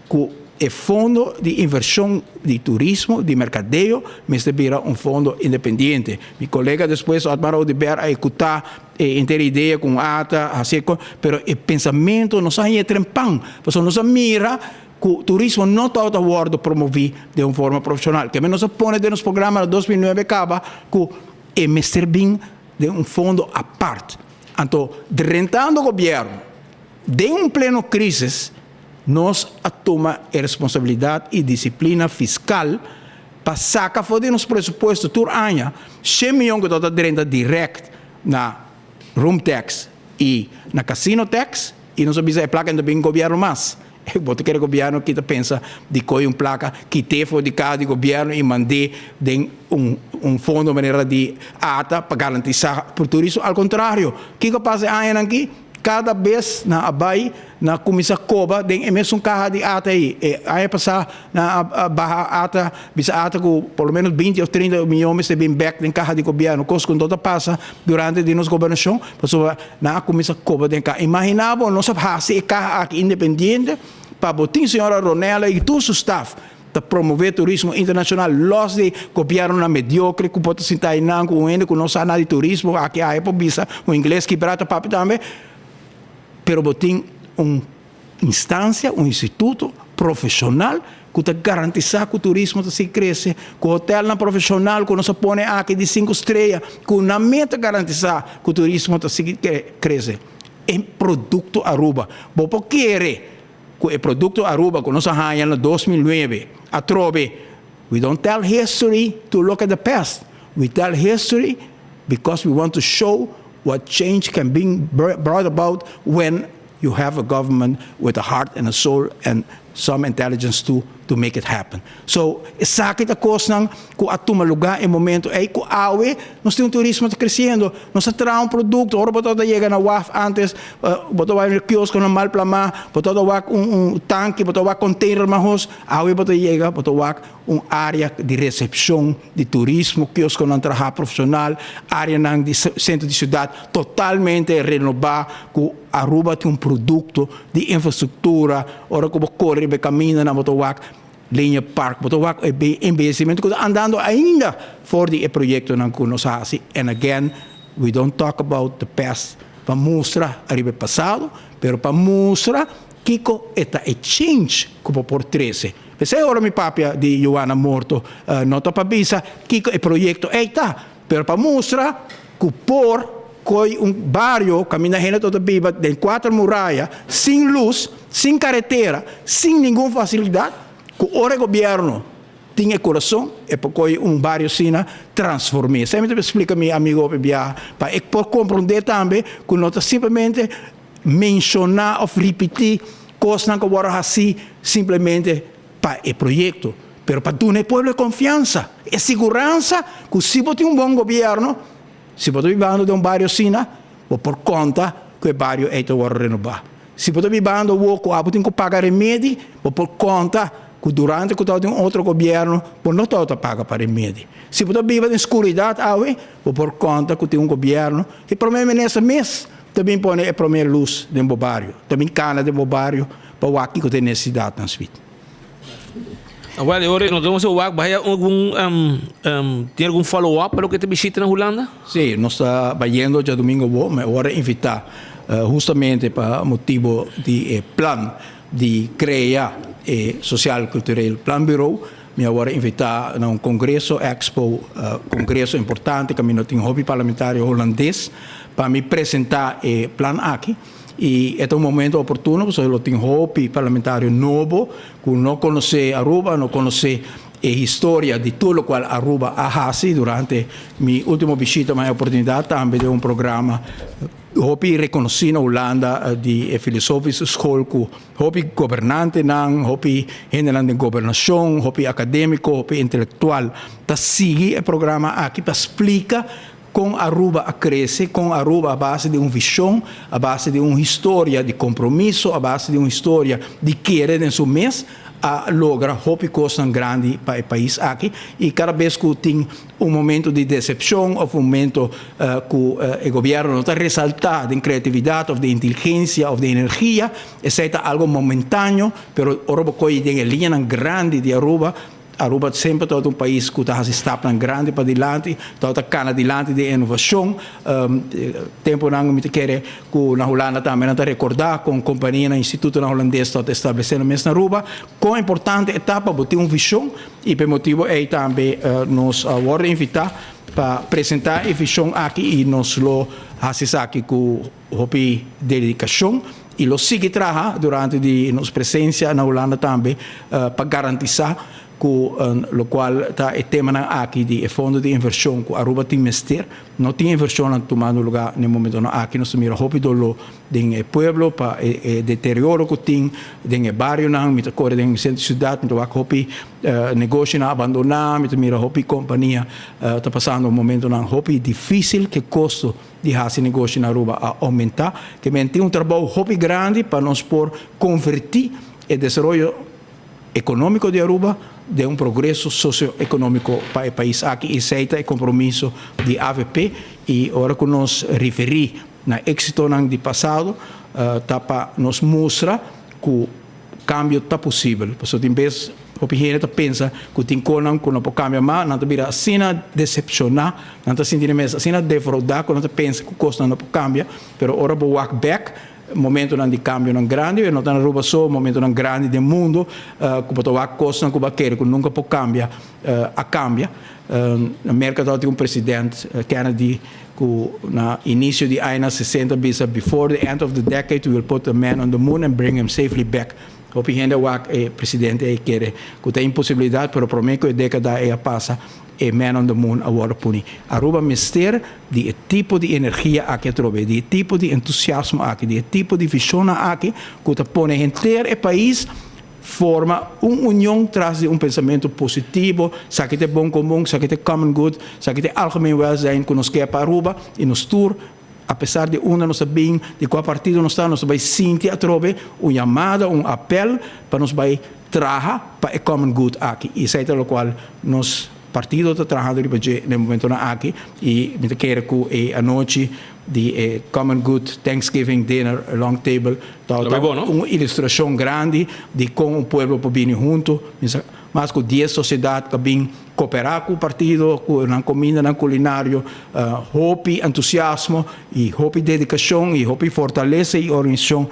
que o fundo de inversão de turismo, de mercadeio, mas vira fundo independente. Meu colega depois, Otmar Odiber, a executar ter ideia com ATA, assim, mas o pensamento não sai trempão, porque nós mira que o turismo não está a bordo promovido de uma forma profissional. Que nós põe dentro do programa de 2009 acaba que é Mr. Bean de fundo à parte. Então, rentando o governo, de pleno crise, nós toma a responsabilidade e disciplina fiscal para sacar fora nos pressupostos por ano 100 milhões de dólares direto na room tax e na casino tax, e nós precisamos de placa do governo mais. Eu quero o governo que pensa de coger uma placa que tem fora de cada governo e mandar fundo de maneira de ata para garantizar para o turismo. Ao contrário, o que passa aqui? Cada vez na abai na comissão coba tem mesmo carro de ata aí aí passar na barra ata bisa ata com pelo menos 20 ou 30 milhões de bem back em carro de governo coisa com toda passa durante a nossa governação passou na comissão coba tem cá imaginava nós fazemos carro aqui independente para botar senhora Ronela e todo o staff para promover turismo internacional, los de copiaram na mediocre, que pode sentar aí não com ele, que não sabe nada de turismo, aqui a época bisa o inglês que brata papo também. Pero botem instância, instituto profissional que te garantizar que o turismo se cresce, que o hotel na profissional que nós põe aqui de 5 estrelas, que na meta garantizar que o turismo se cresce. É produto Aruba. Bopo quer que o produto Aruba que nós arranjamos em 2009, a trove, we don't tell history to look at the past. We tell history because we want to show what change can be brought about when you have a government with a heart and a soul and some intelligence to make it happen. So, sakit a coisa ng kung atuma lugar em momento é que awe nós temos turismo crescendo, nós traz produto, ora botou chega na WAF antes, botou vai no quiosco na Malplama, botou vai tanque, botou vai container mahos, awe botou chega, botou vai área de recepção de turismo, quiosco não trabalho profissional, área nang de centro de cidade totalmente renovada, que Aruba tem produto de infraestrutura, ora como corre, caminha na botou vai linha park, botou é investimento que andando ainda fora do projeto que nós fazemos. And again, we don't talk about the past para mostrar o passado, mas para mostrar que é change como por 13. Pensei agora mi papia de Joana Morto, nota para bisa que o projeto está, mas para mostrar que por barrio caminha gente toda viva de 4 muralhas, sem luz, sem carretera, sem nenhuma facilidade, que o governo tinha coração e porque barrio sina transformar. Sempre explica meu amigo para por compreender também que nós simplesmente mencionar ou repetir coisas que agora assim simplesmente para o projeto, mas para dar ao povo confiança e segurança que se você tem bom governo, se você vivendo de barrio sina, por conta que o barrio é agora renovado. Se você vivendo o que tem que pagar remédio, por conta que durante que tem outro governo, não está paga para remédio. Se você vive em escuridão, por conta que tem governo, e para mim nesse mês também põe a primeira luz do barrio, também cana do barrio para o aqui que tem necessidade na suíte. Well, ahora nós vamos a vai tem algum follow-up para o que te visita na Holanda? Sim, nós estamos indo já domingo, mas agora invitar justamente para motivo de plano de criar social cultural plan bureau, me agora invitar a congresso expo, congresso importante que nós temos hobby parlamentário holandês para me apresentar o plan aqui. E é um momento oportuno, porque eu tenho hobby parlamentário novo, que não conhece Aruba, não conhece a história de tudo o qual Aruba faz durante minha última visita, mas a oportunidade também de programa hobby reconhecido na Holanda de filosofische school, hobby governante, hobby general de governação, hobby acadêmico, hobby intelectual. Tá sigue o programa aqui para explicar com Aruba a crescer, com Aruba a base de uma visão, a base de uma história de compromisso, a base de uma história de querer em seu mês, a logra hopi cosas grande para o país aqui e cada vez que tem momento de decepção ou momento que o governo não está ressaltando de criatividade ou de inteligência ou de energia, é algo momentâneo, pero Aruba tem linha grande de Aruba. Aruba sempre todo um país que está se grande para diante, está cana diante de inovação. Tempo não me quer que na Holanda também está recordar com a companhia no Instituto Holandês está estabelecendo mesmo na Aruba, com importante etapa para ter uma visão e por motivo aí também nos agora invitar para apresentar a visão aqui e nos lo fazemos aqui com hopi dedicação e lo sigue trabalhar durante de nossa presença na Holanda também para garantizar lo qual está o tema aqui de fundo de inversão que Aruba tem mestre não tem inversão tomando lugar no momento aqui nós mira rápido lo de pueblo para deterioro que tem de barrio não me corre de centro de cidade me hopi negócio na abandonar me mira hopi companhia está passando um momento não hopi difícil que custo de fazer negócio na Aruba a aumentar que tem trabalho hopi grande para nós por convertir o desenvolvimento econômico de Aruba de progresso socioeconômico para o país aqui e aceita o compromisso de AVP e agora que nos referi na êxito do passado tá para nos mostrar que o cambio está possível. Porque tem vezes a gente pensa que tem coisas que não pode cambiar mais, não vira assim decepcionar, não está sentindo mesmo assim defraudar, quando pensa que a coisa não pode cambiar, mas agora vou walk back momento de cambio grande, e não está na Aruba só, momento grande do mundo, que pode haver coisas que nunca pode cambiar, a cambia. Na América tem presidente, Kennedy, que na início de anos 60 disse, before the end of the decade, we will put a man on the moon and bring him safely back. O presidente quer que tem impossibilidade, mas prometo que a década passa e man on the moon agora puni. Aruba mistério de tipo de energia aqui trove, de tipo de entusiasmo aqui, de tipo de visão aqui, que te põe inteiro o país forma uma união traz de pensamento positivo, sabe que é bom comum, sabe que é common good, sabe que é algemeen welzijn que nos quer para Aruba e nos tour. Apesar de não saber de qual partido nós estamos, nós vai sentir a trove uma chamada, apelo para nos vai trabalhar para o common good aqui. E isso é o qual nós partido está trabalhando no momento aqui e me quero que a noite de Common Good Thanksgiving Dinner Long Table uma ilustração grande de como o povo pode vir junto, mas com 10 sociedades que vêm cooperar com o partido, na comida, na culinário, hope entusiasmo e hope dedicação e hope fortaleza e organização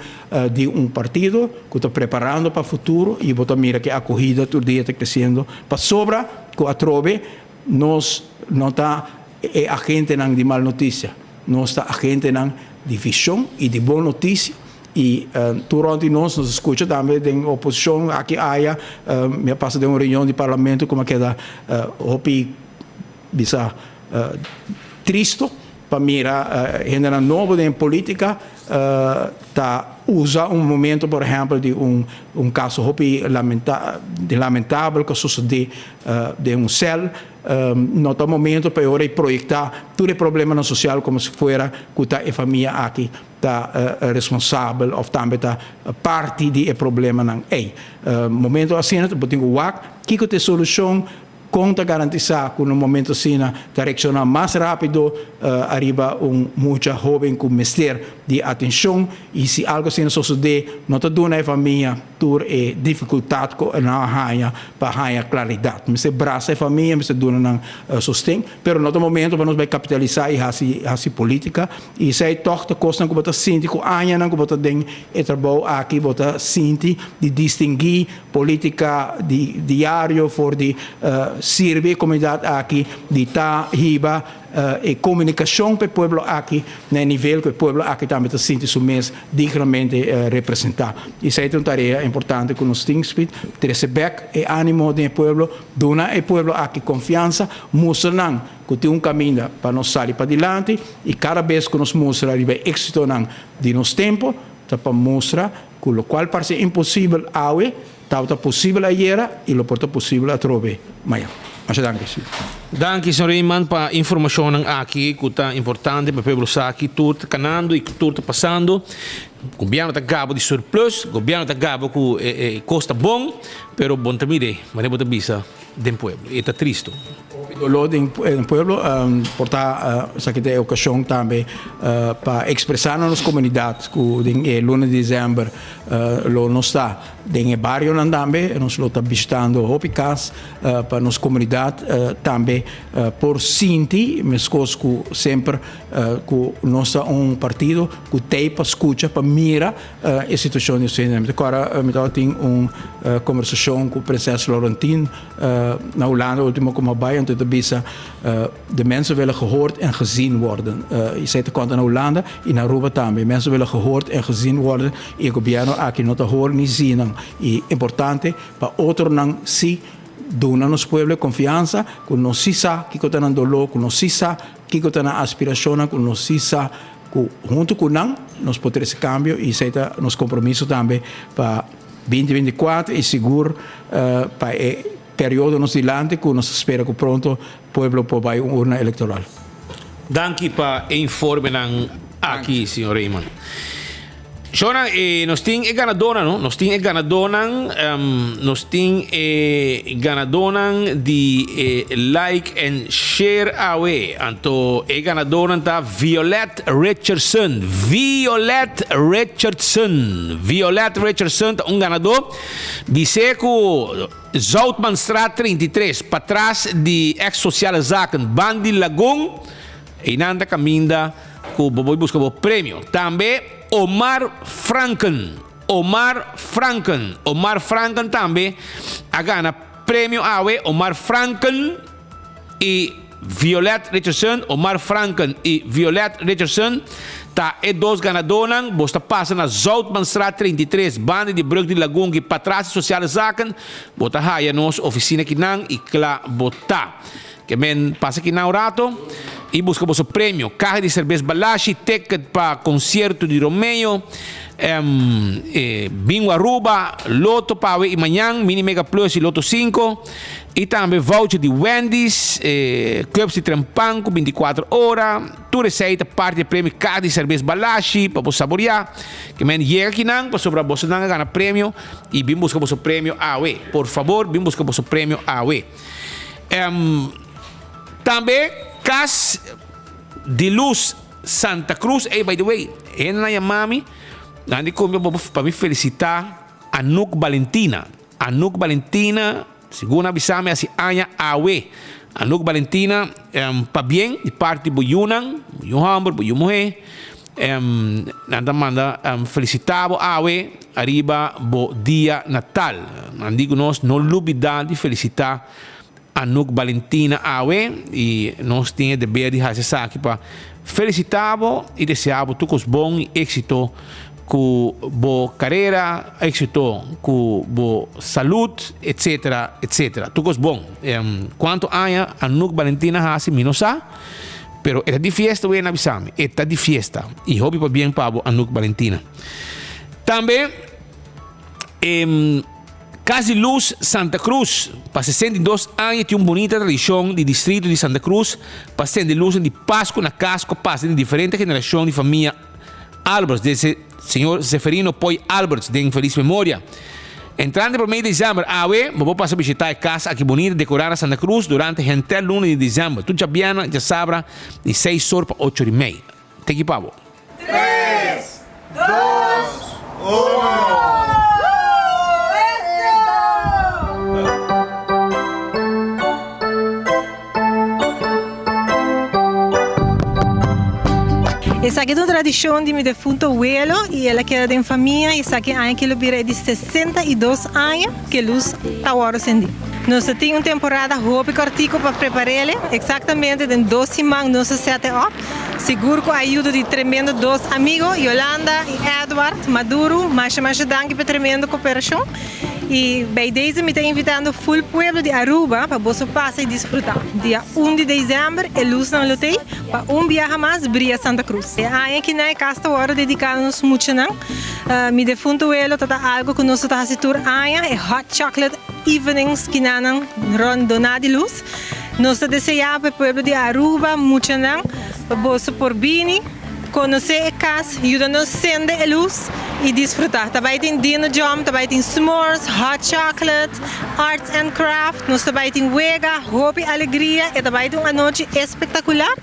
de partido que está preparando para o futuro e bota mira que a corrida todo dia está crescendo para sobra que a trove nós não está agente de mal notícia, nós está agente de visão e de boa notícia. E durante nós escuta também da oposição aqui me passa de uma reunião de parlamento como que da hopi bisa triste para mirar gente nova em política tá usa momento por exemplo de caso hopi lamentável que sucedeu de céu no tal momento para agora projetar todo o problema social como se fosse que a família aqui está responsável ou também está parte do problema não momento assim não tem que ter solução conta garantizar que no momento assim está reaccionar mais rápido arriba muita jovem com mestre de atenção e se algo assim suceder não está dando a família tur dificuldade com não ganha para ganhar claridade mas se braça a família mas se dando sustento pero no outro momento vamos vai capitalizar e assim política e se toca costa que bota sinti com anya não que bota den e trabalho aqui bota sinti de distinguir política de diário for de servir a comunidade aqui de riba e comunicação para o povo aqui no nível que o povo aqui também se sente sumês dignamente representar. Isso é uma tarefa importante que nós temos que receber e ânimo do povo, donar ao povo aqui confiança, mostrando que tem caminho para nós sair para adiante e cada vez que nós mostramos o êxito de nosso tempo, para mostrar que o qual parece impossível hoje, está possível ayer e lo porta possível a trove amanhã. Danke, Sr. Rayman, para informação aqui, que é importante para o povo aqui, tudo canando e tudo passando. O governo está gabo de surplus, o governo está gabo com costa bom, pero bom também, mas não bisa do povo. E está triste. O dolor do povo porta essa ocasião também para expressar nas comunidades que em luna de dezembro não está em bairro também nós está visitando Hopicas para nas comunidades também por sentir mescos que sempre que nós partido que tem para escutar para mirar a situação de dezembro. Agora me tem conversação com a princesa Laurentine na Holanda último como bij te bisa de mensen willen gehoord en gezien worden. Je zei te kant in Holanda, in Aruba também. Mensen willen gehoord en gezien worden. E o governo aqui não te hoor ni zien. E importante para outro não se dona nos pueblo confiança, que não se sa que está na dolor, que não se sa que está na aspiração, que não se sa que junto com nós podemos esse cambio e seita nos compromisso também para 2024 e seguro para período nos dilante que nós espera que pronto o povo possa uma urna eleitoral. Danke para informe aqui, Sr. Rayman. Shona, nós temos ganadora, não? Nós temos ganadora de like and share away. Então, ganadora está Violet Richardson. Violet Richardson, ganador. Dice que Zoutmanstraat 33, para trás de ex-sociale zaken Bandi Lagoon, e nanda caminda que o bobo busca o prêmio. Também Omar Franken também a gana prêmio AWE. Omar Franken e Violet Richardson. Omar Franken e Violet Richardson tá e dois ganadores. Bosta passa na Zoutmanstraat 33, bande de Brug de Lagoon e para trás de sociale zaken. Bota haia nos oficina aqui nan e cla bota. Que men passa aqui na rato e busca o prêmio. Carro de cerveja Balashi, ticket para concerto de Romeo, Bingo Aruba, Loto Pawe e Manhã, Mini Mega Plus e Loto 5. E também voucher de Wendy's, Clubs de Trempanco, 24 horas. Tu receita parte de prêmio carro de cerveja Balashi para você saborear. Que men chega aqui não, para sobrar você não ganha prêmio e bem busca o prêmio AWE. Por favor, bem busca o prêmio AWE. Também Cas de Luz Santa Cruz. Hey, by the way, na mami, nandi como para me felicitar a Nuk Valentina. A Nuk Valentina, segundo avisame, assim, Anya Awe. A Nuk Valentina, para bem, de parte do Yunan, Hamburg, do Yumuhe. Nanda manda felicitar a Awe, arriba do dia Natal. Nandi nós não olvidar de felicitar a Nuk Valentina Awe e nós temos o dever de fazer isso aqui para felicitar-vos e desejar-vos tudo bom e êxito com a carreira, êxito com a saúde, etc, etc. Tudo bom. Quanto a Nuk Valentina hace, não sabe, pero está de fiesta, voy a avisar-me, está de fiesta e hobby para bem para a Nuk Valentina. Também, Casa de Luz Santa Cruz, para 62 anos, tem uma bonita tradição de distrito de Santa Cruz, para acender luz de Páscoa na casco, passa de diferentes gerações de família Alberts, desse senhor Zeferino Poi Alberts, de infeliz memória. Entrando por meio de dezembro, vou passar a visitar a casa aqui bonita, decorada Santa Cruz, durante o luna de dezembro. Tu já viana, já sabra, de 6 horas para 8h30. Te equipavo. 3, 2, 1... Essa aqui é uma tradição de meu defunto abuelo e ela que era em família e essa aqui é que ele virou de 62 anos que a luz está agora acendida. Nós temos uma temporada roupa cortico para preparar ele, exatamente em 2 semanas nós sete up. Seguro com a ajuda de tremendo dois amigos, Yolanda e Edward Maduro, mais danke para tremenda cooperação. E bij deze me invitando full pueblo de Aruba para você passar e desfrutar. Dia 1 de dezembro é luz na lotei para viaje mais Bria Santa Cruz. Aí aqui na casa hora dedicamos muito não. Me defunto elo tata algo que nós tá asitur aia é hot chocolate evenings que nanan rondona de luz. Nós desejamos para o pueblo de Aruba muito não para você por bini. Conhecer a casa, ajuda-nos a acender a luz e desfrutar. Também tem Dino Jam, também tem s'mores, hot chocolate, arts and craft, nós também tem wega, hope e alegria e também tem uma noite espetacular.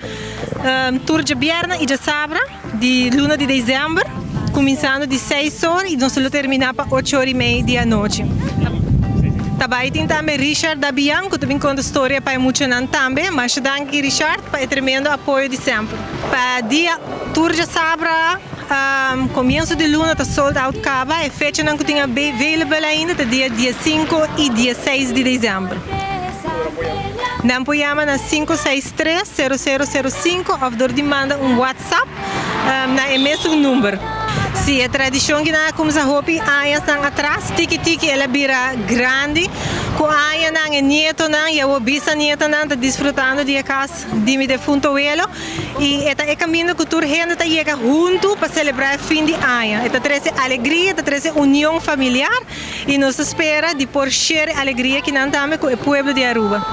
Tour de Bierna e de Sabra, de luna de dezembro, começando de 6 horas e nós vamos terminar para 8h30 da noite. Também tem também Richard da Bianco, que também conta história para muito não também, mas danke Richard para o tremendo apoio de sempre. Para dia Tour de Sabra, começo de luna está sold out acaba, e fecha não que tem available ainda, tá dia 5 e dia 6 de dezembro. Não apoiamos na 563-0005 ou dor demanda WhatsApp na mesmo número. Sim, a tradição que nós começa a roupa aia estão atrás, tiki ela vira grande, com aia não é nieto não, e a bisa nieto não está desfrutando de casa de me defunto elo, e é caminho que toda gente está chega junto para celebrar o fim de aia. Está trazendo alegria, está trazendo união familiar, e nos espera de por share alegria que nós temos com o povo de Aruba.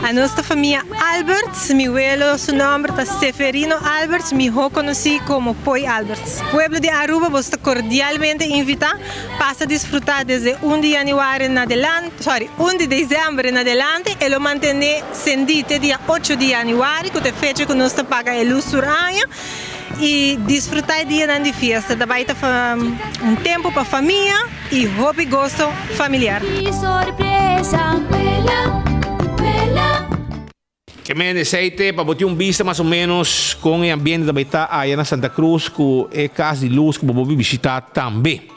A nossa família Alberts, meu abuelo, seu nome é Seferino Alberts, me conheci como Poi Alberts. O pueblo de Aruba você cordialmente invita para desfrutar desde 1 de janeiro em adelante, 1 de dezembro em adelante, e lo manter sentite dia 8 de janeiro, que é fecha que nós paga a luz sur aia, e desfrutar dia de festa. Também tempo para a família e hobby gosto familiar. Que me aceite para botar vista mais ou menos com o ambiente da Baita aí na Santa Cruz, com a casa de luz que vou visitar também.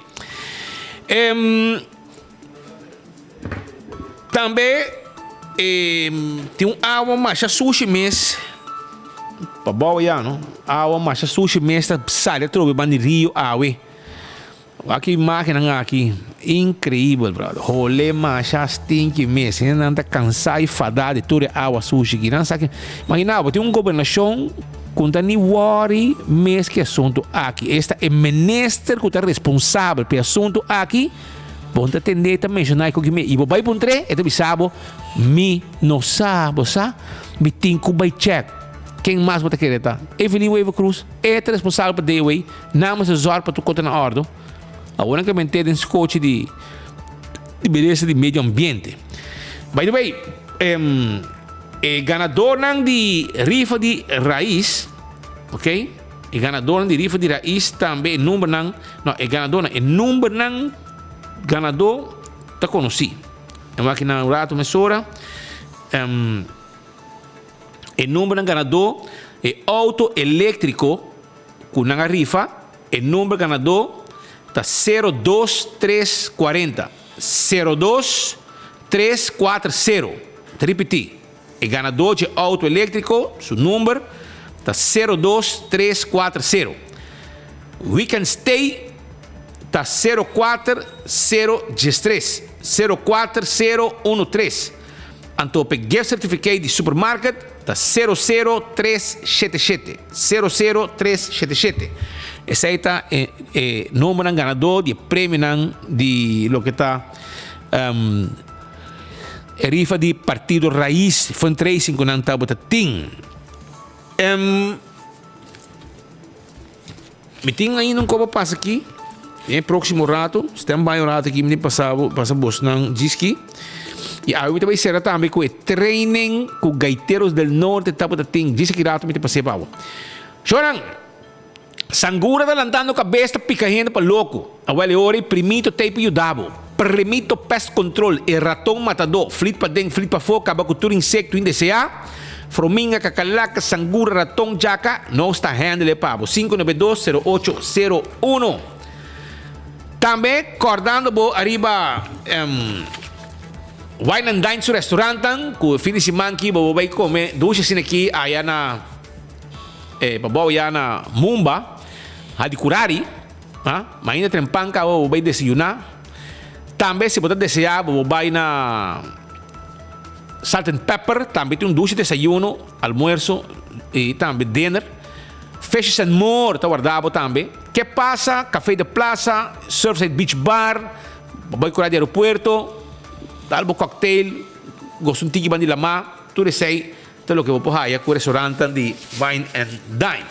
Também tem água mais sushi mês para boa não? Água mais sushi mês tá sai trobe bandi rio água. Aqui máquina aqui incrível, brother. Rolê macha stinky mês, não tá cansado e fadado de toda a água sushi que não sabe. Imagina, tem governação com tani worry mês que assunto aqui. Esta é minister que está responsável pelo assunto aqui. Bom atender também, mencionar que me e vai para tre, é bisabo, me não sabe, sa, me tem que vai check. Quem mais vai querer tá? Evelyn Wave Cruz é responsável por Dayway, não mas usar para tu contar na ordem. A única mente de coach de beleza de meio ambiente. By the way, ganador de rifa de raiz, ok? E ganador de rifa de raiz também número não, ganador é número não ganador tá conhecido. É uma máquina no rato mesura. O número não ganador é auto elétrico com na rifa. O número ganador tá 02340 02340. Repetir. O ganador de auto elétrico, seu número tá 02340. Weekend Stay tá 04013 04013. Antope Gift Certificate de Supermarket tá 00377 00377. Esse aí está número ganador de prêmio de lo que está rifa de Partido Raiz fundraising com nanta botating. Me tem ainda um copo passa aqui. Em próximo rato, stand-by o rato aqui, me passa bos ng Jiski. E aí, eu vai ser também com o training com gaiteiros del norte, tá botating. Jiski rato, me passei para. Chorang! Sangura adelantando cabeça picajando para louco. Awali ori primito tape yudabo. Primito pest control e ratão matador. Flit para dentro, flit para fora, acaba com todo insecto indeseado. Frominga, cacalaca, sangura, ratão, jaca. Não está handle pavo. 592-0801. Também, acordando bo arriba Wine and Dine su restaurante. Com fim de semana aqui, bo vai comer. Ducha sin aqui, aí na babaw na Mumba. Hadi kurari, mas ainda tem panca ou vai desayunar. Também, se você desejar, vou vai na Salt and Pepper. Também tem duche desayuno, almuerzo e também dinner. Fishes and More, tá guardado também. Que passa? Café de Plaza, Surfside Beach Bar, vai curar de aeroporto, algo cocktail, gosto um tiki bandi lama, tudo isso aí, tudo o que vou porra aí, com o restaurante de Wine and Dine.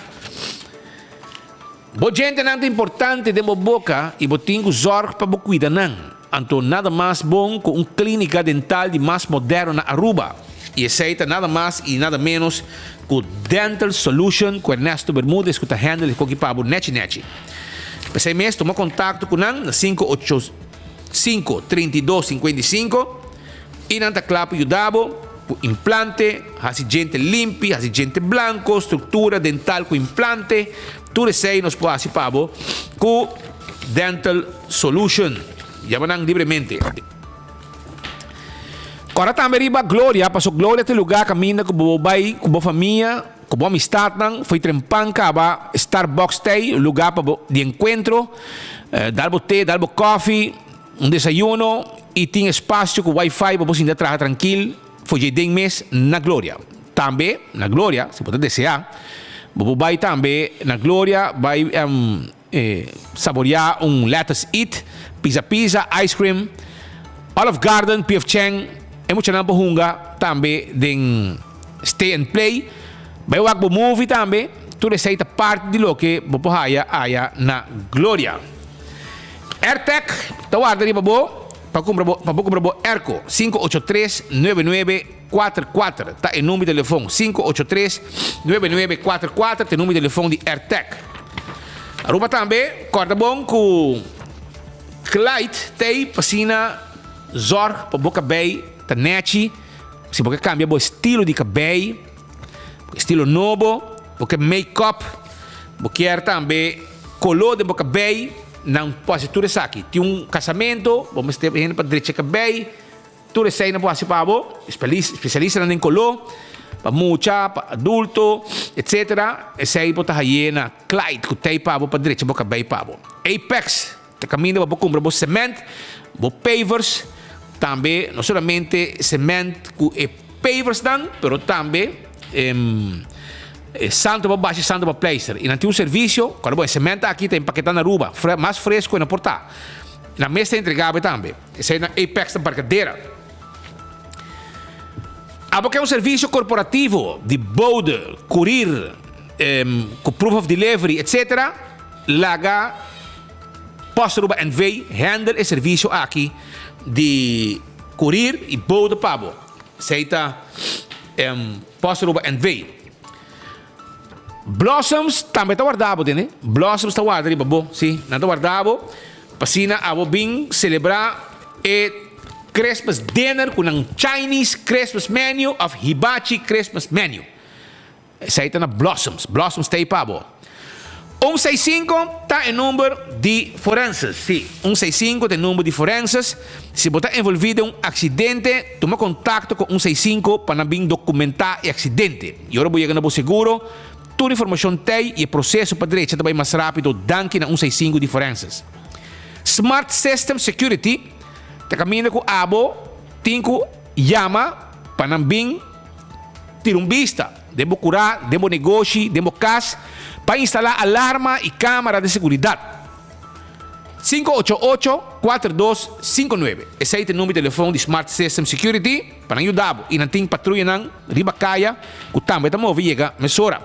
Bo gente nada importante de mo boca e bo tingo zorg para bo cuida não. Anto nada mais bom com uma clínica dental de mais moderna na Aruba. E aceita nada mais e nada menos com Dental Solution com Ernesto Bermúdez que está handle com equipado neti. Para mês, toma contato com nang na 585-3255 e nanta clapo ajudabo com implante, hasi gente limpi, hasi gente blanco, estrutura dental com implante, tudo isso aí nos pode assistir com Dental Solution. Llaman livremente. Agora também riba Glória, passou Glória até lugar, caminha com o bai, com a família, com a amistad, foi trempan caba Starbucks Day, lugar para de encontro, dalbo té, dalbo coffee, desayuno e tem espaço com Wi-Fi para você trabalhar tranquilo, foi de mês na Glória. Também na Glória, se pode desejar, o bai também na Glória vai saborear lettuce eat, pizza, ice cream, Olive Garden, P.F. Chang, e muito na Bohunga também de stay and play. Vai o agbo movie também. Tudo isso aí é parte de lo que vou porra na Glória. AirTech, tá guarda ali babo. Para comprar Erco 583-9944. Tá em número de telefone 583-9944. Tem número de telefone de AirTech. Aruba também, corda bom com Clyde, tem passina zorg para boca bem. Tanete, se você cambia o estilo de cabelo, estilo novo, porque make-up, porque quer também color de boca bem, não pode tudo isso aqui. Tem casamento, vamos ter gente para direita cabelo, tudo isso aí não pode ser para especialista em color, para mucha, para adulto, etc. Esse aí botar aí na Clyde, que tem para direita boca bem para Apex, que caminha para comprar cimento, pavers. Também, não somente cimento e pavers dan, pero também santo para baixo, santo para placer. E não tem serviço, quando o cimento aqui tem empaquetado na Aruba, mais fresco e na porta. Na mesa entregável também. Esse é na Apex da parcadeira. Porque é serviço corporativo de border, courier, com proof of delivery, etc. Laga, posta Aruba NV, handle e serviço aqui de courier e border pabo. Seita posta Aruba NV. Blossoms também está guardado, né? Blossoms está guardado, babo. Sim, não está guardado. Passina a bem celebrar e Christmas dinner com um Chinese Christmas menu of Hibachi Christmas menu. Seita na Blossoms. Blossoms está aí, pabo. 165 está em número de forenses. Sim, 165 tem número de forenses. Se você está envolvido em acidente, toma contato com 165 para não documentar o acidente. E agora vou chegar no seguro. Toda a informação tem e o processo para a direita também mais rápido. Danke na 165 de forenses. Smart System Security. Está caminhando com abo. Tinko llama para não ter vista. Demo curar, demo negócio, demo cash. Para instalar alarma e câmara de segurança. 588-4259. Esse aí tem o número de telefone de Smart System Security para ajudar. E não tem patrulha não, ribacaia, que também está movendo, mesura.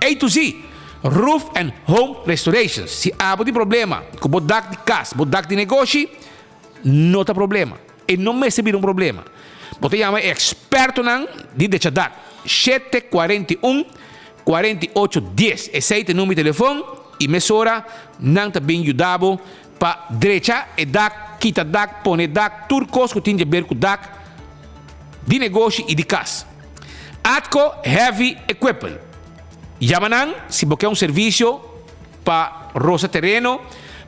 A to Z, Roof and Home Restoration. Se há de problema com o bodak de casa, bodak de negócio, não tem problema. E não me receber problema. Você chama experto não de deixar 741-4810. Esse aí tem o número de telefone e mesura não está bem ajudado para direita e DAC, quita DAC, põe DAC, turcos que tem a ver com DAC de negócio e de casa. Atco Heavy Equipment. Yamanang, se você quer serviço para roça terreno,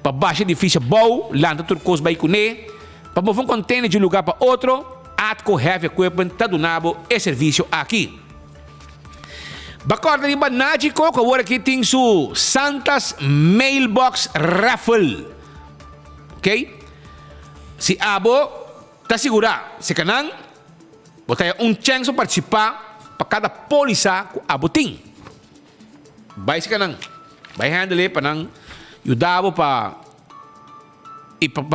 para baixo edifício bom, lanta turcos vai com para mover container de um lugar para outro, Atco Heavy Equipment está donando esse serviço aqui. Bacorda de Banágico, que agora aqui tem su Santa's Mailbox Raffle. Ok? si abo ta segura se kanang botaya chance participar para cada polisa ku abo ting. Vai se kanang vai handle panang yudabo pa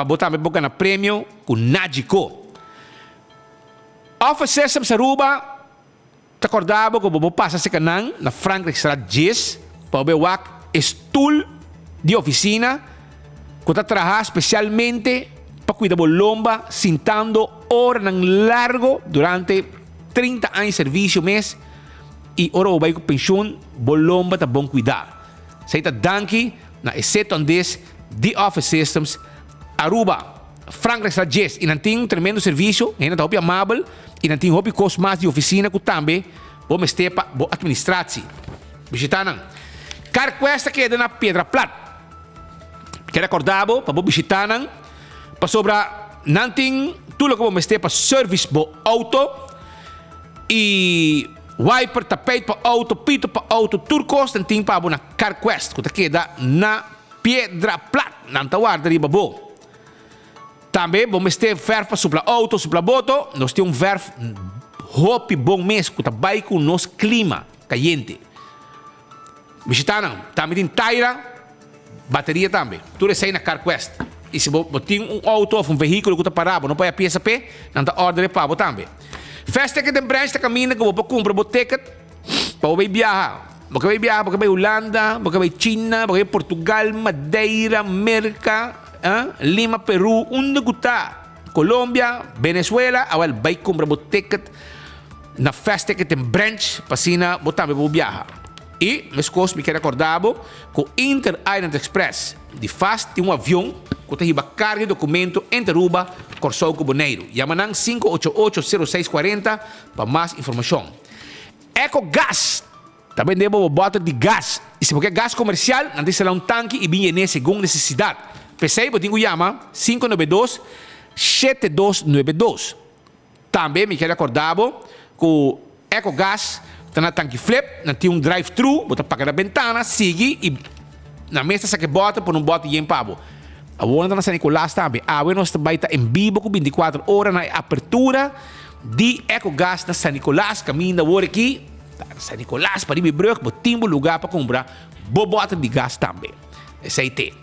botar boca na prêmio com Najiko. Officer sa Aruba ta acordava que bobo passa se kanang na Frankrijk Straat 10 para bewak stool de oficina que ta trabalha especialmente para cuidar da lomba sentando horas ng largo durante 30 anos de serviço mês e ora o vai com pensão bolomba tá bom cuidar. Sei ta danki na exceto andes The Office Systems Aruba, Frankrijk Straat 10 e não tem tremendo serviço, ainda tá amável e não tem hobby cost mais de oficina que também bom estepa bom administratie. Visitanan. Carquesta que é na Pedra Plata. Quero acordado para bom visitanan para sobra não tem tudo que bom estepa service bom auto e wiper tapete para auto, pito para auto, turcos não tem para bom na Carquest que queda na Pedra Plata, não tá guarda riba bom. Também vamos ter verf para auto, para boto. Nós temos verf hopi bom mês que vai com o nosso clima caliente. Visitaram. Também tem taira, bateria também. Tudo isso aí na Carquest. E se você tem auto ou veículo que está parado, não pode a peça P, não está ordem para você também. Festa que tem branch, caminha que você compra o ticket para você viajar. Você vai viajar, você vai Holanda, você vai China, você vai Portugal, Madeira, América, Lima, Peru, onde está, Colômbia, Venezuela, agora vai comprar o ticket na festa que tem branch para sina botar para viajar. E, meus coisas, me quero acordar que o Inter Island Express de fast tem avião que tem carga de documento entre Aruba, Corsou e Bonaire. Yamanang 588-0640 para mais informação. EcoGas também deu uma bota de gás. E se você é gás comercial, não tem um tanque e vinha segundo necessidade. Pensei, eu tenho chama 592-7292. Também me quero acordar que o EcoGas está na tanque flip, não tem drive-thru, você paga na ventana, sigue e na mesa você bota por bota e empavo. A onda na San Nicolás também. A nós vai estar em vivo com 24 horas na abertura de EcoGas na San Nicolás. Caminho da hora aqui, San Nicolás, para ir para o timbo lugar para comprar bobota de gás também. Esse aí tem.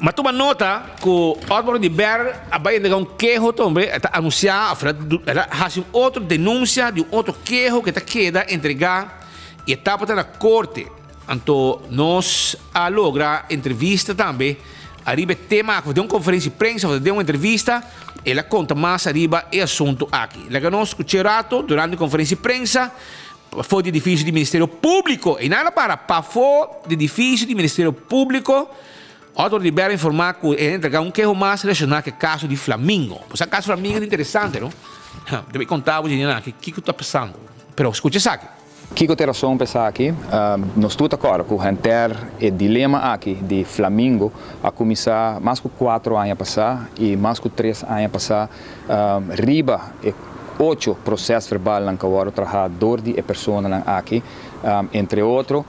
Mas toma nota que o Álvaro de Ber vai entregar queijo também, está anunciado, faz outra denúncia de outro queijo que está queda entregar e está para na corte. Então, nós logra entrevista também. Arriba tema, de uma conferência de prensa, de uma entrevista, ela conta mais arriba o assunto aqui. Ela nós escutaram durante a conferência de prensa, foi de edifício do Ministério Público, e nada para fora do edifício do Ministério Público, outro libera informar que ele entregar queijo mais relacionado com o caso de Flamingo. Pois o caso de Flamingo é interessante, não? Deve contar o que está passando. Mas escute isso aqui. O que eu razão pensar aqui? Nós estamos de acordo com o dilema aqui de Flamingo a começar mais que 4 anos a passar e mais que 3 anos a passar riba 8 processos verbais que agora trabalhador de pessoas aqui, entre outros,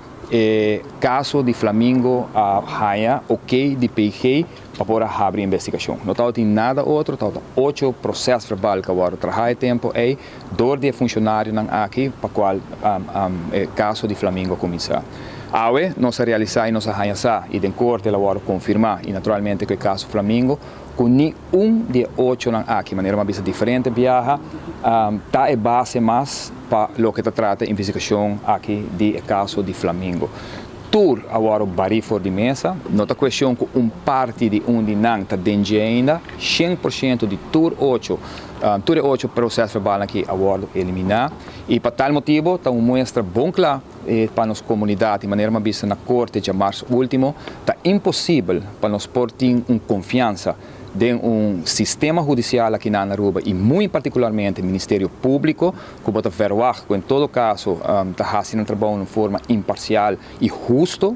caso de Flamingo a raia ok de PG para poder abrir investigação. Não tem nada outro, tem 8 processos verbais que agora trabalha tempo e dor de funcionário aqui para qual caso de Flamingo começar. Awe nós realizar e nós arranjar e den corte agora confirmar e naturalmente que o caso Flamingo com nenhum de 8 aqui, maneira uma vista diferente viaja, tá é base mais para o que trata de investigação aqui de caso de Flamingo. Tur agora bari for de mesa, nota questão com parte de de não está dentro ainda, 100% de tur 8 processos verbais aqui agora eliminar e para tal motivo está mostra bom claro para nossa comunidade de maneira uma vista na corte de março último, está impossível para nós ter confiança de sistema judicial aqui na Aruba e muito particularmente o Ministério Público, que bota verwacht, que em todo caso está fazendo um trabalho de forma imparcial e justo,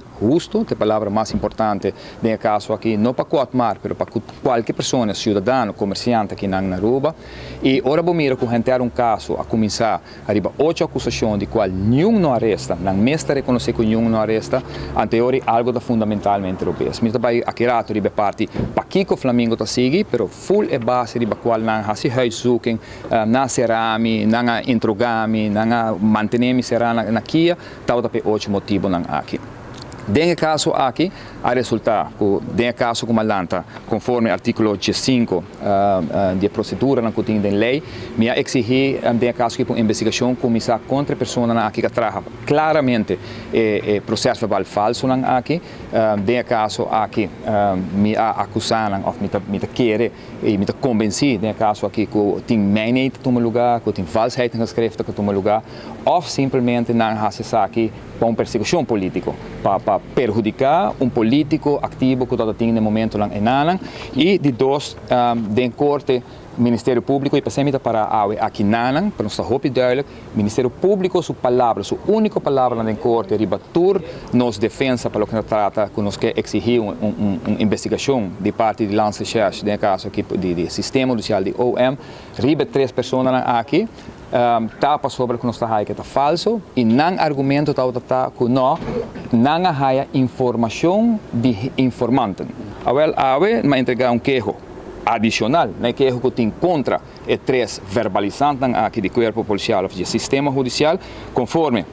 a palavra mais importante nesse caso aqui, não para qualquer mas para qualquer pessoa, cidadão, comerciante aqui na Aruba. E ora vamos ver que a gente um caso a começar arriba 8 acusações de qual nenhum não arresta, não mesmo reconhecer que nenhum não arresta, anterior algo da fundamentalmente europeu. Mi também aqui rato ribe parte Paquico Flamengo está seguir, pero full é base ribe qual não há se huiszoeking, não serami, não interrogami, não mantenemi será na kia, tal da pe 8 motivo não aqui. Nesse caso aqui, a resultar, nesse caso como lanta, conforme artículo 5 de procedura na cotinha da lei, me exigir, nesse caso, que uma investigação começar contra a pessoa aqui que traga claramente processo verbal falso aqui, nesse caso aqui, me acusam, ou me querer, e me convencer, nesse caso aqui, que tem mainheid que toma lugar, que tem falsheid geskriften que toma lugar, ou simplesmente não acessar aqui para uma perseguição política, para perjudicar um político ativo que tem no momento lá em Nanan, e de dois, da corte, Ministério Público, e passamos para aqui Nanan, para nos roupa duidelijk, Ministério Público, sua única palavra na corte, ribatur, nos defensa para o que trata, que nos quer exigir uma investigação de parte de Lanceschers, no caso aqui, do sistema judicial de OM, riba 3 pessoas aqui, tapa sobre que nós está que está falso e não argumento tá que não há informação de informante. Mas entregar queijo adicional, queijo que tem contra e 3 verbalizantes aqui do corpo policial ou do sistema judicial, conforme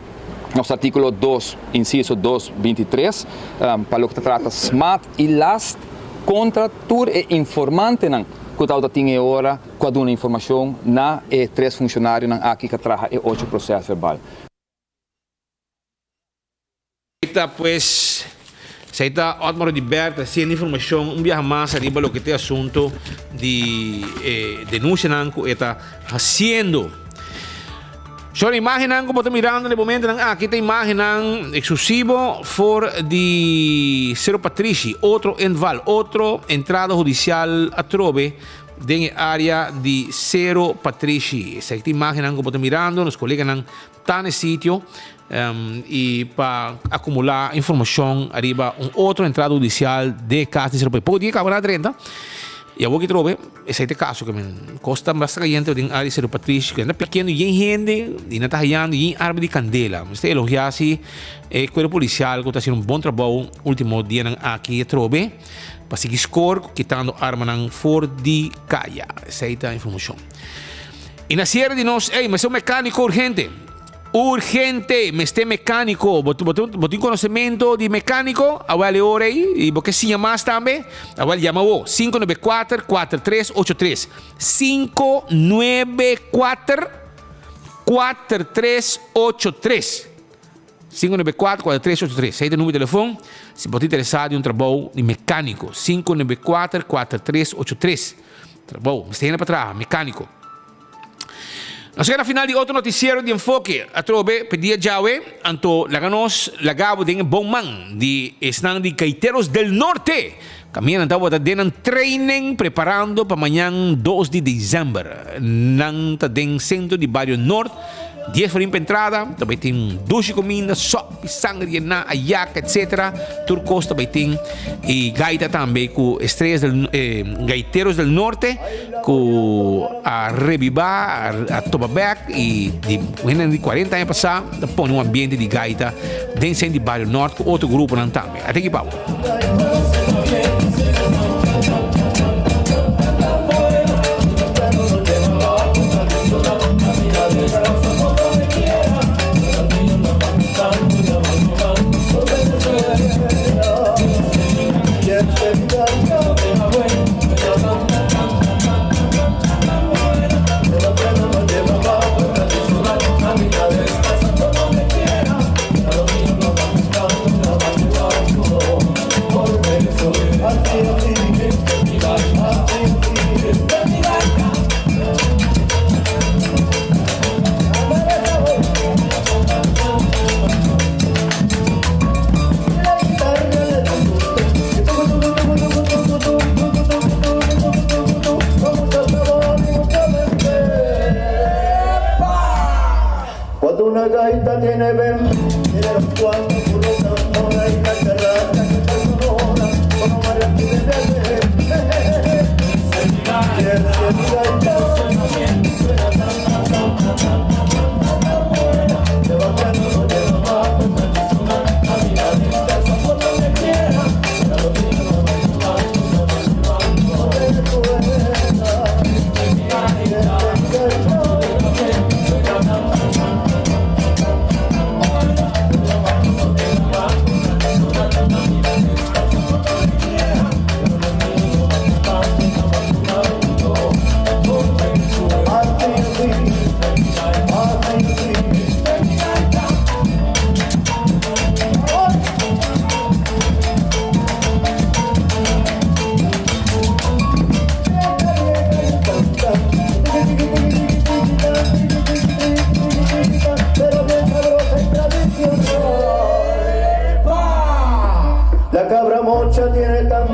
nosso artículo 2, inciso 223, para o que trata smart e last contra tur e informante que tal tinha hora com uma informação na 3 funcionários aqui que traga 8 processos verbal. Pues, se está Otmar de Berta, sem informação, viaja mais arriba lo que tem assunto de denúncia que está fazendo. Só imaginan como estou mirando no momento, aqui tem imaginan exclusivo for de Cerro Patrici, outro enval, outra entrada judicial a Trove, na área de Cerro Patrici. Se aqui imaginan como estou mirando, os colegas estão no sítio e para acumular informação arriba outra entrada judicial de casa de Cerro Patrici. Pouco dia acaba na 30. E eu aqui trove, esse é o caso que costa bastante gente em área de Cerro Patrici, que anda pequeno e gente, e não está rayando, e árvore de candela. Mas elogiar-se o corpo policial, que está fazendo bom trabalho, último dia aqui trove, para seguir score, quitando arma for de caia. Essa é a informação. E na sierra de nós, mas é um mecânico urgente. Urgente, me este mecânico, botem conhecimento de mecânico, agora ora aí, e porque se chamas também, agora chama o 594-4383, 594-4383, 594-4383, esse é o número de telefone, se você interessado em um trabalho de mecânico, 594-4383, trabalho, me está para trás, mecânico. Nós chegamos ao final de outro noticiário de enfoque. A trobe pedia Jawe, anto laganos lagabo de bom man de estão de Gaiteros del Norte. Caminham então a denan training preparando para amanhã 2 de dezembro. Nang ta den centro de Barrio Norte. 10 farinha para entrada, também tem doce comida, sopa, sangria, ayaca, etc. Turcos também tem e gaita também com gaiteros do norte, com a Reviva, a Tobabec e de 40 anos passados, põe um ambiente de gaita dentro de Barrio Norte com outro grupo também. Até que pau. La cabra mocha tiene tan